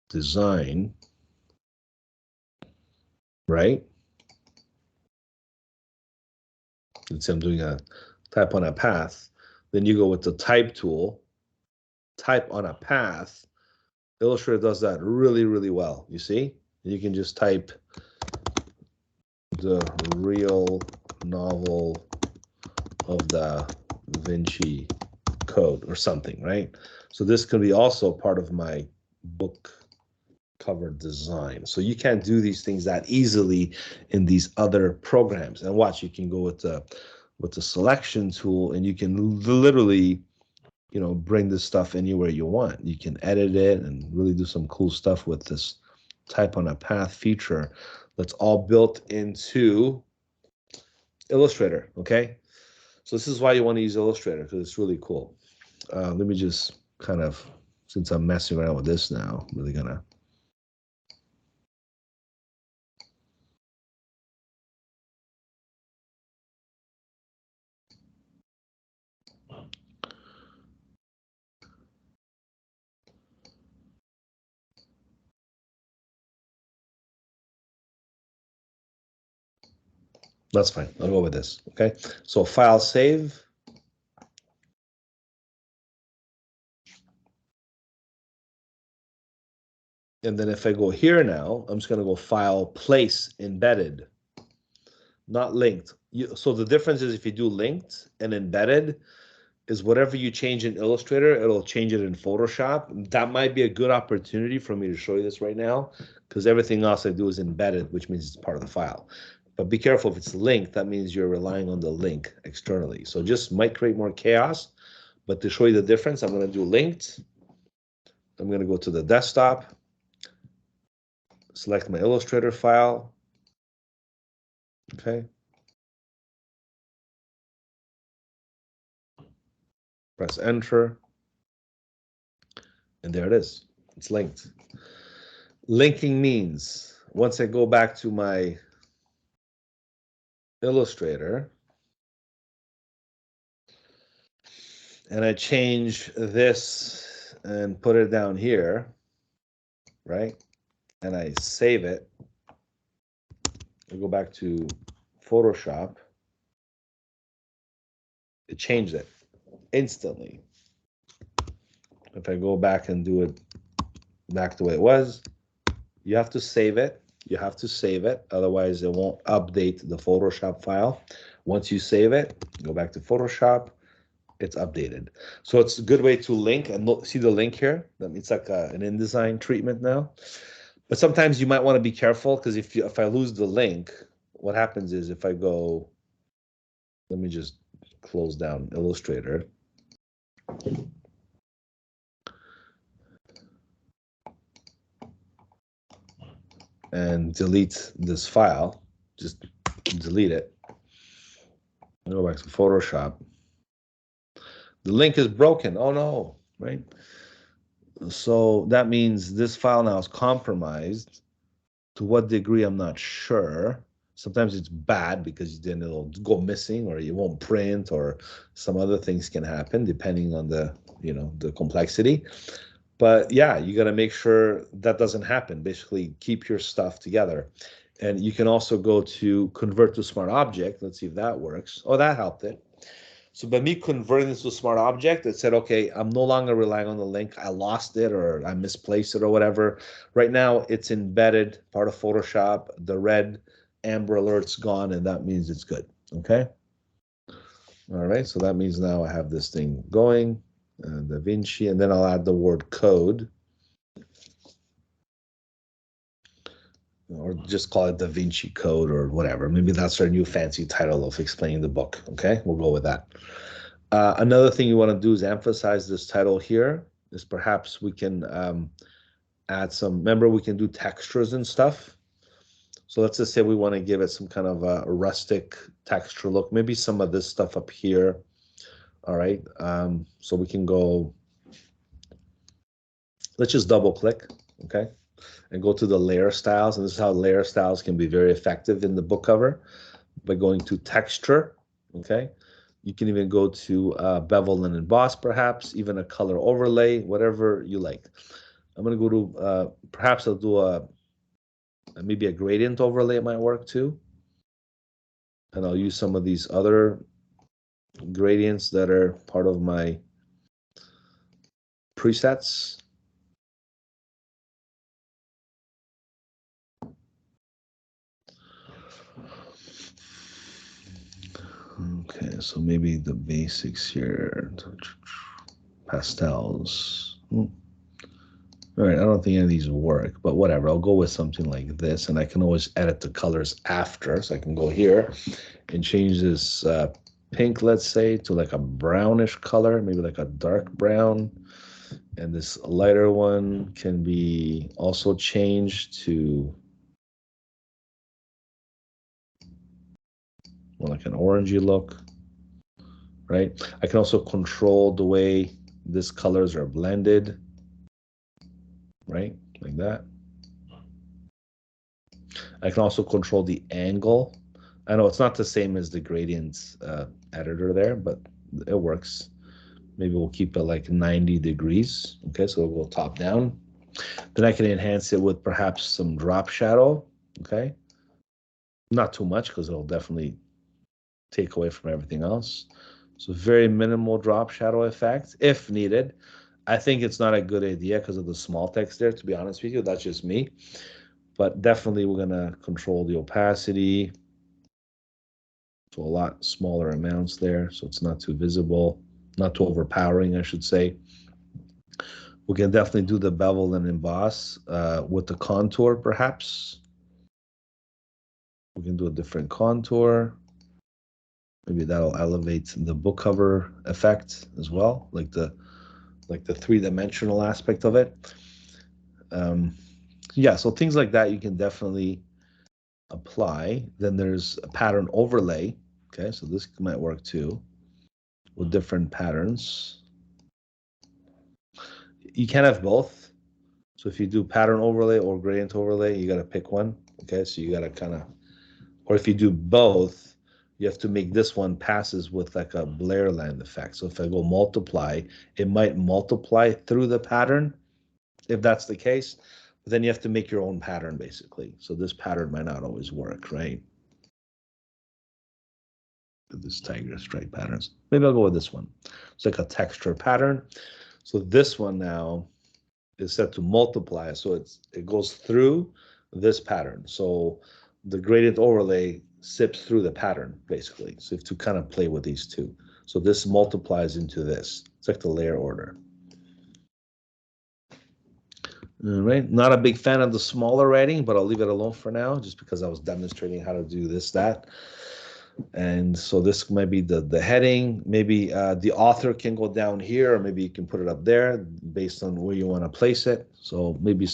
design, right? Let's say I'm doing a type on a path. Then you go with the type tool, type on a path. Illustrator does that really, really well. You see? You can just type the real novel of Da Vinci Code or something, right? So this could be also part of my book cover design. So you can't do these things that easily in these other programs. And watch, you can go with the selection tool, and you can literally, bring this stuff anywhere you want. You can edit it and really do some cool stuff with this type on a path feature that's all built into Illustrator, okay? So this is why you want to use Illustrator, because it's really cool. Let me just kind of, since I'm messing around with this now, I'm really gonna. That's fine. I'll go with this, okay? So file save. And then if I go here now, I'm just gonna go file place embedded, not linked. So the difference is if you do linked and embedded, is whatever you change in Illustrator, it'll change it in Photoshop. That might be a good opportunity for me to show you this right now, because everything else I do is embedded, which means it's part of the file. But be careful, if it's linked, that means you're relying on the link externally. So just might create more chaos, but to show you the difference, I'm gonna do linked. I'm gonna go to the desktop, select my Illustrator file, okay? Press enter. And there it is. It's linked. Linking means once I go back to my Illustrator and I change this and put it down here, right? And I save it. I go back to Photoshop. It changed it instantly. If I go back and do it back the way it was, you have to save it. You have to save it. Otherwise, it won't update the Photoshop file. Once you save it, go back to Photoshop, it's updated. So it's a good way to link and look, see the link here. It's like an InDesign treatment now. But sometimes you might want to be careful because if I lose the link, what happens is if I go, let me just close down Illustrator. And delete this file, just delete it. Go back to Photoshop. The link is broken. Oh no, right? So that means this file now is compromised. To what degree, I'm not sure. Sometimes it's bad because then it'll go missing or it won't print or some other things can happen depending on the, the complexity. But yeah, you got to make sure that doesn't happen. Basically, keep your stuff together. And you can also go to convert to smart object. Let's see if that works. Oh, that helped it. So by me converting this to a smart object, it said, okay, I'm no longer relying on the link. I lost it or I misplaced it or whatever. Right now, it's embedded, part of Photoshop. The red amber alert's gone, and that means it's good, okay? All right, so that means now I have this thing going, Da Vinci, and then I'll add the word code. Or just call it Da Vinci Code or whatever. Maybe that's our new fancy title of explaining the book, okay? We'll go with that. Another thing you want to do is emphasize this title here, is perhaps we can add some, remember we can do textures and stuff. So let's just say we want to give it some kind of a rustic texture look, maybe some of this stuff up here. All right, so we can go, let's just double click, okay? And go to the layer styles. And this is how layer styles can be very effective in the book cover by going to texture, okay? You can even go to bevel and emboss, perhaps, even a color overlay, whatever you like. I'm going to go to, perhaps I'll do maybe a gradient overlay might work too. And I'll use some of these other gradients that are part of my presets. Okay, so maybe the basics here, pastels. All right, I don't think any of these work, but whatever. I'll go with something like this, and I can always edit the colors after. So I can go here and change this pink, let's say, to like a brownish color, maybe like a dark brown. And this lighter one can be also changed to like an orangey look, right? I can also control the way these colors are blended, right? Like that. I can also control the angle. I know it's not the same as the gradient editor there, but it works. Maybe we'll keep it like 90 degrees. Okay, so we'll go top down. Then I can enhance it with perhaps some drop shadow. Okay, not too much because it'll definitely take away from everything else. So very minimal drop shadow effect if needed. I think it's not a good idea because of the small text there, to be honest with you. That's just me. But definitely we're going to control the opacity to a lot smaller amounts there, so it's not too visible, not too overpowering, I should say. We can definitely do the bevel and emboss with the contour, perhaps. We can do a different contour. Maybe that'll elevate the book cover effect as well, like the three-dimensional aspect of it. Yeah, so things like that you can definitely apply. Then there's a pattern overlay. Okay, so this might work too with different patterns. You can't have both. So if you do pattern overlay or gradient overlay, you got to pick one. Okay, so you got to kind of, or if you do both, you have to make this one passes with like a Blairland effect. So if I go multiply, it might multiply through the pattern, if that's the case. But then you have to make your own pattern, basically. So this pattern might not always work, right? This tiger stripe patterns. Maybe I'll go with this one. It's like a texture pattern. So this one now is set to multiply, so it goes through this pattern. So the gradient overlay sips through the pattern, basically. So you have to kind of play with these two. So this multiplies into this. It's like the layer order. All right, not a big fan of the smaller writing, but I'll leave it alone for now, just because I was demonstrating how to do this, that. And so this might be the heading. Maybe the author can go down here, or maybe you can put it up there based on where you want to place it. So maybe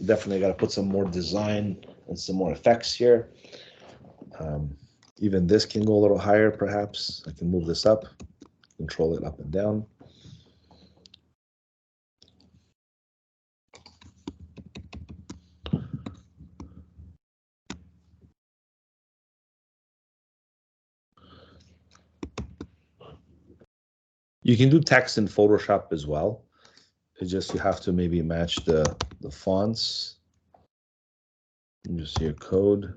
definitely got to put some more design and some more effects here. Even this can go a little higher, perhaps. I can move this up, control it up and down. You can do text in Photoshop as well. It's just you have to maybe match the fonts. You just see your code.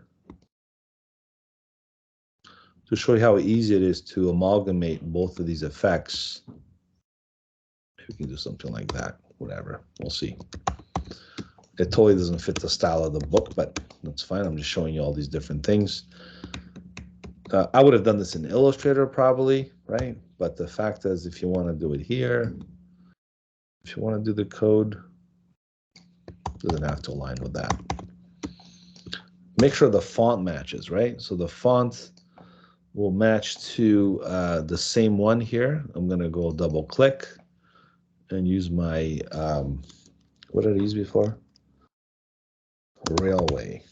To show you how easy it is to amalgamate both of these effects. Maybe we can do something like that, whatever, we'll see. It totally doesn't fit the style of the book, but that's fine. I'm just showing you all these different things. I would have done this in Illustrator probably, right? But the fact is, if you want to do it here, if you want to do the code, it doesn't have to align with that. Make sure the font matches, right? So the font will match to the same one here. I'm going to go double click and use my, what did I use before? Railway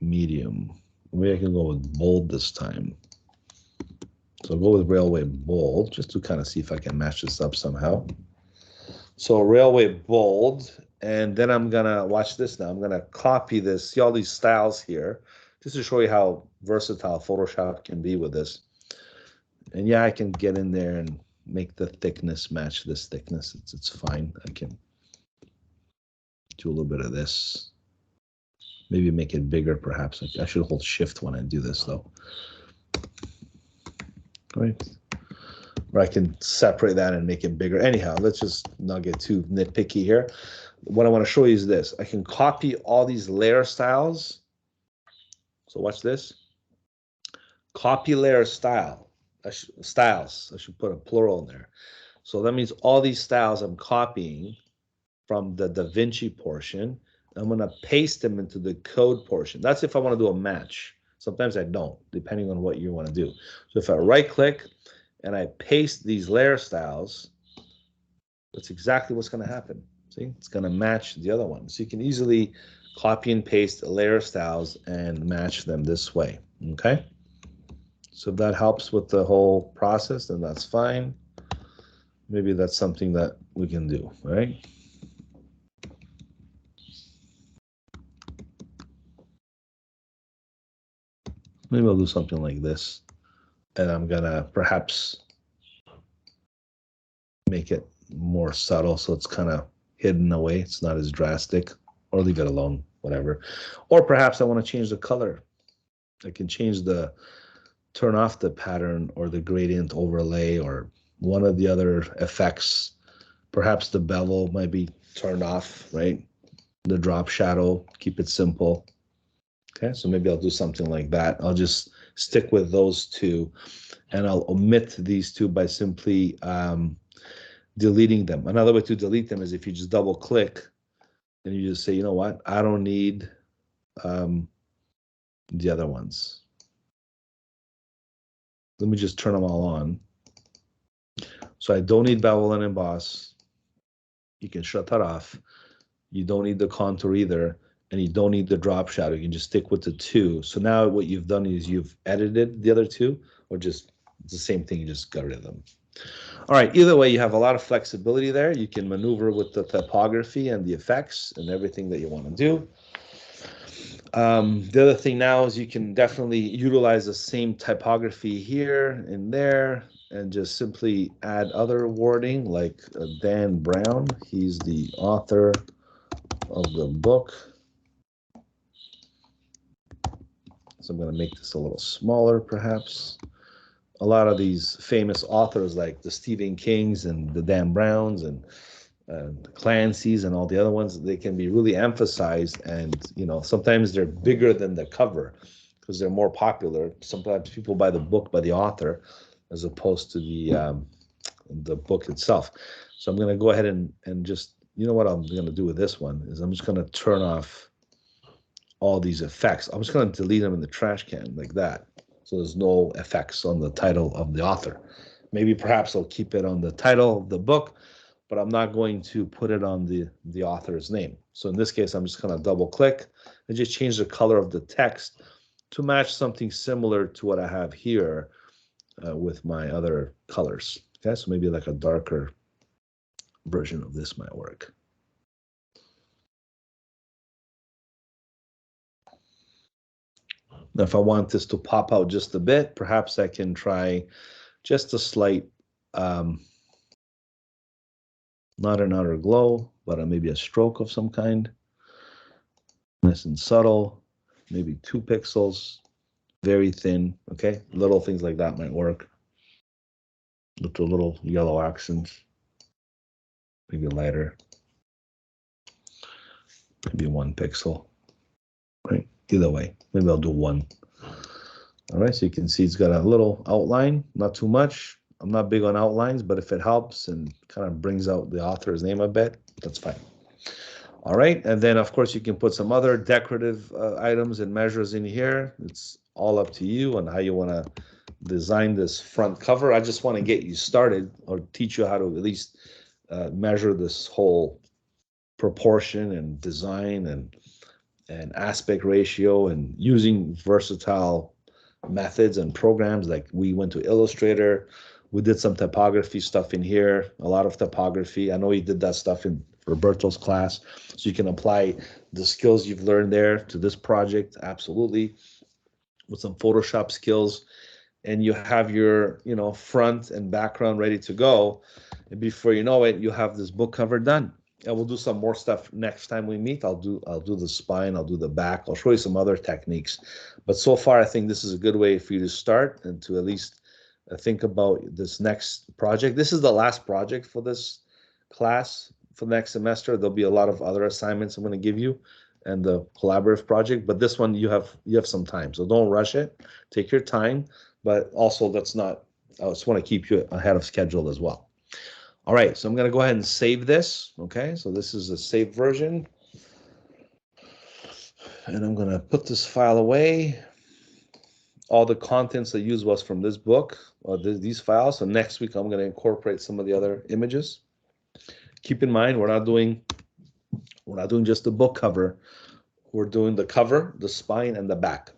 medium. Maybe I can go with bold this time. So I'll go with Railway bold just to kind of see if I can match this up somehow. So Railway bold, and then I'm gonna watch this now. I'm gonna copy this, see all these styles here, just to show you how versatile Photoshop can be with this. And yeah, I can get in there and make the thickness match this thickness. It's fine. I can do a little bit of this. Maybe make it bigger, perhaps. I should hold Shift when I do this, though. Right? Or I can separate that and make it bigger. Anyhow, let's just not get too nitpicky here. What I want to show you is this. I can copy all these layer styles. So watch this. Copy layer style. Styles. I should put a plural in there. So that means all these styles I'm copying from the Da Vinci portion. I'm going to paste them into the code portion. That's if I want to do a match. Sometimes I don't, depending on what you want to do. So if I right click and I paste these layer styles, that's exactly what's going to happen. See, it's going to match the other one. So you can easily copy and paste layer styles and match them this way. Okay. So if that helps with the whole process, then that's fine. Maybe that's something that we can do, right? Maybe I'll do something like this, and I'm gonna perhaps make it more subtle so it's kind of hidden away. It's not as drastic, or leave it alone, whatever. Or perhaps I want to change the color. I can change turn off the pattern or the gradient overlay or one of the other effects. Perhaps the bevel might be turned off, right? The drop shadow, keep it simple. Okay, so maybe I'll do something like that. I'll just stick with those two, and I'll omit these two by simply deleting them. Another way to delete them is if you just double click and you just say, you know what, I don't need the other ones. Let me just turn them all on. So I don't need bevel and emboss. You can shut that off. You don't need the contour either. And you don't need the drop shadow. You can just stick with the two. So now what you've done is you've edited the other two, or just it's the same thing, you just got rid of them. All right, either way, you have a lot of flexibility there. You can maneuver with the typography and the effects and everything that you want to do. The other thing now is you can definitely utilize the same typography here and there and just simply add other wording like Dan Brown. He's the author of the book. So I'm going to make this a little smaller perhaps. A lot of these famous authors like the Stephen Kings and the Dan Browns and the Clancy's and all the other ones, they can be really emphasized, and sometimes they're bigger than the cover because they're more popular. Sometimes people buy the book by the author as opposed to the book itself. So I'm going to go ahead and just, what I'm going to do with this one is I'm just going to turn off all these effects. I'm just going to delete them in the trash can like that. So there's no effects on the title of the author. Maybe perhaps I'll keep it on the title of the book, but I'm not going to put it on the author's name. So in this case, I'm just going to double click and just change the color of the text to match something similar to what I have here with my other colors. Okay, so maybe like a darker version of this might work. Now, if I want this to pop out just a bit, perhaps I can try just a slight, not an outer glow, but maybe a stroke of some kind. Nice and subtle, maybe 2 pixels, very thin, okay? Little things like that might work. With the little yellow accents, maybe lighter, maybe 1 pixel, right? Either way, maybe I'll do 1. All right, so you can see it's got a little outline, not too much. I'm not big on outlines, but if it helps and kind of brings out the author's name a bit, that's fine. All right, and then of course you can put some other decorative items and measures in here. It's all up to you on how you want to design this front cover. I just want to get you started or teach you how to at least measure this whole proportion and design and aspect ratio and using versatile methods and programs. Like we went to Illustrator, we did some typography stuff in here, a lot of typography. I know you did that stuff in Roberto's class, so you can apply the skills you've learned there to this project, absolutely, with some Photoshop skills, and you have your front and background ready to go, and before you know it, you have this book cover done. And we'll do some more stuff next time we meet. I'll do the spine, I'll do the back, I'll show you some other techniques, but so far I think this is a good way for you to start and to at least think about this next project. This is the last project for this class for next semester. There'll be a lot of other assignments I'm going to give you and the collaborative project, but this one you have some time, so don't rush it. Take your time, but also I just want to keep you ahead of schedule as well. All right, so I'm going to go ahead and save this. Okay, so this is a saved version, and I'm going to put this file away. All the contents I used was from this book or these files. So next week I'm going to incorporate some of the other images. Keep in mind, we're not doing just the book cover. We're doing the cover, the spine, and the back.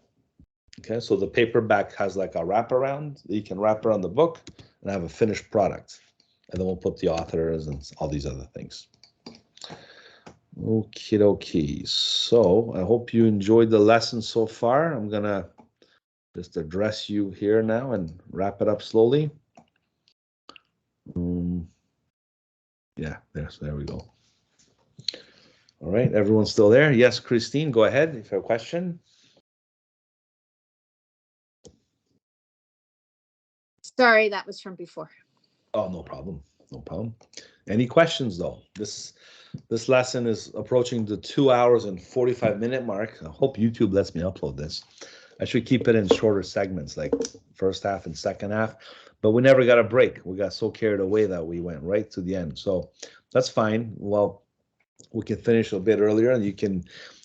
Okay, so the paperback has like a wraparound that you can wrap around the book and have a finished product. And then we'll put the authors and all these other things. Okie dokie. So I hope you enjoyed the lesson so far. I'm going to just address you here now and wrap it up slowly. Yeah, there we go. All right, everyone's still there? Yes, Christine, go ahead if you have a question. Sorry, that was from before. Oh, no problem. No problem. Any questions though? This lesson is approaching the 2 hours and 45-minute mark. I hope YouTube lets me upload this. I should keep it in shorter segments, like first half and second half, but we never got a break. We got so carried away that we went right to the end. So that's fine. Well, we can finish a bit earlier and you can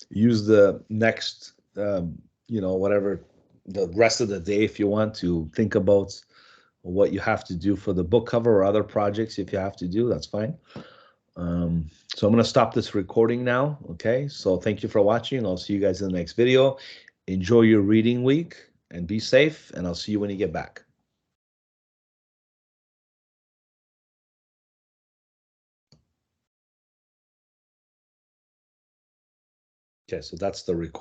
use the next, whatever, the rest of the day if you want to think about what you have to do for the book cover or other projects. If you have to do, that's fine. So I'm going to stop this recording now. Okay, so thank you for watching. I'll see you guys in the next video. Enjoy your reading week and be safe, and I'll see you when you get back. Okay, so that's the record.